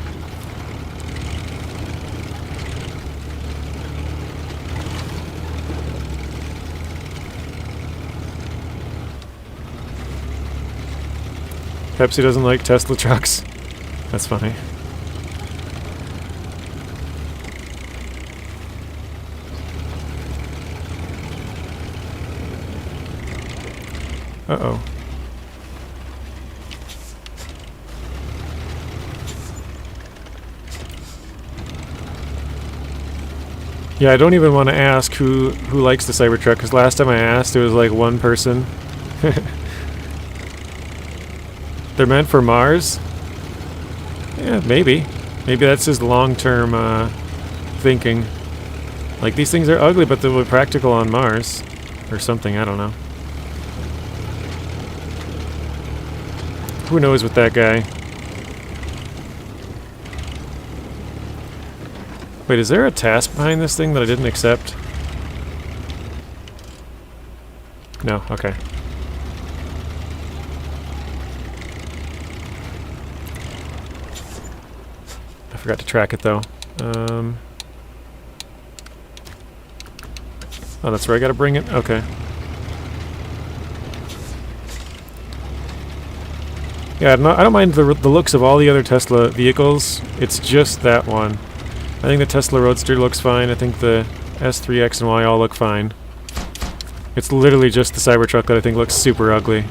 Pepsi doesn't like Tesla trucks. That's funny. Uh-oh. Yeah, I don't even want to ask who likes the Cybertruck, because last time I asked, it was like one person. They're meant for Mars? Yeah, maybe. Maybe that's his long-term thinking. Like, these things are ugly, but they'll be practical on Mars. Or something, I don't know. Who knows with that guy? Wait, is there a task behind this thing that I didn't accept? No, okay. I forgot to track it though. Oh, that's where I gotta bring it? Okay. Yeah, I don't mind the looks of all the other Tesla vehicles. It's just that one. I think the Tesla Roadster looks fine. I think the S3, X, and Y all look fine. It's literally just the Cybertruck that I think looks super ugly.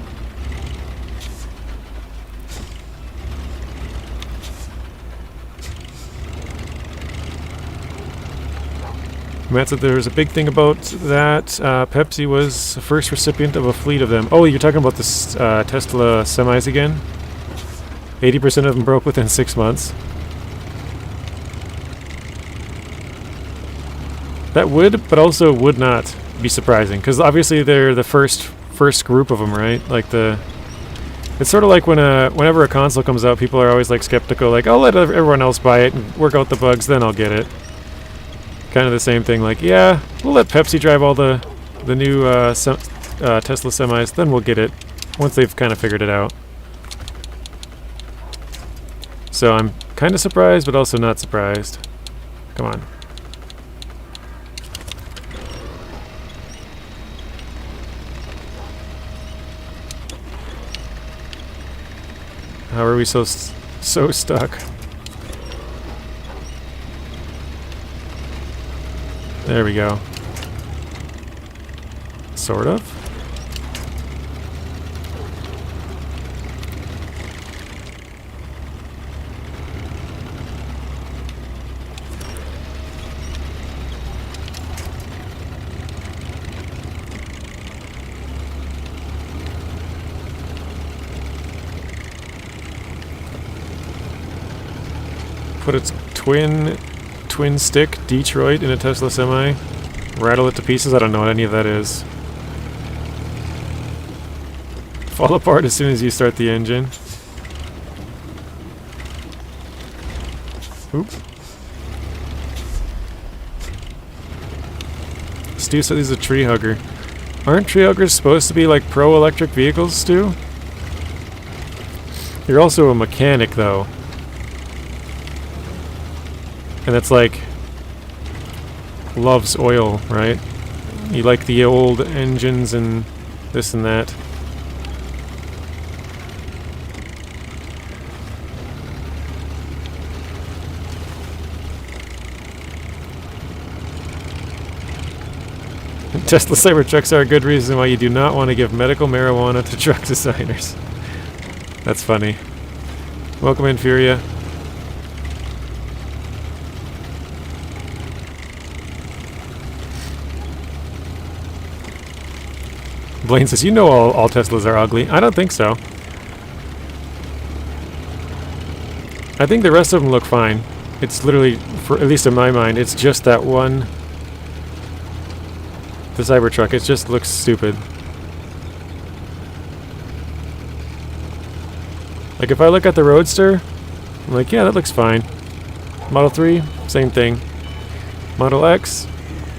Matt said there's a big thing about that. Pepsi was the first recipient of a fleet of them. Oh, you're talking about this Tesla semis again? 80% of them broke within 6 months. That would, but also would not be surprising, because obviously they're the first group of them, right? Like it's sort of like when whenever a console comes out, people are always like skeptical, like I'll let everyone else buy it and work out the bugs, then I'll get it. Kind of the same thing, like yeah, we'll let Pepsi drive all the new Tesla semis, then we'll get it once they've kind of figured it out. So I'm kind of surprised, but also not surprised. Come on. How are we so stuck? There we go. Sort of. Put its twin stick Detroit in a Tesla semi. Rattle it to pieces. I don't know what any of that is. Fall apart as soon as you start the engine. Oop. Stu said he's a tree hugger. Aren't tree huggers supposed to be like pro electric vehicles, Stu? You're also a mechanic though. And it's like loves oil, right? You like the old engines and this and that. Tesla Cybertrucks are a good reason why you do not want to give medical marijuana to truck designers. That's funny. Welcome in, Furia. Blaine says, you know all Teslas are ugly. I don't think so. I think the rest of them look fine. It's literally, for, at least in my mind, it's just that one. The Cybertruck, it just looks stupid. Like if I look at the Roadster, I'm like, yeah, that looks fine. Model 3, same thing. Model X,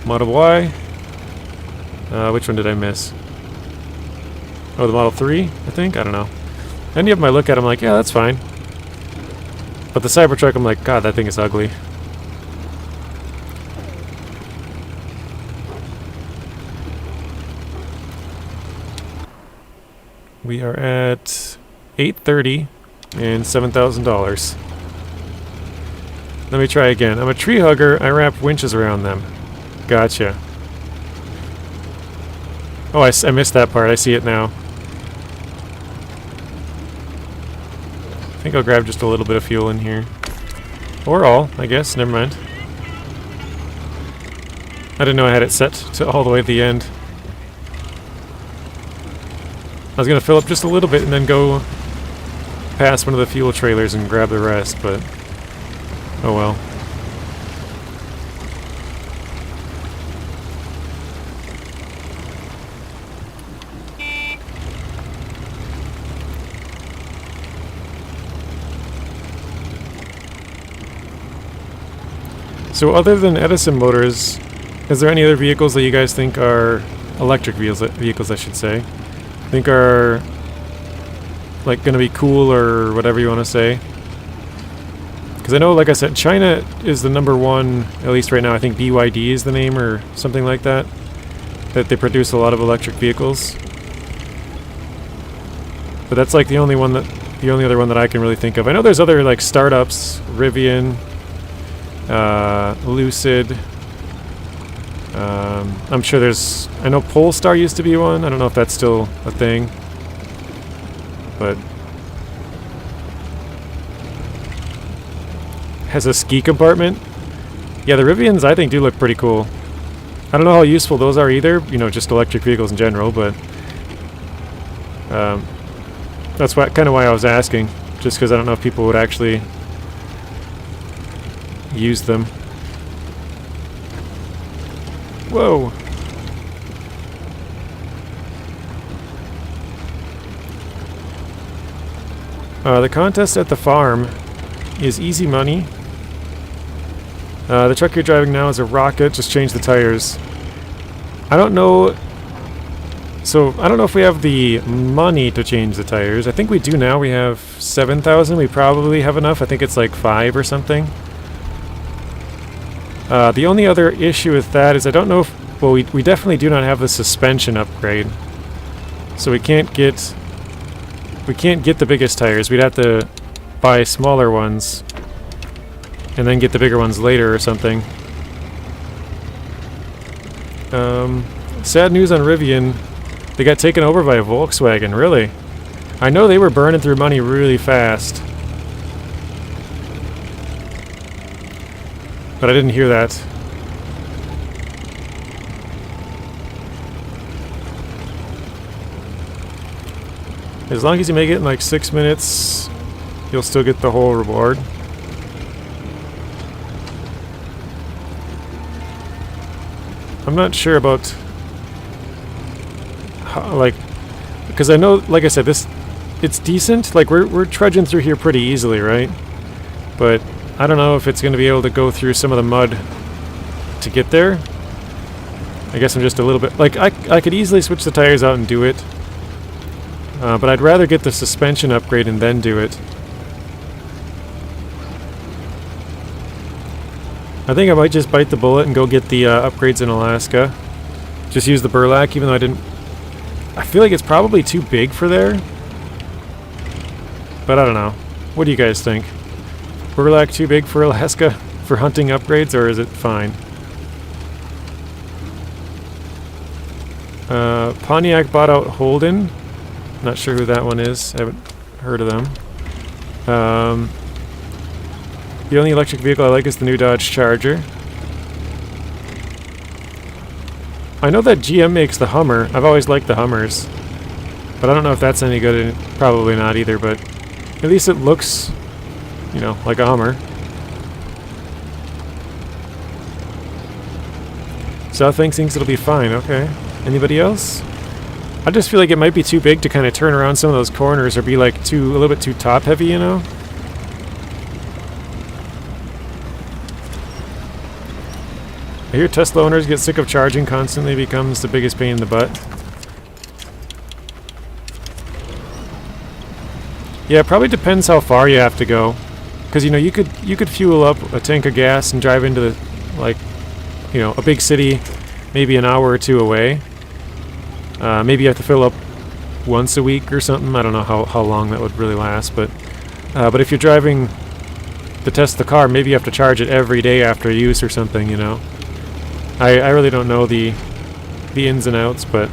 Model Y. Which one did I miss? Oh, the Model 3, I think? I don't know. Any of them I look at, I'm like, yeah, that's fine. But the Cybertruck, I'm like, God, that thing is ugly. We are at $830 and $7,000. Let me try again. I'm a tree hugger. I wrap winches around them. Gotcha. Oh, I missed that part. I see it now. I think I'll grab just a little bit of fuel in here. Or all, I guess. Never mind. I didn't know I had it set to all the way at the end. I was going to fill up just a little bit and then go past one of the fuel trailers and grab the rest, but oh well. So other than Edison motors, is there any other vehicles that you guys think are electric vehicles I should say, think are like going to be cool or whatever you want to say? Because I know, like I said, China is the #1, at least right now. I think BYD is the name or something like that. That they produce a lot of electric vehicles. But that's like the only other one that I can really think of. I know there's other like startups, Rivian, Lucid. I'm sure there's. I know Polestar used to be one. I don't know if that's still a thing. But has a ski compartment. Yeah, the Rivians I think do look pretty cool. I don't know how useful those are either. You know, just electric vehicles in general. But that's kind of why I was asking, just because I don't know if people would actually use them. Whoa. The contest at the farm is easy money. The truck you're driving now is a rocket, just change the tires. I don't know. So, I don't know if we have the money to change the tires. I think we do now. We have 7,000. We probably have enough. I think it's like 5 or something. The only other issue with that is I don't know if... Well, we definitely do not have the suspension upgrade. So we can't get... We can't get the biggest tires. We'd have to buy smaller ones and then get the bigger ones later or something. Sad news on Rivian. They got taken over by a Volkswagen, really. I know they were burning through money really fast. But I didn't hear that. As long as you make it in like 6 minutes, you'll still get the whole reward. I'm not sure about how, like, because I know, like I said, it's decent. Like we're trudging through here pretty easily, right? But I don't know if it's going to be able to go through some of the mud to get there. I guess I'm just a little bit like I could easily switch the tires out and do it. But I'd rather get the suspension upgrade and then do it. I think I might just bite the bullet and go get the upgrades in Alaska. Just use the burlak, even though I didn't... I feel like it's probably too big for there. But I don't know. What do you guys think? Burlak too big for Alaska for hunting upgrades, or is it fine? Pontiac bought out Holden. Not sure who that one is. I haven't heard of them. The only electric vehicle I like is the new Dodge Charger. I know that GM makes the Hummer. I've always liked the Hummers. But I don't know if that's any good. Probably not either, but at least it looks, you know, like a Hummer. South Bank thinks it'll be fine. Okay. Anybody else? I just feel like it might be too big to kind of turn around some of those corners or be like a little bit too top heavy, you know? I hear Tesla owners get sick of charging constantly, becomes the biggest pain in the butt. Yeah, it probably depends how far you have to go. Because, you know, you could fuel up a tank of gas and drive into the, like, you know, a big city maybe an hour or two away. Maybe you have to fill up once a week or something. I don't know how long that would really last, but if you're driving to test the car, maybe you have to charge it every day after use or something, you know. I really don't know the ins and outs, but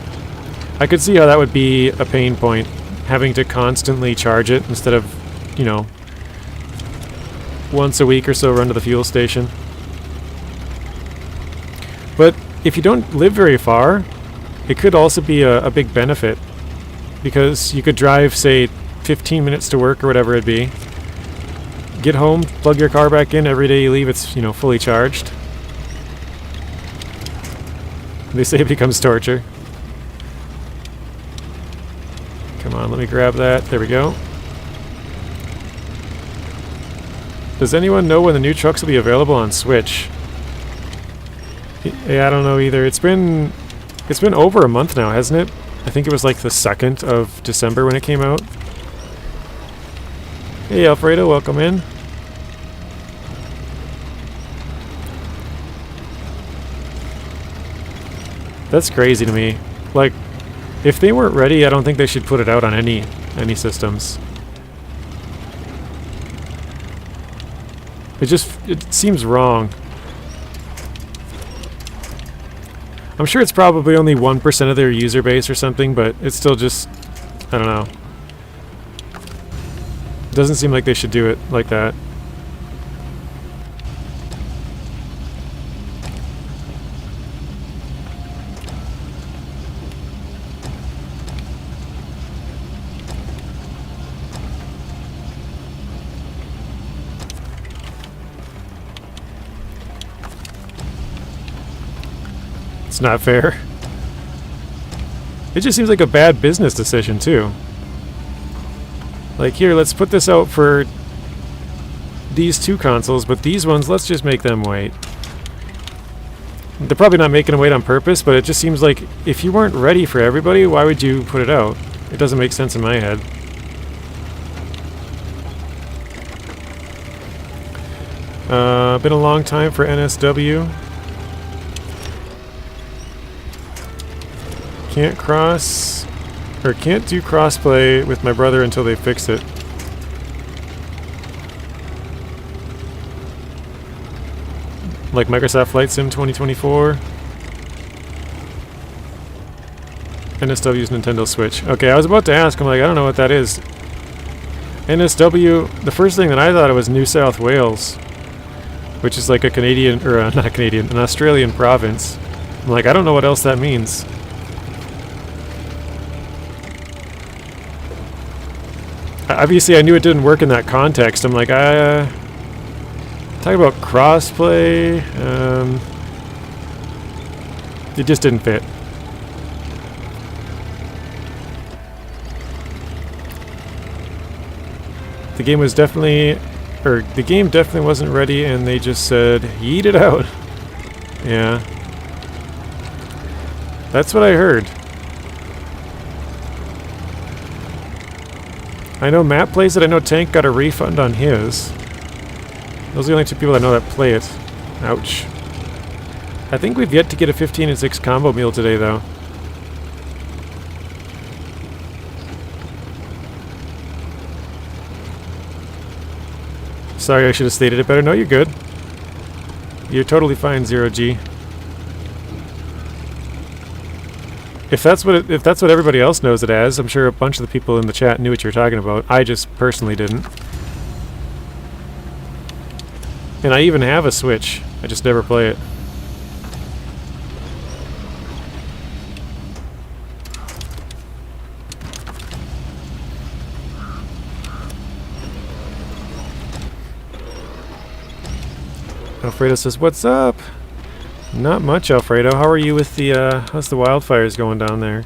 I could see how that would be a pain point, having to constantly charge it instead of, you know, once a week or so run to the fuel station. But if you don't live very far, it could also be a big benefit, because you could drive, say, 15 minutes to work or whatever it'd be, get home, plug your car back in, every day you leave it's, you know, fully charged. They say it becomes torture. Come on, let me grab that. There we go. Does anyone know when the new trucks will be available on Switch? Yeah, I don't know either. It's been over a month now, hasn't it? I think it was like the 2nd of December when it came out. Hey Alfredo, welcome in. That's crazy to me. Like, if they weren't ready, I don't think they should put it out on any systems. It seems wrong. I'm sure it's probably only 1% of their user base or something, but it's still just, I don't know. It doesn't seem like they should do it like that. It's not fair. It just seems like a bad business decision, too. Like, here, let's put this out for these 2 consoles, but these ones, let's just make them wait. They're probably not making them wait on purpose, but it just seems like if you weren't ready for everybody, why would you put it out? It doesn't make sense in my head. Been a long time for NSW. Can't do crossplay with my brother until they fix it. Like Microsoft Flight Sim 2024. NSW's Nintendo Switch. Okay, I was about to ask, I'm like, I don't know what that is. NSW, the first thing that I thought it was New South Wales, which is like a Canadian, or not a Canadian, an Australian province. I'm like, I don't know what else that means. Obviously, I knew it didn't work in that context. I'm like, talking about crossplay, it just didn't fit. The game definitely wasn't ready, and they just said, yeet it out. Yeah. That's what I heard. I know Matt plays it. I know Tank got a refund on his. Those are the only 2 people I know that play it. Ouch. I think we've yet to get a 15 and 6 combo meal today, though. Sorry, I should have stated it better. No, you're good. You're totally fine, 0G. If that's what everybody else knows it as, I'm sure a bunch of the people in the chat knew what you were talking about. I just personally didn't. And I even have a Switch. I just never play it. Alfredo says, "What's up?" Not much, Alfredo. How are you with the, how's the wildfires going down there?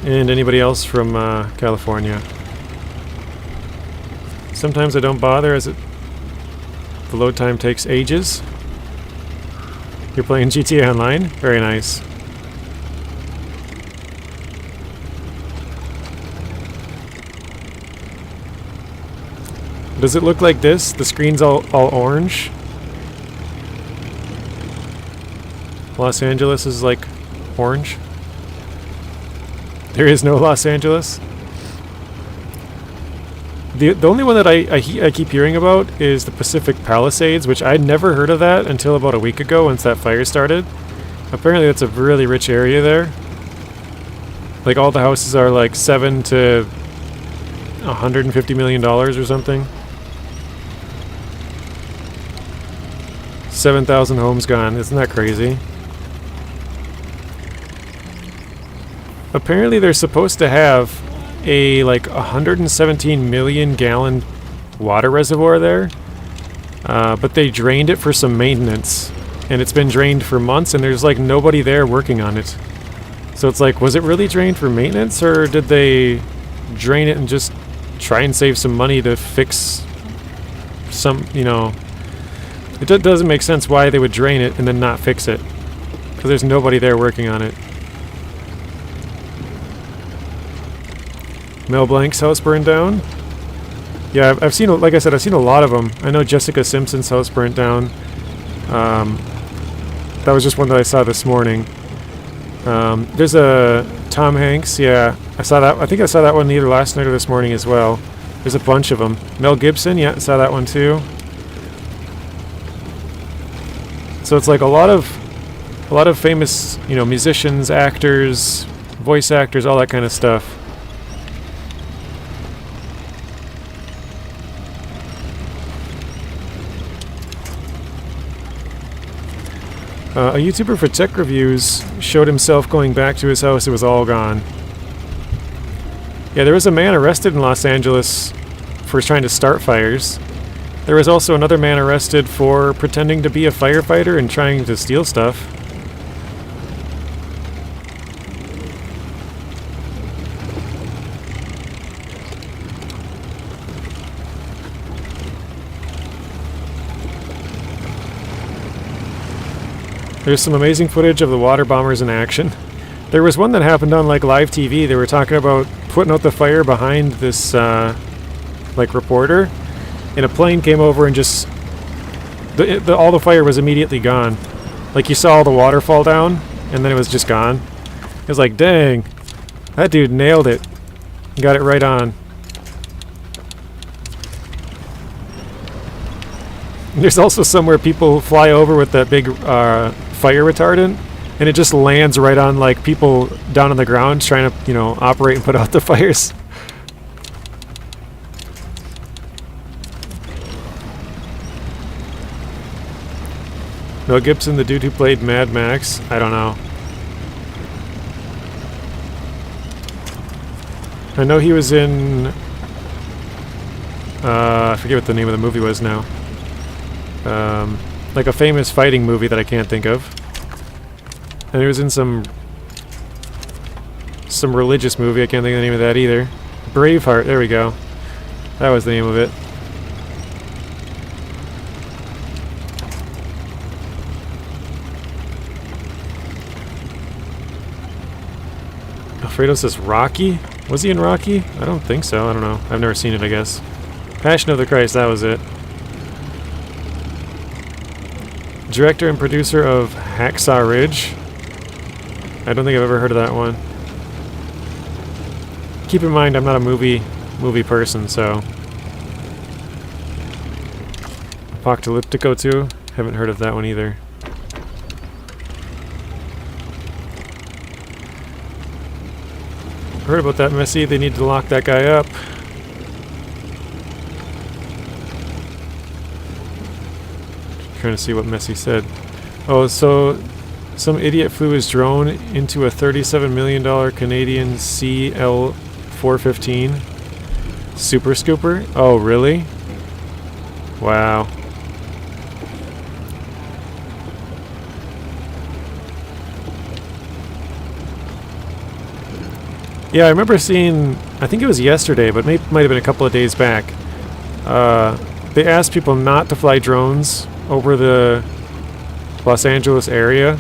And anybody else from, California? Sometimes I don't bother as the load time takes ages. You're playing GTA Online? Very nice. Does it look like this? The screen's all orange. Los Angeles is like orange. There is no Los Angeles. The only one that I keep hearing about is the Pacific Palisades, which I'd never heard of that until about a week ago once that fire started. Apparently that's a really rich area there. Like all the houses are like $7 to $150 million or something. 7,000 homes gone. Isn't that crazy? Apparently they're supposed to have a like 117 million gallon water reservoir there, but they drained it for some maintenance, and it's been drained for months, and there's like nobody there working on it. So it's like, was it really drained for maintenance, or did they drain it and just try and save some money to fix some, you know, it doesn't make sense why they would drain it and then not fix it, because there's nobody there working on it. Mel Blanc's house burned down. Yeah, I've seen, like I said, I've seen a lot of them. I know Jessica Simpson's house burnt down. That was just one that I saw this morning. There's a Tom Hanks. Yeah, I saw that. I think I saw that one either last night or this morning as well. There's a bunch of them. Mel Gibson. Yeah, I saw that one too. So it's like a lot of famous, you know, musicians, actors, voice actors, all that kind of stuff. A YouTuber for tech reviews showed himself going back to his house. It was all gone. Yeah, there was a man arrested in Los Angeles for trying to start fires. There was also another man arrested for pretending to be a firefighter and trying to steal stuff. There's some amazing footage of the water bombers in action. There was one that happened on like live TV. They were talking about putting out the fire behind this like reporter, and a plane came over and just all the fire was immediately gone. Like you saw all the water fall down, and then it was just gone. It was like, dang, that dude nailed it. Got it right on. There's also somewhere people fly over with that big fire retardant, and it just lands right on like people down on the ground trying to, you know, operate and put out the fires. Mel Gibson, the dude who played Mad Max, I don't know. I know he was in I forget what the name of the movie was now. Like a famous fighting movie that I can't think of. And he was in some religious movie. I can't think of the name of that either. Braveheart, there we go. That was the name of it. Alfredo says Rocky? Was he in Rocky? I don't think so. I don't know. I've never seen it, I guess. Passion of the Christ, that was it. Director and producer of Hacksaw Ridge. I don't think I've ever heard of that one. Keep in mind, I'm not a movie person, so. Apocalyptico 2. Haven't heard of that one either. Heard about that, Messy. They need to lock that guy up. Trying to see what Messy said. Oh, so some idiot flew his drone into a $37 million Canadian CL415 Super Scooper. Oh, really? Wow. Yeah, I remember seeing, I think it was yesterday, but might have been a couple of days back. They asked people not to fly drones over the Los Angeles area.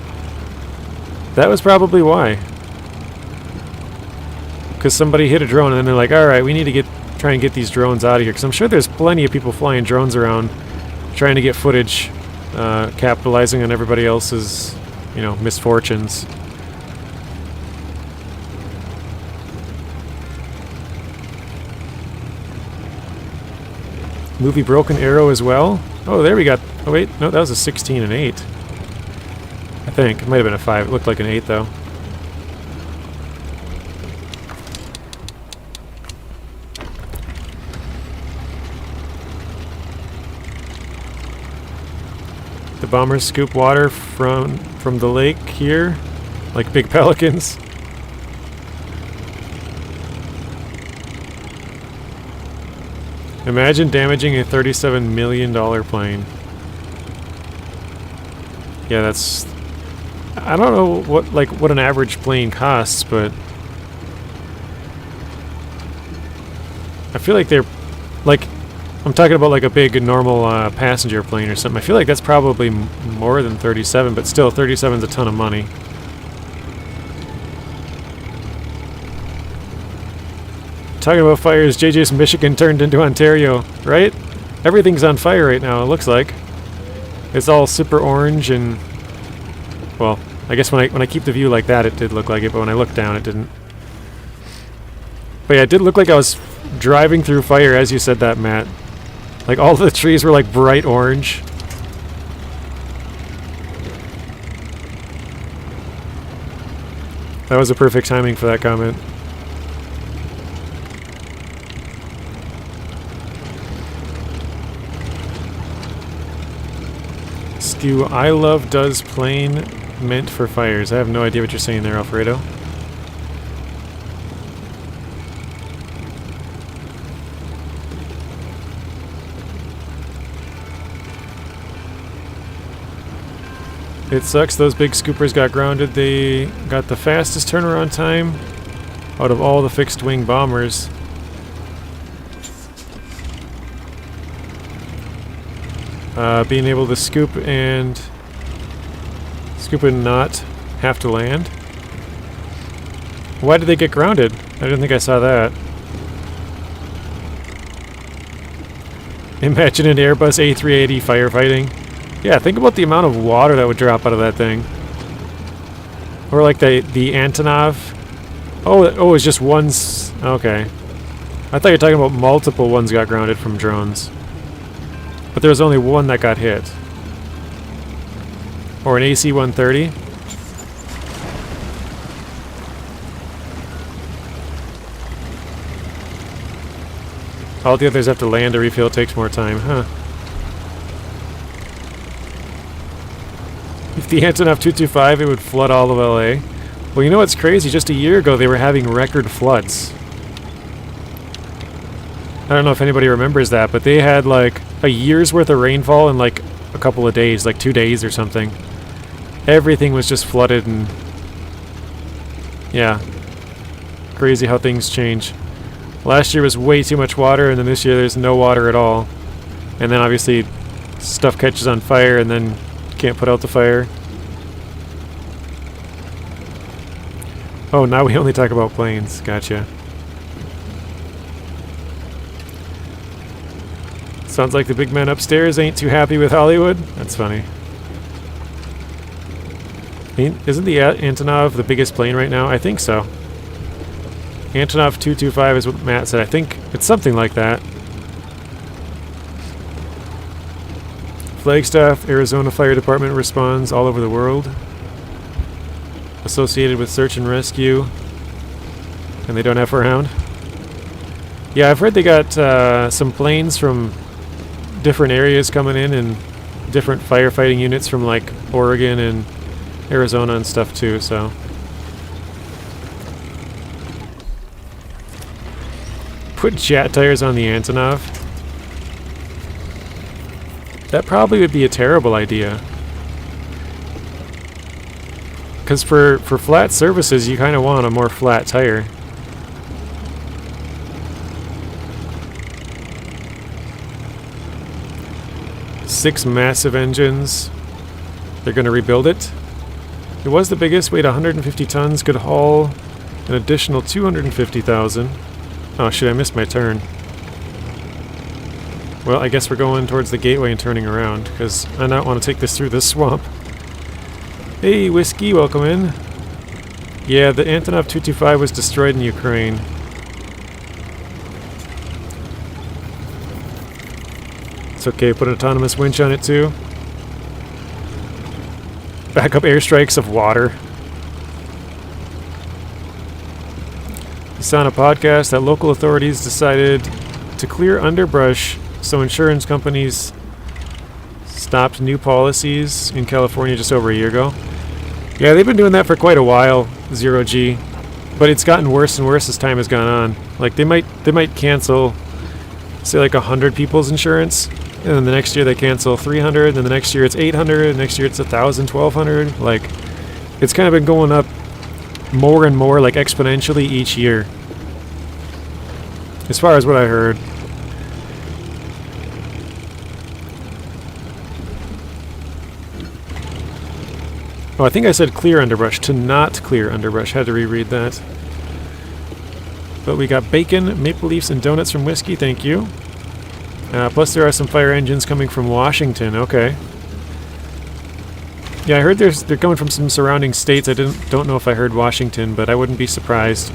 That was probably why. Because somebody hit a drone and then they're like, alright, we need to get try and get these drones out of here, because I'm sure there's plenty of people flying drones around trying to get footage, capitalizing on everybody else's, you know, misfortunes. Movie Broken Arrow as well. Oh, there we got... Oh, wait. No, that was a 16 and 8. I think. It might have been a 5. It looked like an 8, though. The bombers scoop water from the lake here, like big pelicans. Imagine damaging a $37 million plane. Yeah, that's... I don't know what an average plane costs, but... I feel like they're... Like, I'm talking about like a big normal passenger plane or something. I feel like that's probably more than 37, but still, 37's a ton of money. Talking about fires, JJ's Michigan turned into Ontario, right? Everything's on fire right now, it looks like. It's all super orange and... Well, I guess when I keep the view like that, it did look like it, but when I looked down, it didn't. But yeah, it did look like I was driving through fire as you said that, Matt. Like, all the trees were like bright orange. That was a perfect timing for that comment. Stew, I love does plane meant for fires. I have no idea what you're saying there, Alfredo. It sucks those big scoopers got grounded. They got the fastest turnaround time out of all the fixed-wing bombers. Being able to scoop and not have to land. Why did they get grounded? I didn't think I saw that. Imagine an Airbus A380 firefighting. Yeah, think about the amount of water that would drop out of that thing. Or like the Antonov. Oh, it's just one's... Okay. I thought you were talking about multiple ones got grounded from drones. But there was only one that got hit. Or an AC-130. All the others have to land to refuel. It takes more time, huh? If the Antonov 225, it would flood all of LA. Well, you know what's crazy? Just a year ago, they were having record floods. I don't know if anybody remembers that, but they had like a year's worth of rainfall in like a couple of days, like 2 days or something. Everything was just flooded and... Yeah. Crazy how things change. Last year was way too much water, and then this year there's no water at all. And then obviously stuff catches on fire and then can't put out the fire. Oh, now we only talk about planes. Gotcha. Sounds like the big man upstairs ain't too happy with Hollywood. That's funny. Isn't the Antonov the biggest plane right now? I think so. Antonov 225 is what Matt said. I think it's something like that. Flagstaff, Arizona Fire Department responds all over the world. Associated with search and rescue. And they don't F around. Yeah, I've heard they got some planes from different areas coming in and different firefighting units from like Oregon and Arizona and stuff too, so. Put jet tires on the Antonov. That probably would be a terrible idea. Because for flat surfaces, you kind of want a more flat tire. Six massive engines. They're going to rebuild it. It was the biggest, weighed 150 tons, could haul an additional 250,000. Oh shit, I missed my turn. Well, I guess we're going towards the gateway and turning around, because I don't want to take this through this swamp. Hey, Whiskey, welcome in. Yeah, the Antonov 225 was destroyed in Ukraine. It's okay, put an autonomous winch on it too. Backup airstrikes of water. I saw on a podcast that local authorities decided to clear underbrush, so insurance companies stopped new policies in California just over a year ago. Yeah, they've been doing that for quite a while, 0G, but it's gotten worse and worse as time has gone on. Like they might cancel, say like 100 people's insurance, and then the next year they cancel 300, and then the next year it's 800, and next year it's 1,000, 1,200. Like it's kind of been going up more and more, like exponentially each year, as far as what I heard. Oh, I think I said clear underbrush to not clear underbrush. Had to reread that. But we got bacon, maple leaves, and donuts from Whiskey. Thank you. Plus there are some fire engines coming from Washington. Okay. Yeah, I heard they're coming from some surrounding states. I don't know if I heard Washington, but I wouldn't be surprised.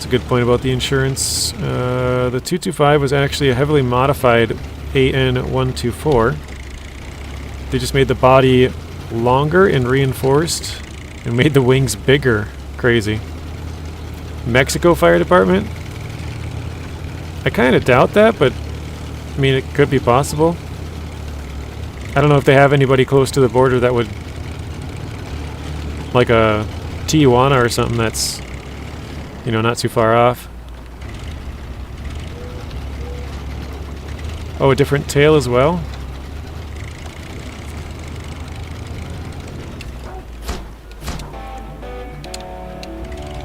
A good point about the insurance. The 225 was actually a heavily modified AN124. They just made the body longer and reinforced and made the wings bigger. Crazy. Mexico Fire Department? I kind of doubt that, but I mean, it could be possible. I don't know if they have anybody close to the border that would, like a Tijuana or something that's, you know, not too far off. Oh, a different tail as well?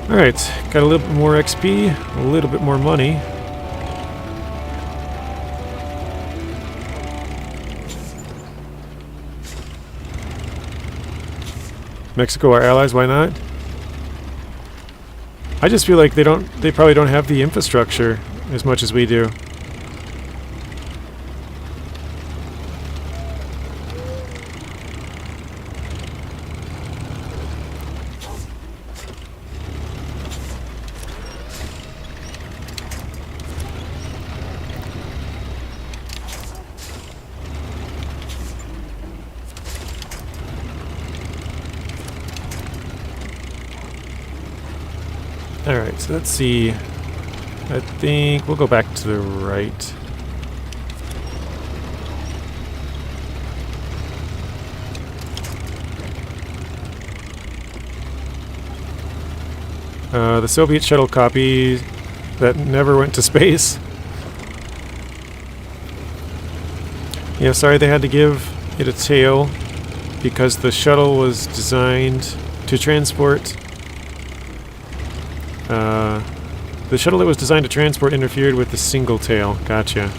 Alright, got a little bit more XP, a little bit more money. Mexico, our allies, why not? I just feel like they probably don't have the infrastructure as much as we do. Alright, so let's see. I think we'll go back to the right. The Soviet shuttle copy that never went to space. Yeah, sorry they had to give it a tail because the shuttle was designed to transport... the shuttle that was designed to transport interfered with the single tail. Gotcha.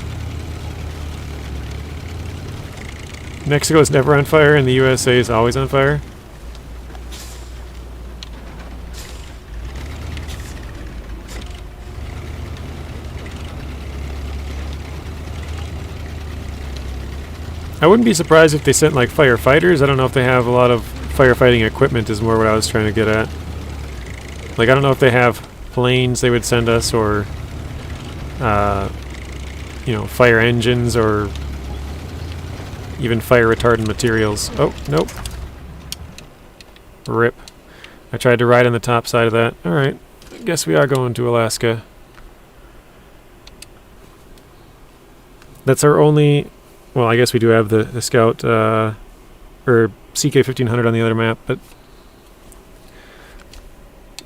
Mexico is never on fire and the USA is always on fire. I wouldn't be surprised if they sent like firefighters. I don't know if they have a lot of firefighting equipment is more what I was trying to get at. Like, I don't know if they have planes they would send us or, you know, fire engines or even fire retardant materials. Oh, nope. RIP. I tried to ride on the top side of that. Alright, I guess we are going to Alaska. That's our only... Well, I guess we do have the Scout, or CK-1500 on the other map, but...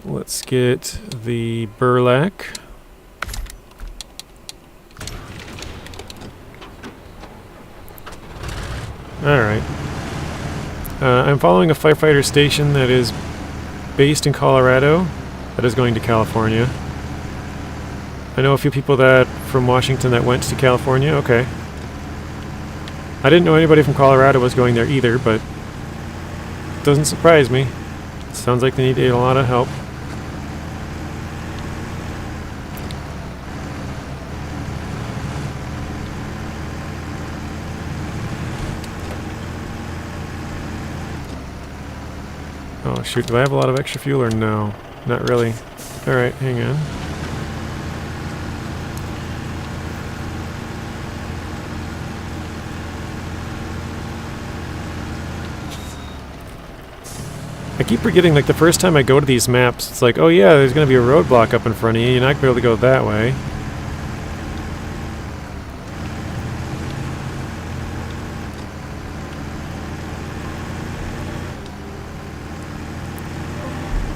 Let's get the burlak. Alright. I'm following a firefighter station that is based in Colorado that is going to California. I know a few people that from Washington that went to California. Okay. I didn't know anybody from Colorado was going there either, but it doesn't surprise me. Sounds like they need a lot of help. Oh shoot, do I have a lot of extra fuel or no? Not really. Alright, hang on. I keep forgetting, like, the first time I go to these maps, it's like, oh yeah, there's gonna be a roadblock up in front of you, you're not gonna be able to go that way.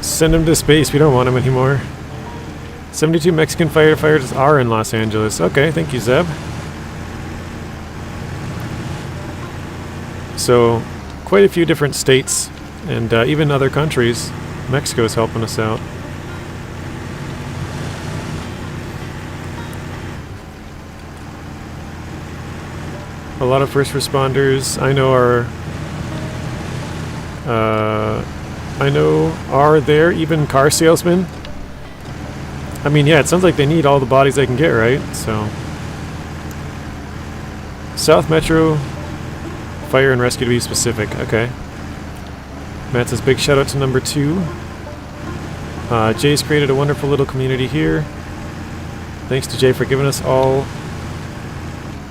Send him to space, we don't want him anymore. 72 Mexican firefighters are in Los Angeles. Okay, thank you, Zeb. So, quite a few different states. And even other countries. Mexico's helping us out. A lot of first responders I know are there, even car salesmen. I mean, yeah, it sounds like they need all the bodies they can get, right? So, South Metro Fire and Rescue to be specific. Okay. Matt says big shout out to number 2. Jay's created a wonderful little community here. Thanks to Jay for giving us all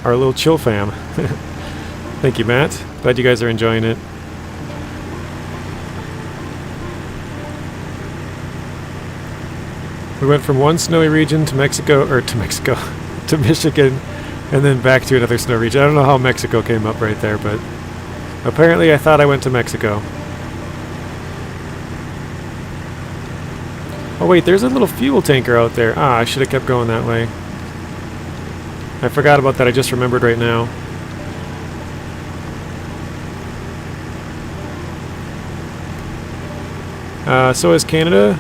our little chill fam. Thank you, Matt. Glad you guys are enjoying it. We went from one snowy region to Mexico, to Michigan, and then back to another snow region. I don't know how Mexico came up right there, but apparently I thought I went to Mexico. Oh wait, there's a little fuel tanker out there. Ah, I should have kept going that way. I forgot about that, I just remembered right now. So is Canada.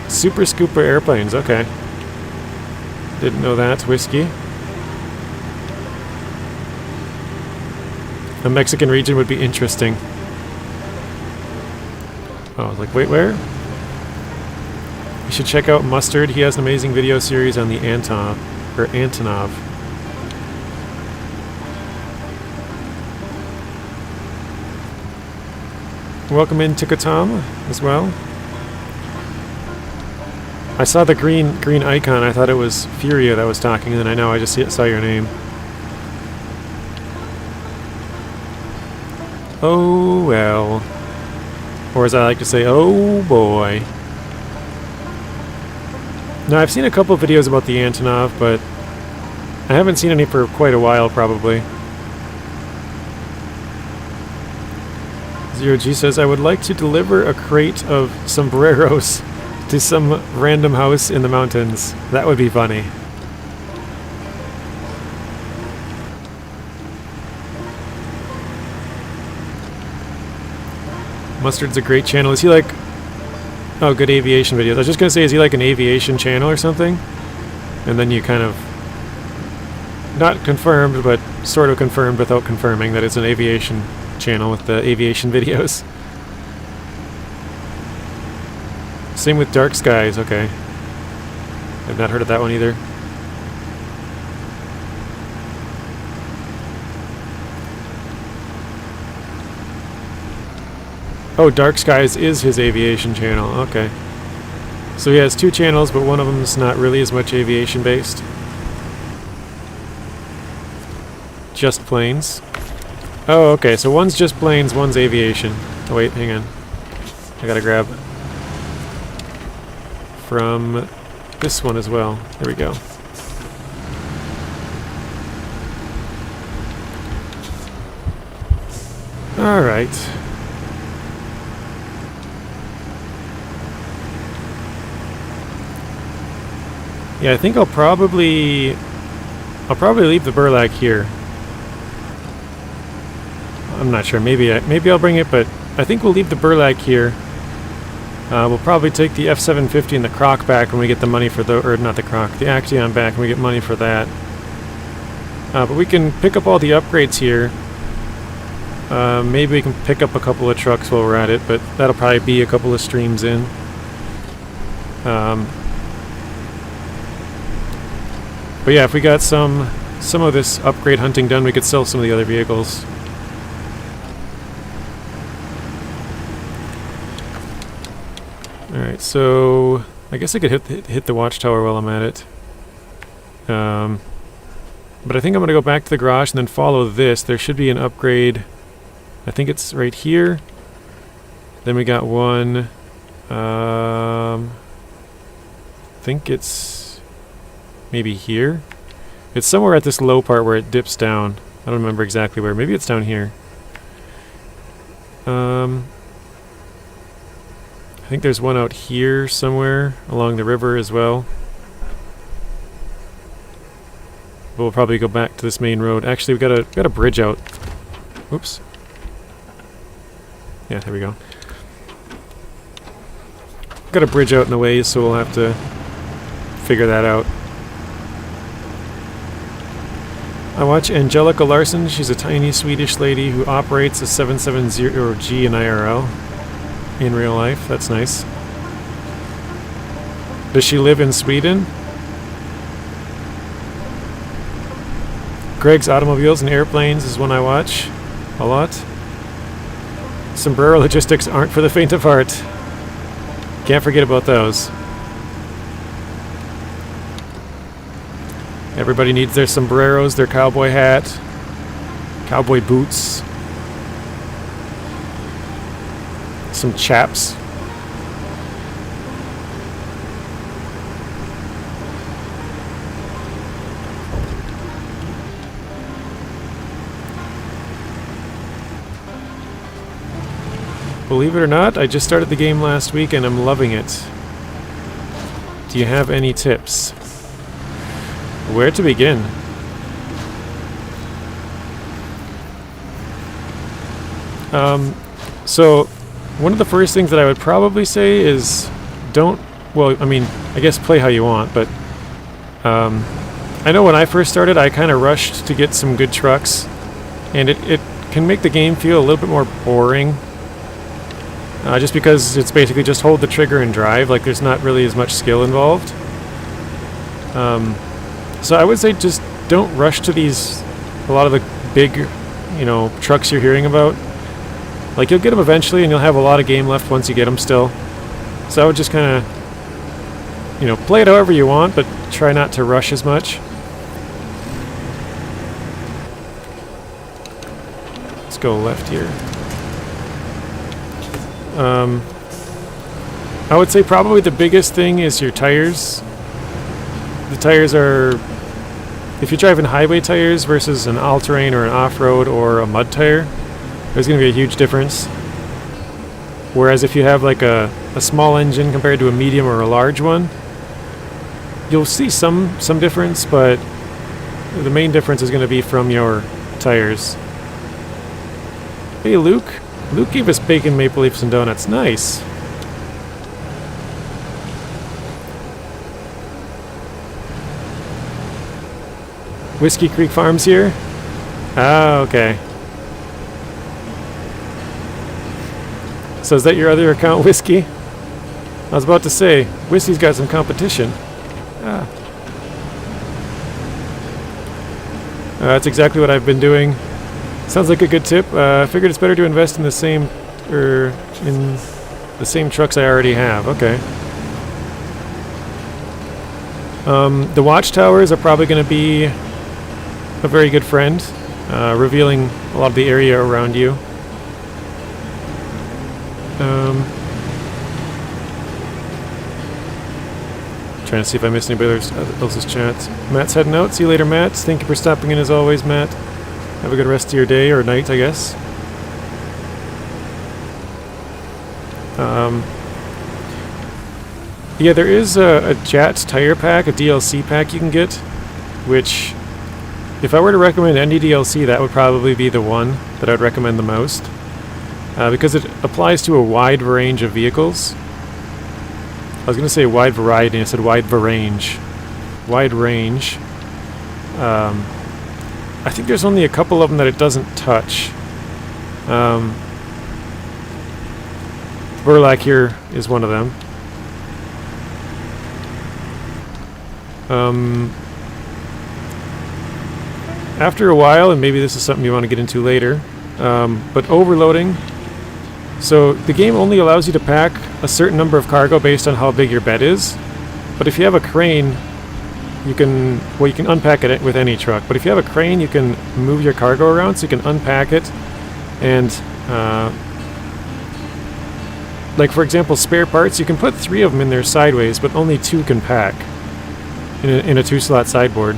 Super Scooper airplanes, okay. Didn't know that. Whiskey. A Mexican region would be interesting. Oh, I was like, wait, where? You should check out Mustard. He has an amazing video series on the Antonov. Welcome in to Katam as well. I saw the green icon. I thought it was Furia that was talking, and then I know I just saw your name. Oh well. Or as I like to say, oh boy. Now, I've seen a couple of videos about the Antonov, but I haven't seen any for quite a while, probably. Zero G says, I would like to deliver a crate of sombreros to some random house in the mountains. That would be funny. Mustard's a great channel. Is he like... Oh, good aviation videos. I was just going to say, is he like an aviation channel or something? And then you kind of... Not confirmed, but sort of confirmed without confirming that it's an aviation channel with the aviation videos. Same with Dark Skies, okay. I've not heard of that one either. Oh, Dark Skies is his aviation channel, okay. So he has two channels, but one of them is not really as much aviation based. Just planes. Oh, okay, so one's just planes, one's aviation. Oh wait, hang on. I gotta grab from this one as well. There we go. Alright. Yeah, I think I'll probably leave the burlak here. I'm not sure. Maybe I'll bring it, but I think we'll leave the burlak here. We'll probably take the F750 and the croc back when we get the money for the, or not the croc, the actaeon back when we get money for that. But we can pick up all the upgrades here. Maybe we can pick up a couple of trucks while we're at it, but that'll probably be a couple of streams in. But yeah, if we got some of this upgrade hunting done, we could sell some of the other vehicles. Alright, so I guess I could hit the watchtower while I'm at it. But I think I'm going to go back to the garage and then follow this. There should be an upgrade. I think it's right here. Then we got one. I think it's maybe here. It's somewhere at this low part where it dips down. I don't remember exactly where. Maybe it's down here. I think there's one out here somewhere along the river as well. But we'll probably go back to this main road. Actually, we got a bridge out. Oops. Yeah, there we go. Got a bridge out in a ways, so we'll have to figure that out. I watch Angelica Larsson. She's a tiny Swedish lady who operates a 770G in IRL. In real life. That's nice. Does she live in Sweden? Greg's Automobiles and Airplanes is one I watch a lot. Sombrero logistics aren't for the faint of heart. Can't forget about those. Everybody needs their sombreros, their cowboy hat, cowboy boots, some chaps. Believe it or not, I just started the game last week and I'm loving it. Do you have any tips? Where to begin? So, one of the first things that I would probably say is don't, well, I mean, I guess play how you want, but I know when I first started, I kind of rushed to get some good trucks, and it can make the game feel a little bit more boring. Just because it's basically just hold the trigger and drive, like there's not really as much skill involved. So I would say just don't rush to these, a lot of the big, you know, trucks you're hearing about. Like you'll get them eventually and you'll have a lot of game left once you get them still. So I would just kind of, you know, play it however you want, but try not to rush as much. Let's go left here. I would say probably the biggest thing is your tires. The tires are, if you're driving highway tires versus an all-terrain or an off-road or a mud tire, there's going to be a huge difference. Whereas if you have like a small engine compared to a medium or a large one, you'll see some difference, but the main difference is going to be from your tires. Hey Luke. Luke gave us bacon, maple leafs, and donuts. Nice. Whiskey Creek Farms here? Ah, okay. So is that your other account, Whiskey? I was about to say, Whiskey's got some competition. Ah. That's exactly what I've been doing. Sounds like a good tip. I figured it's better to invest in the same trucks I already have. Okay. The watchtowers are probably going to be a very good friend, revealing a lot of the area around you. Trying to see if I missed anybody else's chat. Matt's heading out. See you later, Matt. Thank you for stopping in as always, Matt. Have a good rest of your day, or night, I guess. Yeah, there is a Jat tire pack, a DLC pack you can get, which, if I were to recommend any DLC, that would probably be the one that I'd recommend the most, because it applies to a wide range of vehicles. I was going to say wide variety, and I said wide range. Wide range. I think there's only a couple of them that it doesn't touch. Burlak here is one of them. After a while, and maybe this is something you want to get into later, but overloading So the game only allows you to pack a certain number of cargo based on how big your bed is. But if you have a crane, you can unpack it with any truck. But if you have a crane, you can move your cargo around, so you can unpack it. And like for example, spare parts, you can put 3 of them in there sideways, but only 2 can pack in a 2-slot sideboard.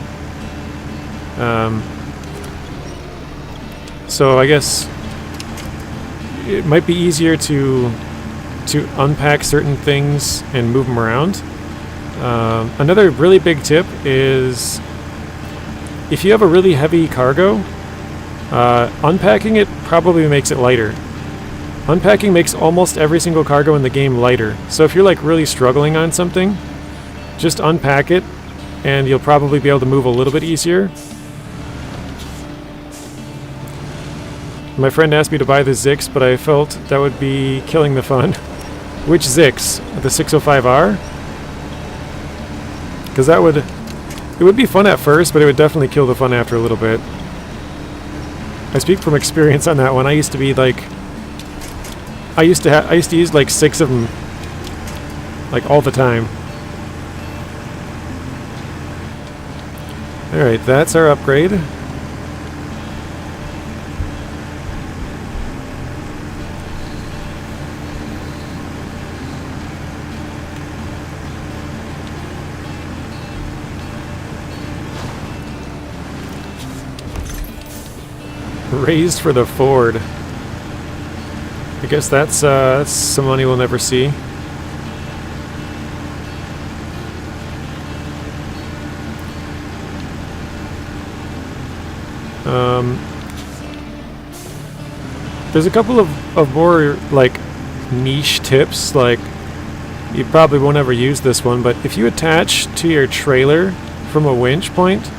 So I guess it might be easier to unpack certain things and move them around. Another really big tip is if you have a really heavy cargo, unpacking it probably makes it lighter. Unpacking makes almost every single cargo in the game lighter. So if you're like really struggling on something, just unpack it and you'll probably be able to move a little bit easier. My friend asked me to buy the Zix, but I felt that would be killing the fun. Which Zix? The 605R? Because it would be fun at first, but it would definitely kill the fun after a little bit. I speak from experience on that one. I used to be like, I used to use like 6 of them, like all the time. All right, that's our upgrade. Raised for the Ford. I guess that's some money we'll never see. There's a couple of more like niche tips, like you probably won't ever use this one, but if you attach to your trailer from a winch point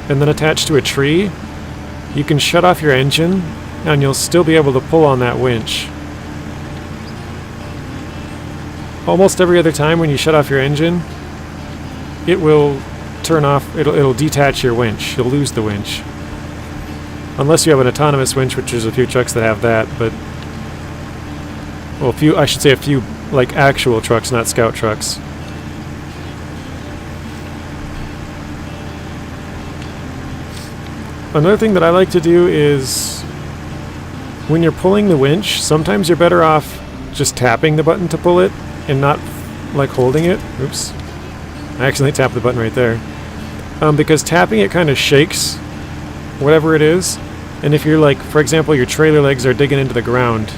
and then attach to a tree, you can shut off your engine and you'll still be able to pull on that winch. Almost every other time when you shut off your engine, it will turn off, it'll detach your winch. You'll lose the winch. Unless you have an autonomous winch, which there's a few trucks that have that, but well, I should say a few like actual trucks, not scout trucks. Another thing that I like to do is when you're pulling the winch, sometimes you're better off just tapping the button to pull it and not like holding it. Oops. I accidentally tapped the button right there. Because tapping it kind of shakes whatever it is. And if you're like, for example, your trailer legs are digging into the ground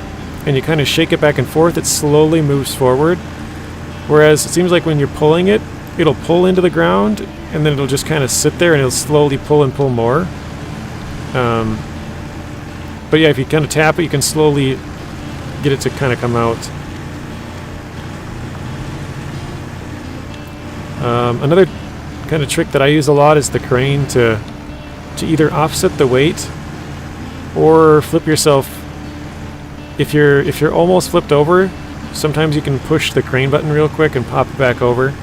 and you kind of shake it back and forth, it slowly moves forward. Whereas it seems like when you're pulling it, it'll pull into the ground and then it'll just kind of sit there and it'll slowly pull and pull more. But yeah, if you kind of tap it, you can slowly get it to kind of come out. Another kind of trick that I use a lot is the crane to either offset the weight or flip yourself. If you're almost flipped over, sometimes you can push the crane button real quick and pop it back over.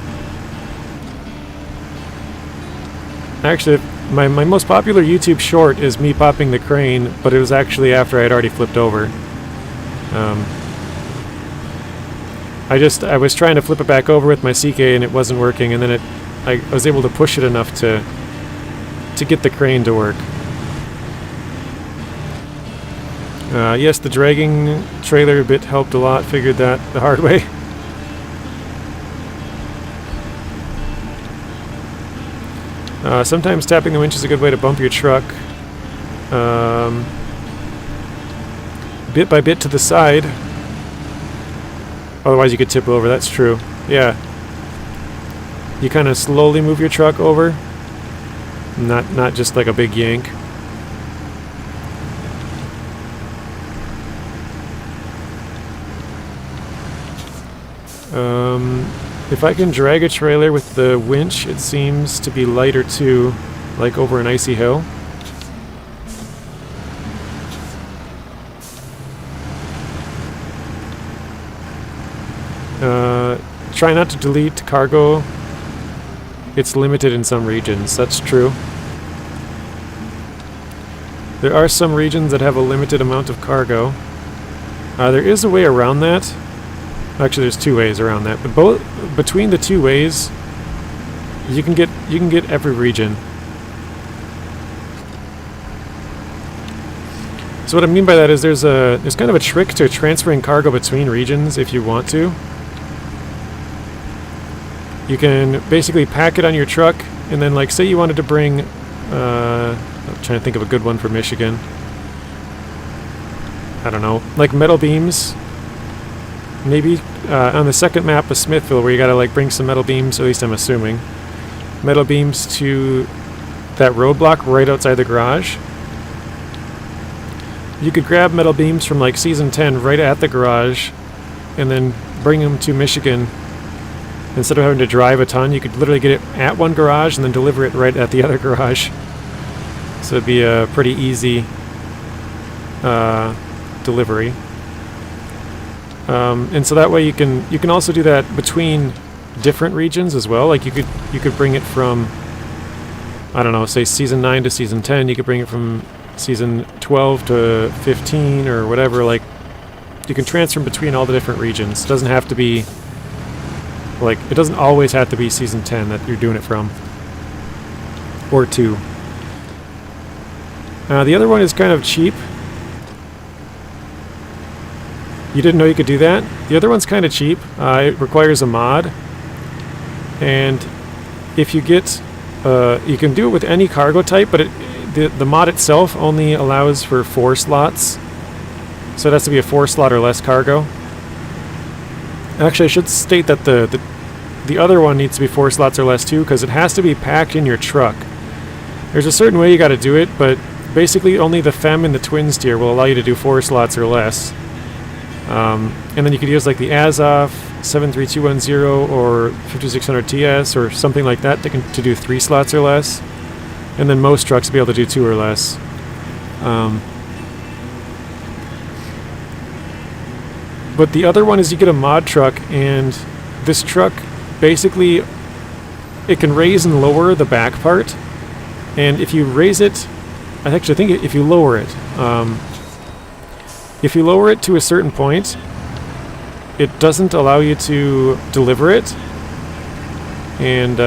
Actually, my most popular YouTube short is me popping the crane, but it was actually after I had already flipped over. I was trying to flip it back over with my CK and it wasn't working, and then I was able to push it enough to get the crane to work. Yes, the dragging trailer bit helped a lot. Figured that the hard way. Sometimes tapping the winch is a good way to bump your truck bit by bit to the side. Otherwise you could tip over, that's true. Yeah. You kind of slowly move your truck over. Not just like a big yank. If I can drag a trailer with the winch, it seems to be lighter too, like over an icy hill. Try not to delete cargo. It's limited in some regions, that's true. There are some regions that have a limited amount of cargo. There is a way around that. Actually, there's two ways around that, but between the two ways, you can get every region. So what I mean by that is there's kind of a trick to transferring cargo between regions if you want to. You can basically pack it on your truck, and then, like, say you wanted to bring, I'm trying to think of a good one for Michigan. I don't know, like metal beams. Maybe on the second map of Smithville, where you gotta like bring some metal beams, at least I'm assuming, metal beams to that roadblock right outside the garage. You could grab metal beams from like Season 10 right at the garage, and then bring them to Michigan. Instead of having to drive a ton, you could literally get it at one garage and then deliver it right at the other garage. So it'd be a pretty easy delivery. And so that way you can also do that between different regions as well. Like you could bring it from, I don't know, say Season 9 to Season 10. You could bring it from Season 12 to 15 or whatever. Like, you can transfer between all the different regions. It doesn't have to be, like, it doesn't always have to be Season 10 that you're doing it from. Or 2. The other one is kind of cheap. You didn't know you could do that? The other one's kind of cheap. It requires a mod. And if you get, you can do it with any cargo type, but the mod itself only allows for 4 slots. So it has to be a 4 slot or less cargo. Actually, I should state that the other one needs to be 4 slots or less too, because it has to be packed in your truck. There's a certain way you got to do it, but basically only the FEM and the twin steer will allow you to do 4 slots or less. And then you could use like the Azov 73210 or 5600 TS or something like that to do 3 slots or less. And then most trucks will be able to do 2 or less. But the other one is you get a mod truck, and this truck basically, it can raise and lower the back part. And if you raise it, I actually think if you lower it, to a certain point, it doesn't allow you to deliver it. And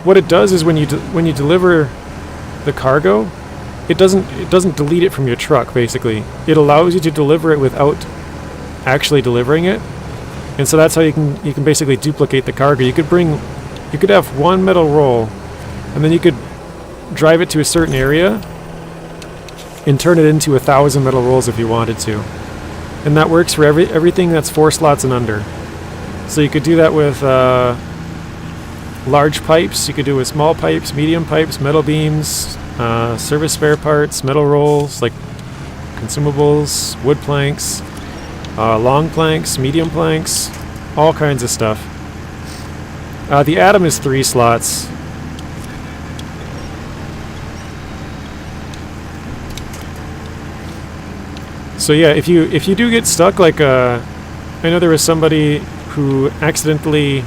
what it does is when you deliver the cargo, it doesn't delete it from your truck. Basically, it allows you to deliver it without actually delivering it. And so that's how you can basically duplicate the cargo. You could have one metal roll, and then you could drive it to a certain area and turn it into 1,000 metal rolls if you wanted to. And that works for everything that's 4 slots and under. So you could do that with large pipes, you could do it with small pipes, medium pipes, metal beams, service spare parts, metal rolls, like consumables, wood planks, long planks, medium planks, all kinds of stuff. The Atom is 3 slots. So yeah, if you do get stuck, like I know there was somebody who accidentally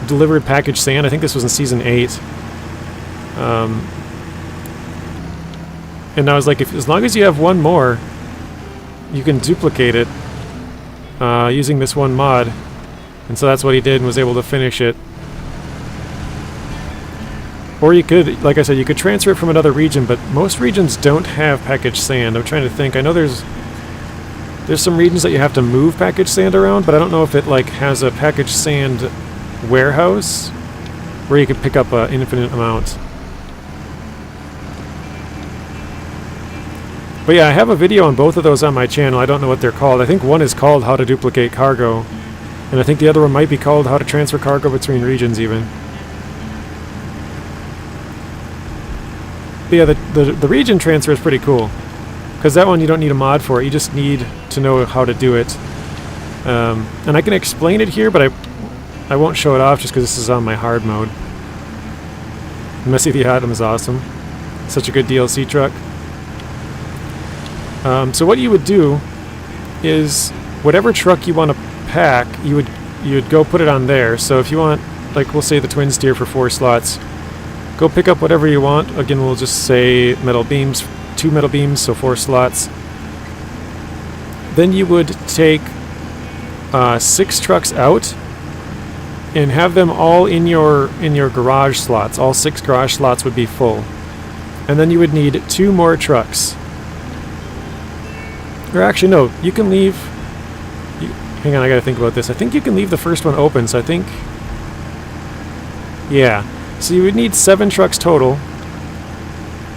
delivered packaged sand. I think this was in Season 8. And I was like, as long as you have one more, you can duplicate it using this one mod. And so that's what he did and was able to finish it. Or you could, like I said, you could transfer it from another region, but most regions don't have packaged sand. I'm trying to think. I know there's some regions that you have to move packaged sand around, but I don't know if it like has a packaged sand warehouse where you could pick up an infinite amount. But yeah, I have a video on both of those on my channel. I don't know what they're called. I think one is called How to Duplicate Cargo, and I think the other one might be called How to Transfer Cargo Between Regions even. But yeah, the region transfer is pretty cool, because that one you don't need a mod for it. You just need to know how to do it. And I can explain it here, but I won't show it off just because this is on my hard mode. Messy the Atom is awesome. Such a good DLC truck. So what you would do is whatever truck you want to pack, you would go put it on there. So if you want, like, we'll say the twin steer for 4 slots, Go pick up whatever you want. Again, we'll just say metal beams, 2 metal beams, so 4 slots. Then you would take 6 trucks out and have them all in your garage slots. All 6 garage slots would be full. And then you would need 2 more trucks. Or actually, no, you can leave... hang on, I gotta think about this. I think you can leave the first one open, so I think... yeah. So you would need 7 trucks total.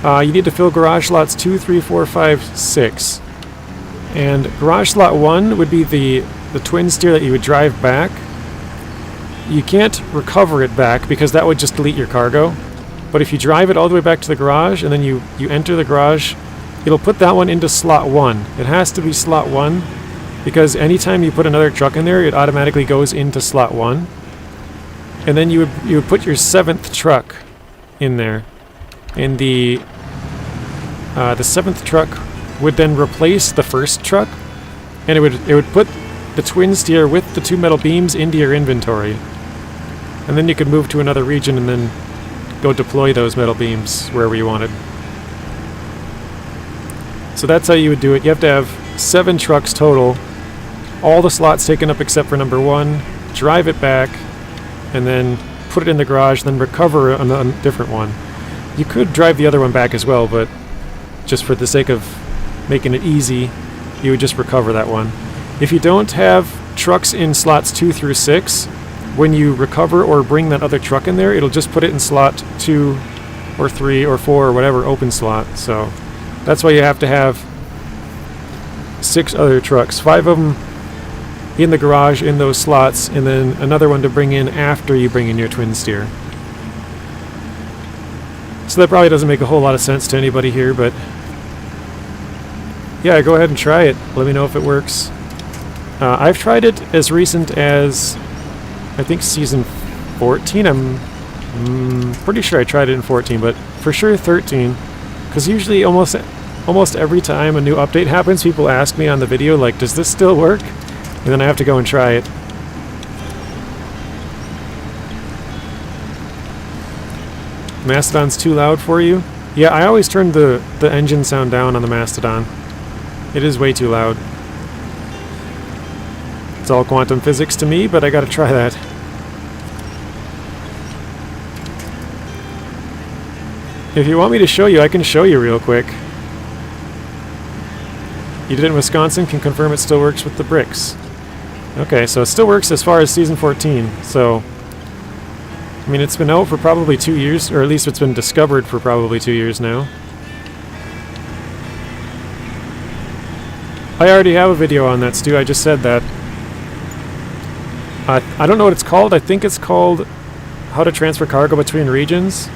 You need to fill garage slots 2, 3, 4, 5, 6. And garage slot 1 would be the twin steer that you would drive back. You can't recover it back because that would just delete your cargo. But if you drive it all the way back to the garage and then you enter the garage, it'll put that one into slot 1. It has to be slot 1 because anytime you put another truck in there, it automatically goes into slot 1. And then you would put your 7th truck in there. And the 7th truck would then replace the first truck, and it would put the twin steer with the 2 metal beams into your inventory. And then you could move to another region and then go deploy those metal beams wherever you wanted. So that's how you would do it. You have to have 7 trucks total, all the slots taken up except for number 1, drive it back, and then put it in the garage, then recover a different one. You could drive the other one back as well, but just for the sake of making it easy, you would just recover that one. If you don't have trucks in slots 2 through 6, when you recover or bring that other truck in there, it'll just put it in slot 2 or 3 or 4 or whatever open slot. So that's why you have to have 6 other trucks, 5 of them in the garage in those slots, and then another one to bring in after you bring in your twin steer. So that probably doesn't make a whole lot of sense to anybody here, but yeah, go ahead and try it. Let me know if it works. I've tried it as recent as, I think, season 14. I'm pretty sure I tried it in 14, but for sure 13. Because usually almost every time a new update happens, people ask me on the video, like, does this still work? And then I have to go and try it. Mastodon's too loud for you? Yeah, I always turn the engine sound down on the Mastodon. It is way too loud. It's all quantum physics to me, but I gotta try that. If you want me to show you, I can show you real quick. You did it in Wisconsin, can confirm it still works with the bricks. Okay, so it still works as far as season 14, so... I mean, it's been out for probably 2 years, or at least it's been discovered for probably 2 years now. I already have a video on that, Stu, I just said that. I don't know what it's called. I think it's called How to Transfer Cargo Between Regions.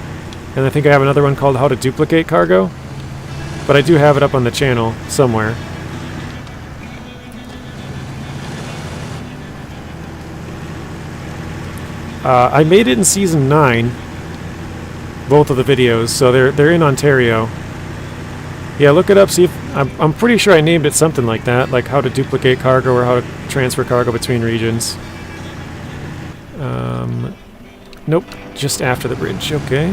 And I think I have another one called How to Duplicate Cargo. But I do have it up on the channel somewhere. I made it in Season 9, both of the videos, so they're in Ontario. Yeah, look it up, see if... I'm pretty sure I named it something like that, like How to Duplicate Cargo or How to Transfer Cargo Between Regions. Nope, just after the bridge, okay.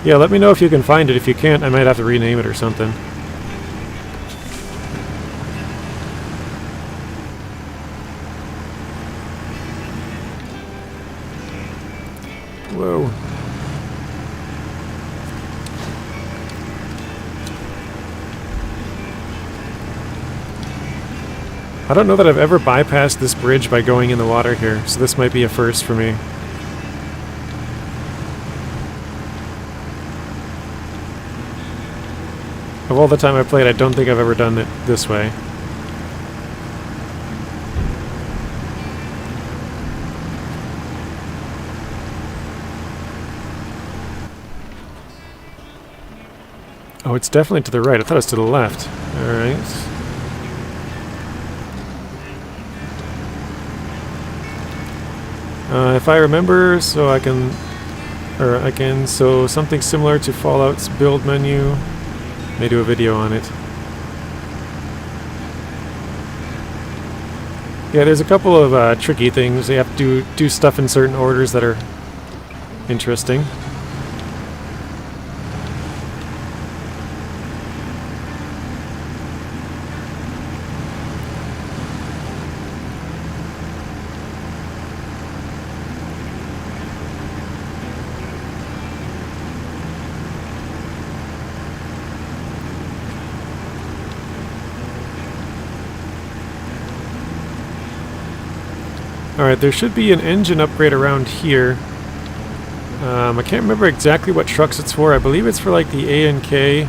Yeah, let me know if you can find it. If you can't, I might have to rename it or something. Whoa. I don't know that I've ever bypassed this bridge by going in the water here, so this might be a first for me. Of all the time I've played, I don't think I've ever done it this way. Oh, it's definitely to the right. I thought it was to the left. Alright. If I remember, so something similar to Fallout's build menu. May do a video on it. Yeah, there's a couple of tricky things. You have to do stuff in certain orders that are interesting. Alright, there should be an engine upgrade around here. I can't remember exactly what trucks it's for. I believe it's for like the A and K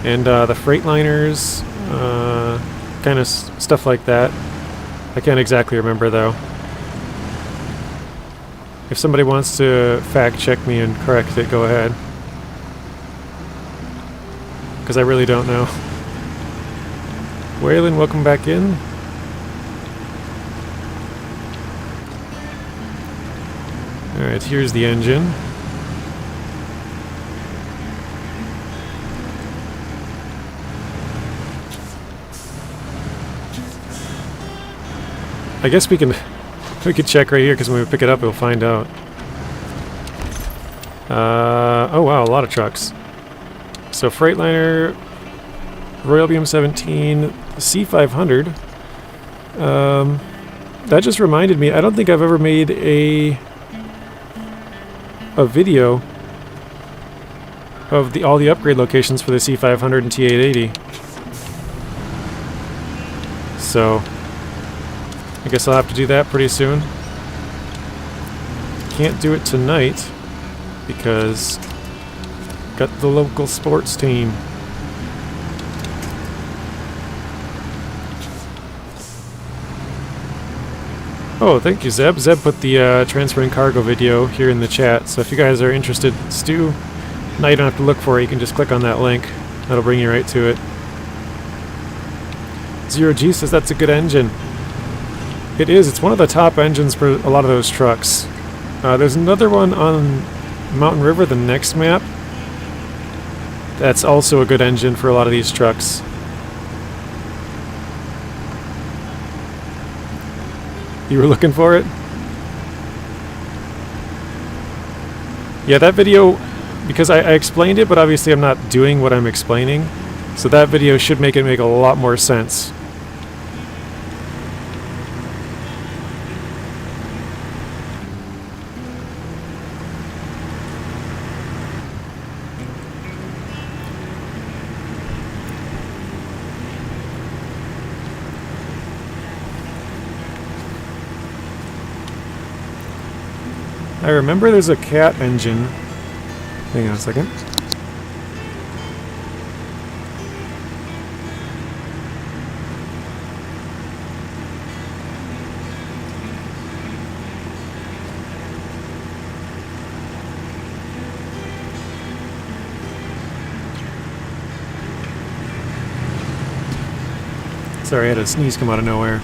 and the Freightliners, kind of stuff like that. I can't exactly remember though. If somebody wants to fact check me and correct it, go ahead. Because I really don't know. Waylon, welcome back in. Alright, here's the engine. I guess we could check right here because when we pick it up we'll find out. Oh wow, a lot of trucks. So Freightliner, Royal BM17, C500. That just reminded me, I don't think I've ever made a video of all the upgrade locations for the C500 and T880. So I guess I'll have to do that pretty soon. Can't do it tonight because got the local sports team. Oh, thank you, Zeb. Zeb put the transferring cargo video here in the chat, so if you guys are interested, Stu, now you don't have to look for it, you can just click on that link. That'll bring you right to it. Zero G says that's a good engine. It is, it's one of the top engines for a lot of those trucks. There's another one on Mountain River, the next map. That's also a good engine for a lot of these trucks. You were looking for it? Yeah, that video, because I explained it, but obviously I'm not doing what I'm explaining, so that video should make it make a lot more sense. I remember there's a cat engine. Hang on a second. Sorry, I had a sneeze come out of nowhere.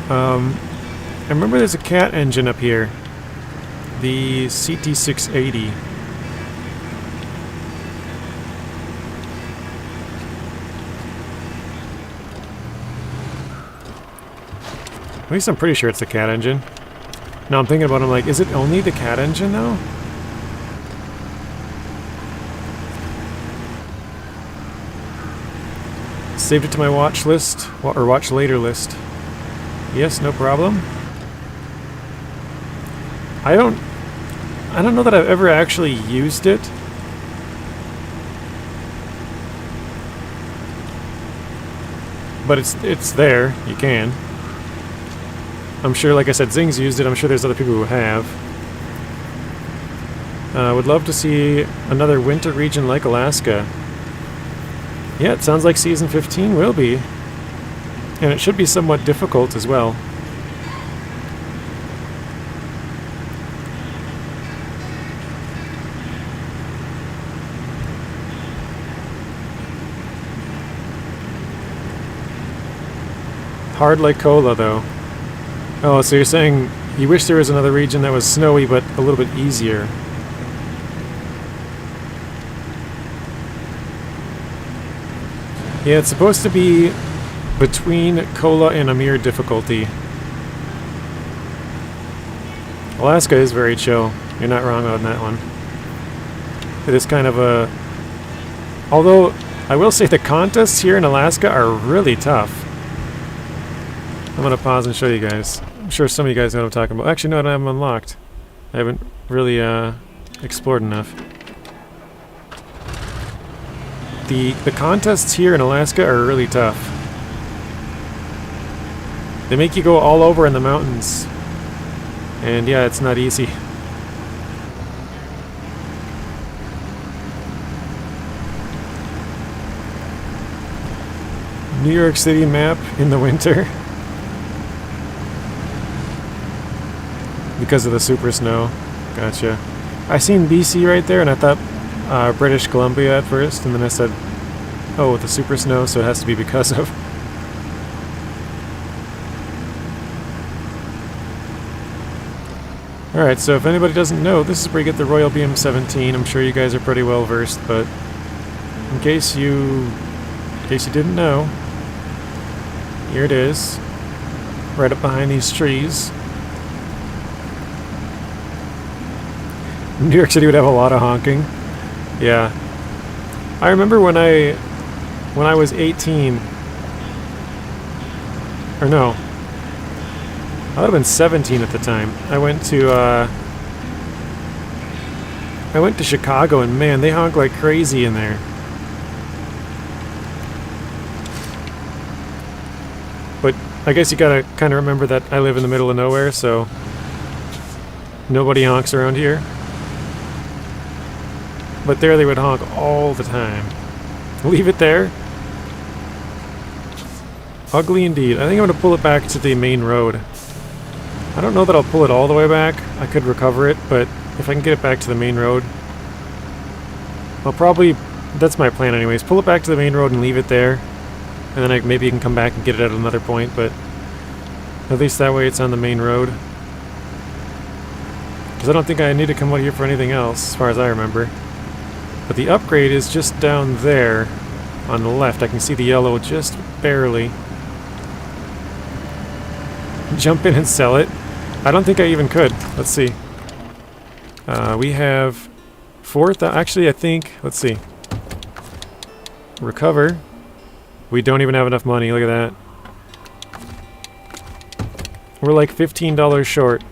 I remember there's a cat engine up here. The CT680. At least I'm pretty sure it's the cat engine. Now I'm thinking about it, I'm like, is it only the cat engine though? Saved it to my watch list, or watch later list. Yes, no problem. I don't know that I've ever actually used it. But it's there. You can. I'm sure, like I said, Zing's used it. I'm sure there's other people who have. Would love to see another winter region like Alaska. Yeah, it sounds like Season 15 will be. And it should be somewhat difficult as well. Hard like Kola, though. Oh, so you're saying you wish there was another region that was snowy, but a little bit easier. Yeah, it's supposed to be between Kola and Amir difficulty. Alaska is very chill. You're not wrong on that one. It is kind of a... Although, I will say the contests here in Alaska are really tough. I'm going to pause and show you guys. I'm sure some of you guys know what I'm talking about. Actually, no, I don't have them unlocked. I haven't really explored enough. The contests here in Alaska are really tough. They make you go all over in the mountains. And yeah, it's not easy. New York City map in the winter. Because of the super snow. Gotcha. I seen BC right there and I thought British Columbia at first, and then I said, oh, with the super snow, so it has to be because of. Alright, so if anybody doesn't know, this is where you get the Royal BM-17. I'm sure you guys are pretty well versed, but in case you didn't know, here it is, right up behind these trees. New York City would have a lot of honking. Yeah. I remember when I was 18, or no, I would have been 17 at the time. I went to Chicago, and man, they honk like crazy in there. But I guess you gotta kind of remember that I live in the middle of nowhere, so nobody honks around here. But there they would honk all the time. Leave it there. Ugly indeed. I think I'm going to pull it back to the main road. I don't know that I'll pull it all the way back. I could recover it, but if I can get it back to the main road, I'll probably... That's my plan anyways. Pull it back to the main road and leave it there. And then maybe you can come back and get it at another point, but at least that way it's on the main road. Because I don't think I need to come out here for anything else, as far as I remember. But the upgrade is just down there on the left. I can see the yellow just barely. Jump in and sell it. I don't think I even could. Let's see. We have 4,000. Actually, I think... Let's see. Recover. We don't even have enough money. Look at that. We're like $15 short.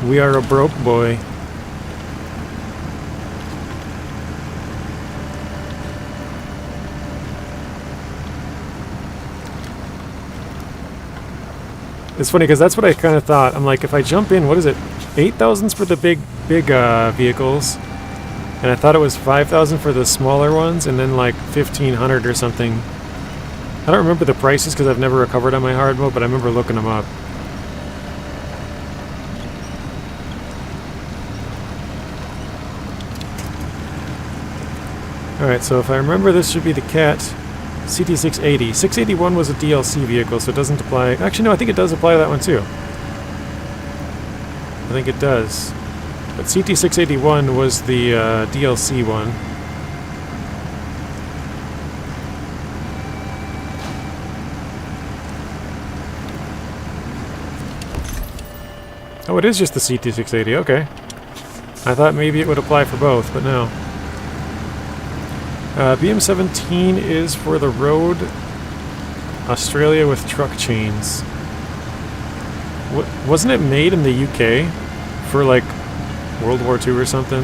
We are a broke boy. It's funny because that's what I kind of thought. I'm like, if I jump in, what is it? 8,000's for the big vehicles, and I thought it was 5,000 for the smaller ones, and then like 1,500 or something. I don't remember the prices because I've never recovered on my hard mode, but I remember looking them up. Alright, so if I remember, this should be the Cat CT680. 681 was a DLC vehicle, so it doesn't apply... Actually, no, I think it does apply to that one, too. I think it does. But CT681 was the DLC one. Oh, it is just the CT680, okay. I thought maybe it would apply for both, but no. BM-17 is for the road, Australia with truck chains. Wasn't it made in the UK for like World War II or something?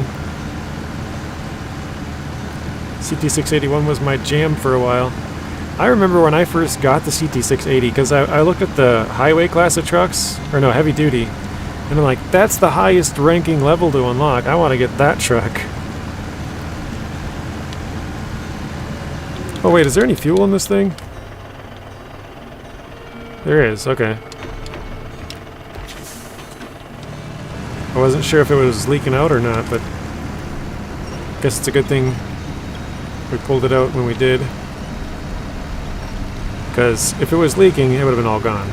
CT681 was my jam for a while. I remember when I first got the CT680 because I looked at the highway class of trucks, or no, heavy duty, and I'm like, that's the highest ranking level to unlock. I want to get that truck. Oh wait, is there any fuel in this thing? There is, okay. I wasn't sure if it was leaking out or not, but I guess it's a good thing we pulled it out when we did. Because if it was leaking, it would have been all gone.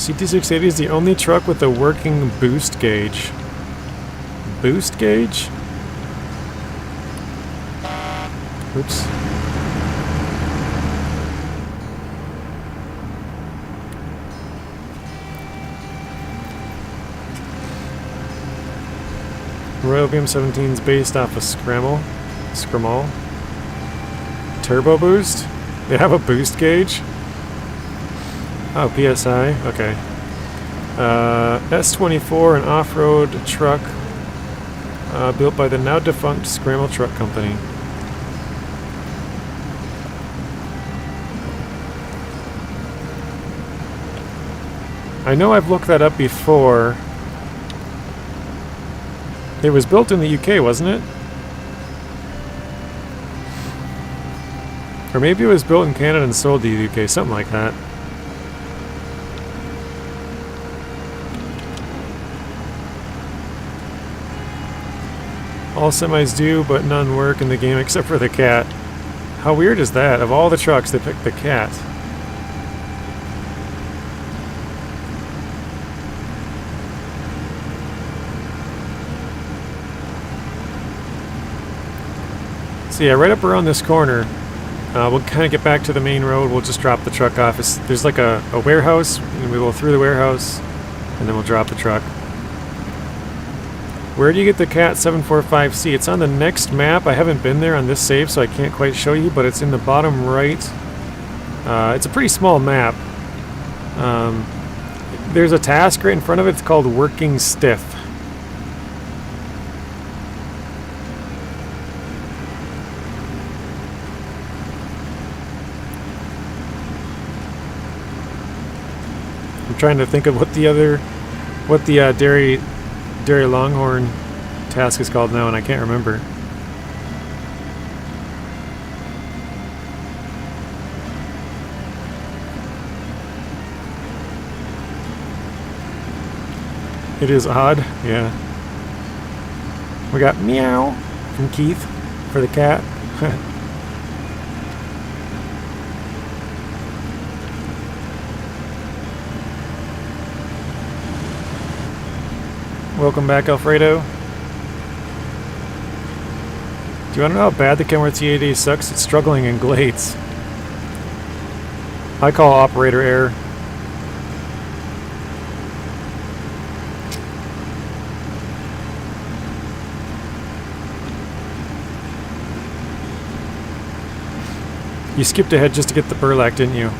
CT680 is the only truck with a working boost gauge. Boost gauge? Oops. Royal BM17 is based off of Scramble. Turbo boost? They have a boost gauge? Oh, PSI? Okay. S24, an off-road truck built by the now-defunct Scramble Truck Company. I know I've looked that up before. It was built in the UK, wasn't it? Or maybe it was built in Canada and sold to the UK, something like that. All semis do, but none work in the game except for the cat. How weird is that? Of all the trucks, they picked the cat. So yeah, right up around this corner, we'll kind of get back to the main road. We'll just drop the truck off. There's like a warehouse, and we go through the warehouse, and then we'll drop the truck. Where do you get the Cat 745C? It's on the next map. I haven't been there on this save, so I can't quite show you, but it's in the bottom right. It's a pretty small map. There's a task right in front of it. It's called Working Stiff. I'm trying to think of what the Dairy Longhorn task is called now, and I can't remember. It is odd, yeah. We got meow from Keith for the cat. Welcome back, Alfredo. Do you want to know how bad the Kenworth T80 sucks? It's struggling in glades. I call operator error. You skipped ahead just to get the burlak, didn't you?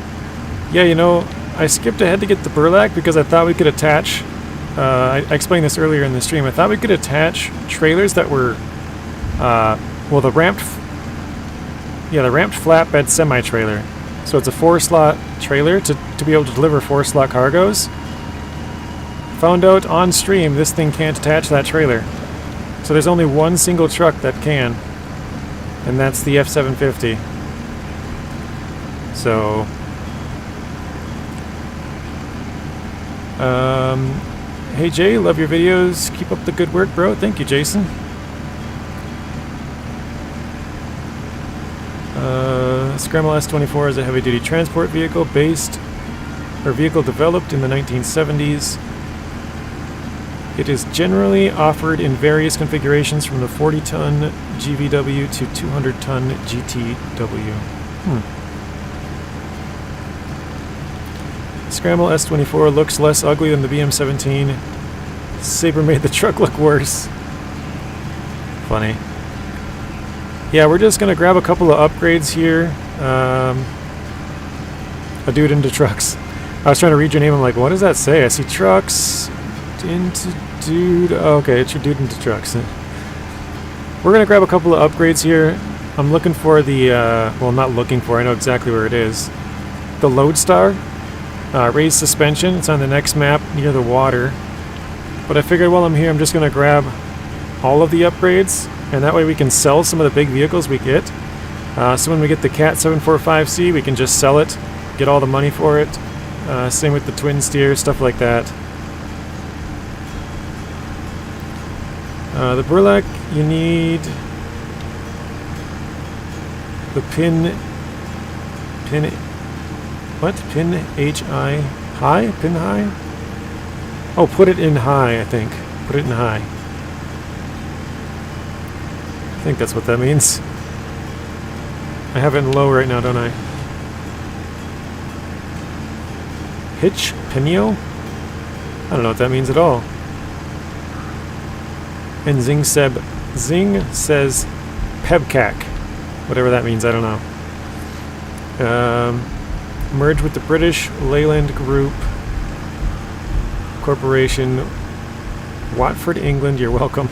Yeah, you know, I skipped ahead to get the burlak because I thought we could attach... I explained this earlier in the stream. I thought we could attach trailers that were, well, the ramped flatbed semi-trailer. So it's a 4-slot trailer to be able to deliver 4-slot cargoes. Found out on stream this thing can't attach that trailer. So there's only one single truck that can, and that's the F750. So, hey Jay, love your videos. Keep up the good work, bro. Thank you, Jason. Scramble S24 is a heavy-duty transport vehicle vehicle developed in the 1970s. It is generally offered in various configurations from the 40-ton GVW to 200-ton GTW. Scramble S24 looks less ugly than the BM17. Sabre made the truck look worse. Funny. Yeah, we're just gonna grab a couple of upgrades here. A dude into trucks. I was trying to read your name. I'm like, what does that say? I see trucks into dude. Oh, okay, it's your dude into trucks. We're gonna grab a couple of upgrades here. I'm looking for the well, not looking for. I know exactly where it is. The Lodestar. Raised suspension. It's on the next map near the water. But I figured while I'm here, I'm just going to grab all of the upgrades, and that way we can sell some of the big vehicles we get. So when we get the Cat 745C, we can just sell it, get all the money for it. Same with the twin steer, stuff like that. The burlak, you need the pin HI High? Pin high? Oh, put it in high, I think. Put it in high. I think that's what that means. I have it in low right now, don't I? Hitch? Pinio? I don't know what that means at all. And Zing says Pebcac. Whatever that means, I don't know. Merge with the British Leyland Group Corporation. Watford, England, you're welcome.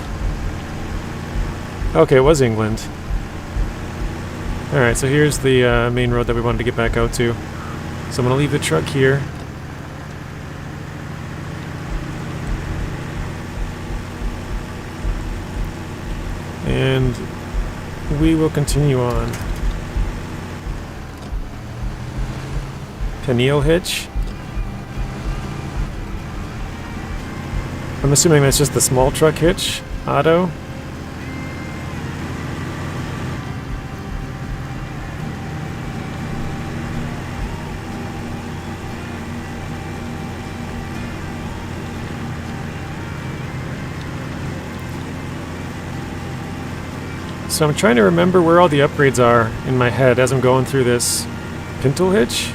Okay, it was England. Alright, so here's the main road that we wanted to get back out to. So I'm going to leave the truck here. And we will continue on. Peniel hitch. I'm assuming that's just the small truck hitch. Auto. So I'm trying to remember where all the upgrades are in my head as I'm going through this pintle hitch.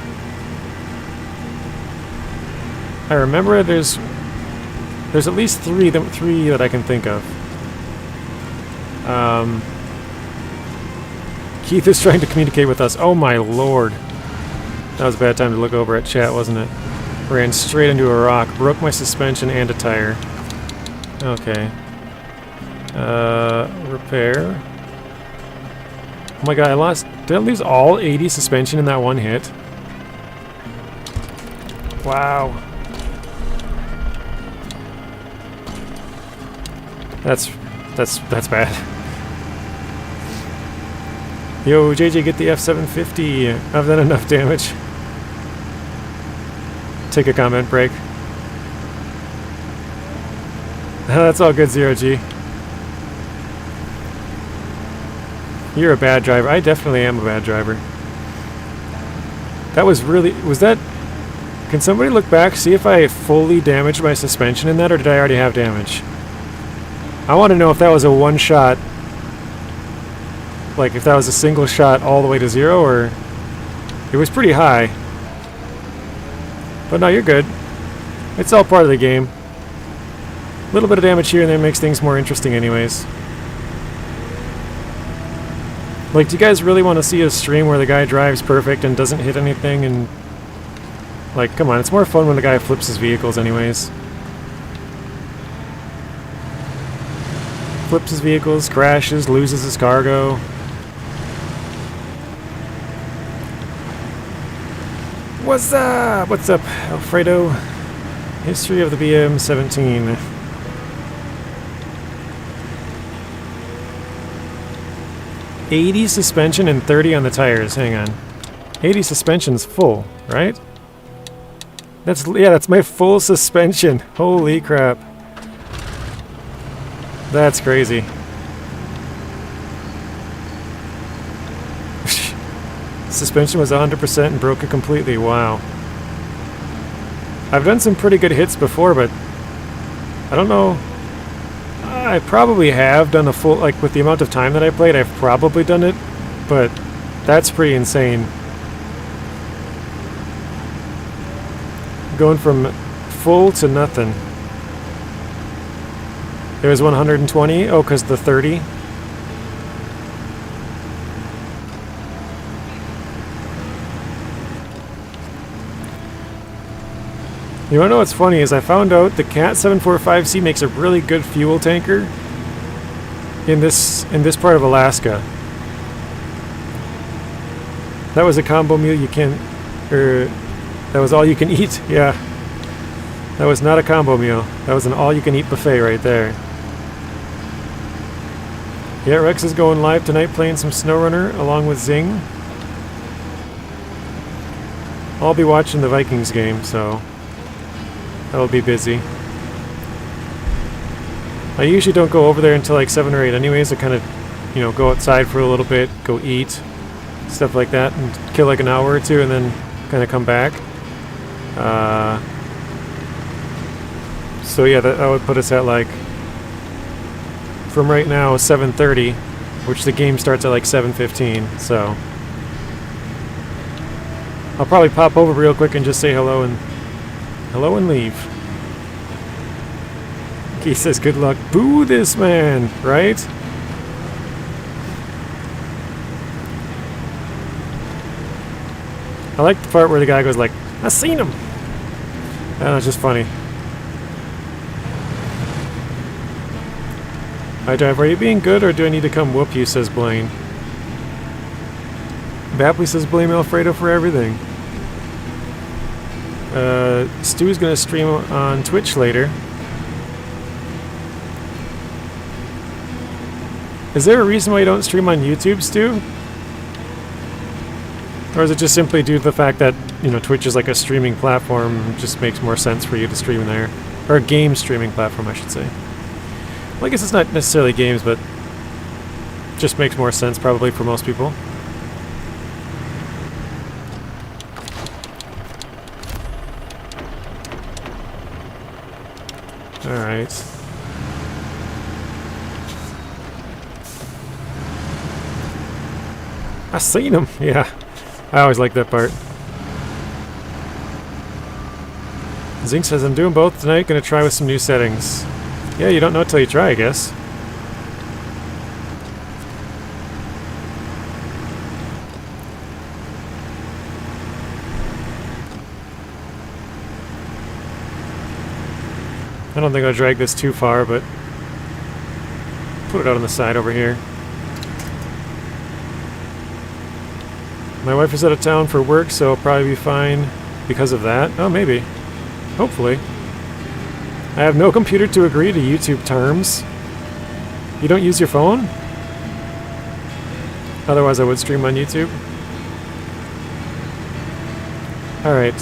I remember there's at least three that I can think of. Keith is trying to communicate with us. Oh my lord. That was a bad time to look over at chat, wasn't it? Ran straight into a rock. Broke my suspension and a tire. Okay. Repair. Oh my god, did I lose all 80 suspension in that one hit? Wow. That's bad. Yo, JJ, get the F750. I've done enough damage. Take a comment break. That's all good, Zero G. You're a bad driver. I definitely am a bad driver. That was that... Can somebody look back, see if I fully damaged my suspension in that, or did I already have damage? I want to know if that was a one shot, like if that was a single shot all the way to 0, or... It was pretty high. But no, you're good. It's all part of the game. A little bit of damage here and there makes things more interesting anyways. Like, do you guys really want to see a stream where the guy drives perfect and doesn't hit anything and... Like, come on, it's more fun when the guy flips his vehicles anyways. Flips his vehicles, crashes, loses his cargo. What's up? What's up, Alfredo? History of the BM17. $80 suspension and 30 on the tires. Hang on. 80 suspension's full, right? That's my full suspension. Holy crap. That's crazy. Suspension was 100% and broke it completely. Wow. I've done some pretty good hits before, but I don't know. I probably have done a full, like with the amount of time that I played, I've probably done it, but that's pretty insane. Going from full to nothing. There's 120. Oh, because the 30. You wanna know what's funny is I found out the Cat 745C makes a really good fuel tanker in this part of Alaska. That was a combo meal you can, that was all you can eat. Yeah, that was not a combo meal. That was an all you can eat buffet right there. Yeah, Rex is going live tonight playing some SnowRunner along with Zing. I'll be watching the Vikings game, so that'll be busy. I usually don't go over there until like 7 or 8 anyways. I kind of, you know, go outside for a little bit, go eat, stuff like that, and kill like an hour or two and then kind of come back. So yeah, that would put us at like, from right now 7:30, which the game starts at like 7:15. So I'll probably pop over real quick and just say hello and leave. He says, "Good luck." Boo this man, right? I like the part where the guy goes like, "I seen him." It's just funny. Hi, Drive. Are you being good, or do I need to come whoop you? Says Blaine. Bapley says, "Blame Alfredo for everything." Stu's gonna stream on Twitch later. Is there a reason why you don't stream on YouTube, Stu? Or is it just simply due to the fact that, you know, Twitch is like a streaming platform, it just makes more sense for you to stream there? Or a game streaming platform, I should say. Well, I guess it's not necessarily games, but just makes more sense probably for most people. Alright. I seen him! Yeah. I always like that part. Zink says, "I'm doing both tonight, gonna try with some new settings." Yeah, you don't know till you try, I guess. I don't think I'll drag this too far, but put it out on the side over here. My wife is out of town for work, so I'll probably be fine because of that. Oh, maybe. Hopefully. I have no computer to agree to YouTube terms. You don't use your phone? Otherwise I would stream on YouTube. Alright.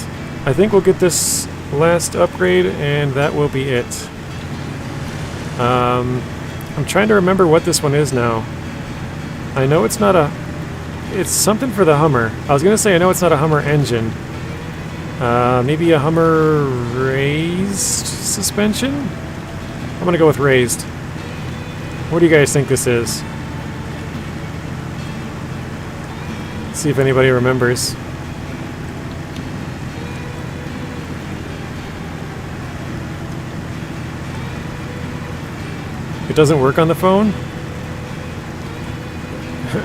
I think we'll get this last upgrade, and that will be it. I'm trying to remember what this one is now. I know it's not a... It's something for the Hummer. I was going to say I know it's not a Hummer engine. Maybe a Hummer raised suspension? I'm going to go with raised. What do you guys think this is? See if anybody remembers. It doesn't work on the phone?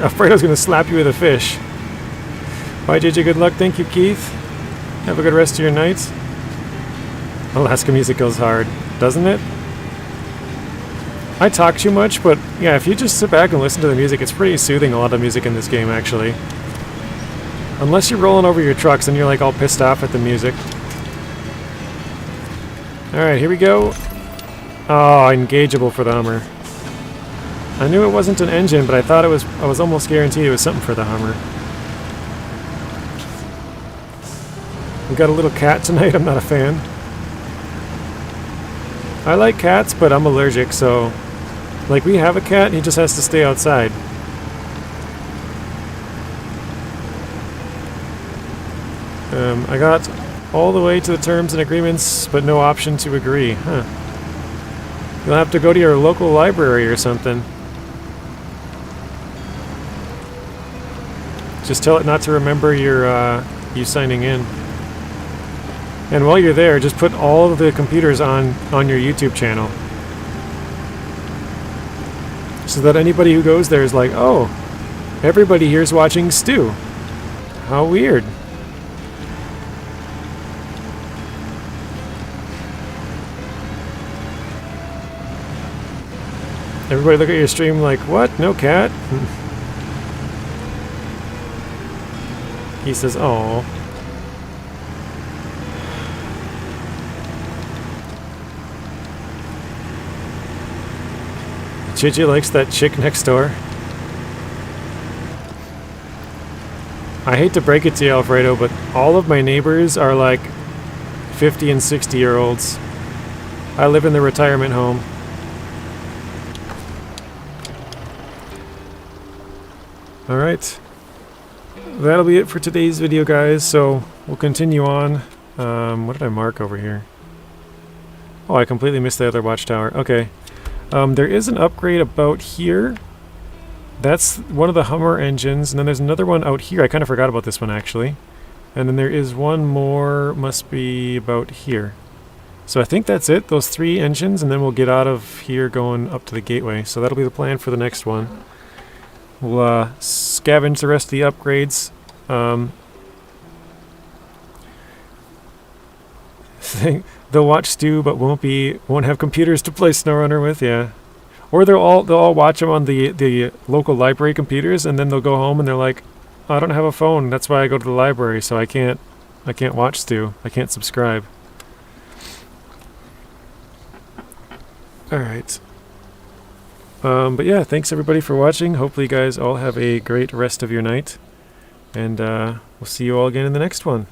Alfredo's gonna slap you with a fish. Bye, JJ. Good luck. Thank you, Keith. Have a good rest of your night. Alaska music goes hard, doesn't it? I talk too much, but yeah, if you just sit back and listen to the music, it's pretty soothing, a lot of music in this game, actually. Unless you're rolling over your trucks and you're like all pissed off at the music. Alright, here we go. Oh, engageable for the Hummer. I knew it wasn't an engine, but I thought it was. I was almost guaranteed it was something for the Hummer. We got a little cat tonight. I'm not a fan. I like cats, but I'm allergic, so... Like, we have a cat, and he just has to stay outside. I got all the way to the terms and agreements, but no option to agree. Huh. You'll have to go to your local library or something. Just tell it not to remember your, you signing in. And while you're there, just put all of the computers on your YouTube channel. So that anybody who goes there is like, oh, everybody here's watching Stu. How weird. Everybody look at your stream like, what? No cat? He says, oh. JJ likes that chick next door. I hate to break it to you, Alfredo, but all of my neighbors are like 50 and 60-year-olds. I live in the retirement home. Alright. That'll be it for today's video, guys, so we'll continue on What did I mark over here? Oh, I completely missed the other watchtower. Okay. There is an upgrade about here. That's one of the Hummer engines, and then there's another one out here. I kind of forgot about this one, actually. And then there is one more, must be about here. So I think that's it, those 3 engines, and then we'll get out of here going up to the gateway. So that'll be the plan for the next one. We'll scavenge the rest of the upgrades. They'll watch Stu, but won't have computers to play SnowRunner with. Yeah, or they'll all watch them on the local library computers, and then they'll go home and they're like, oh, I don't have a phone. That's why I go to the library, so I can't watch Stu. I can't subscribe. All right. But yeah, thanks everybody for watching. Hopefully you guys all have a great rest of your night, and we'll see you all again in the next one.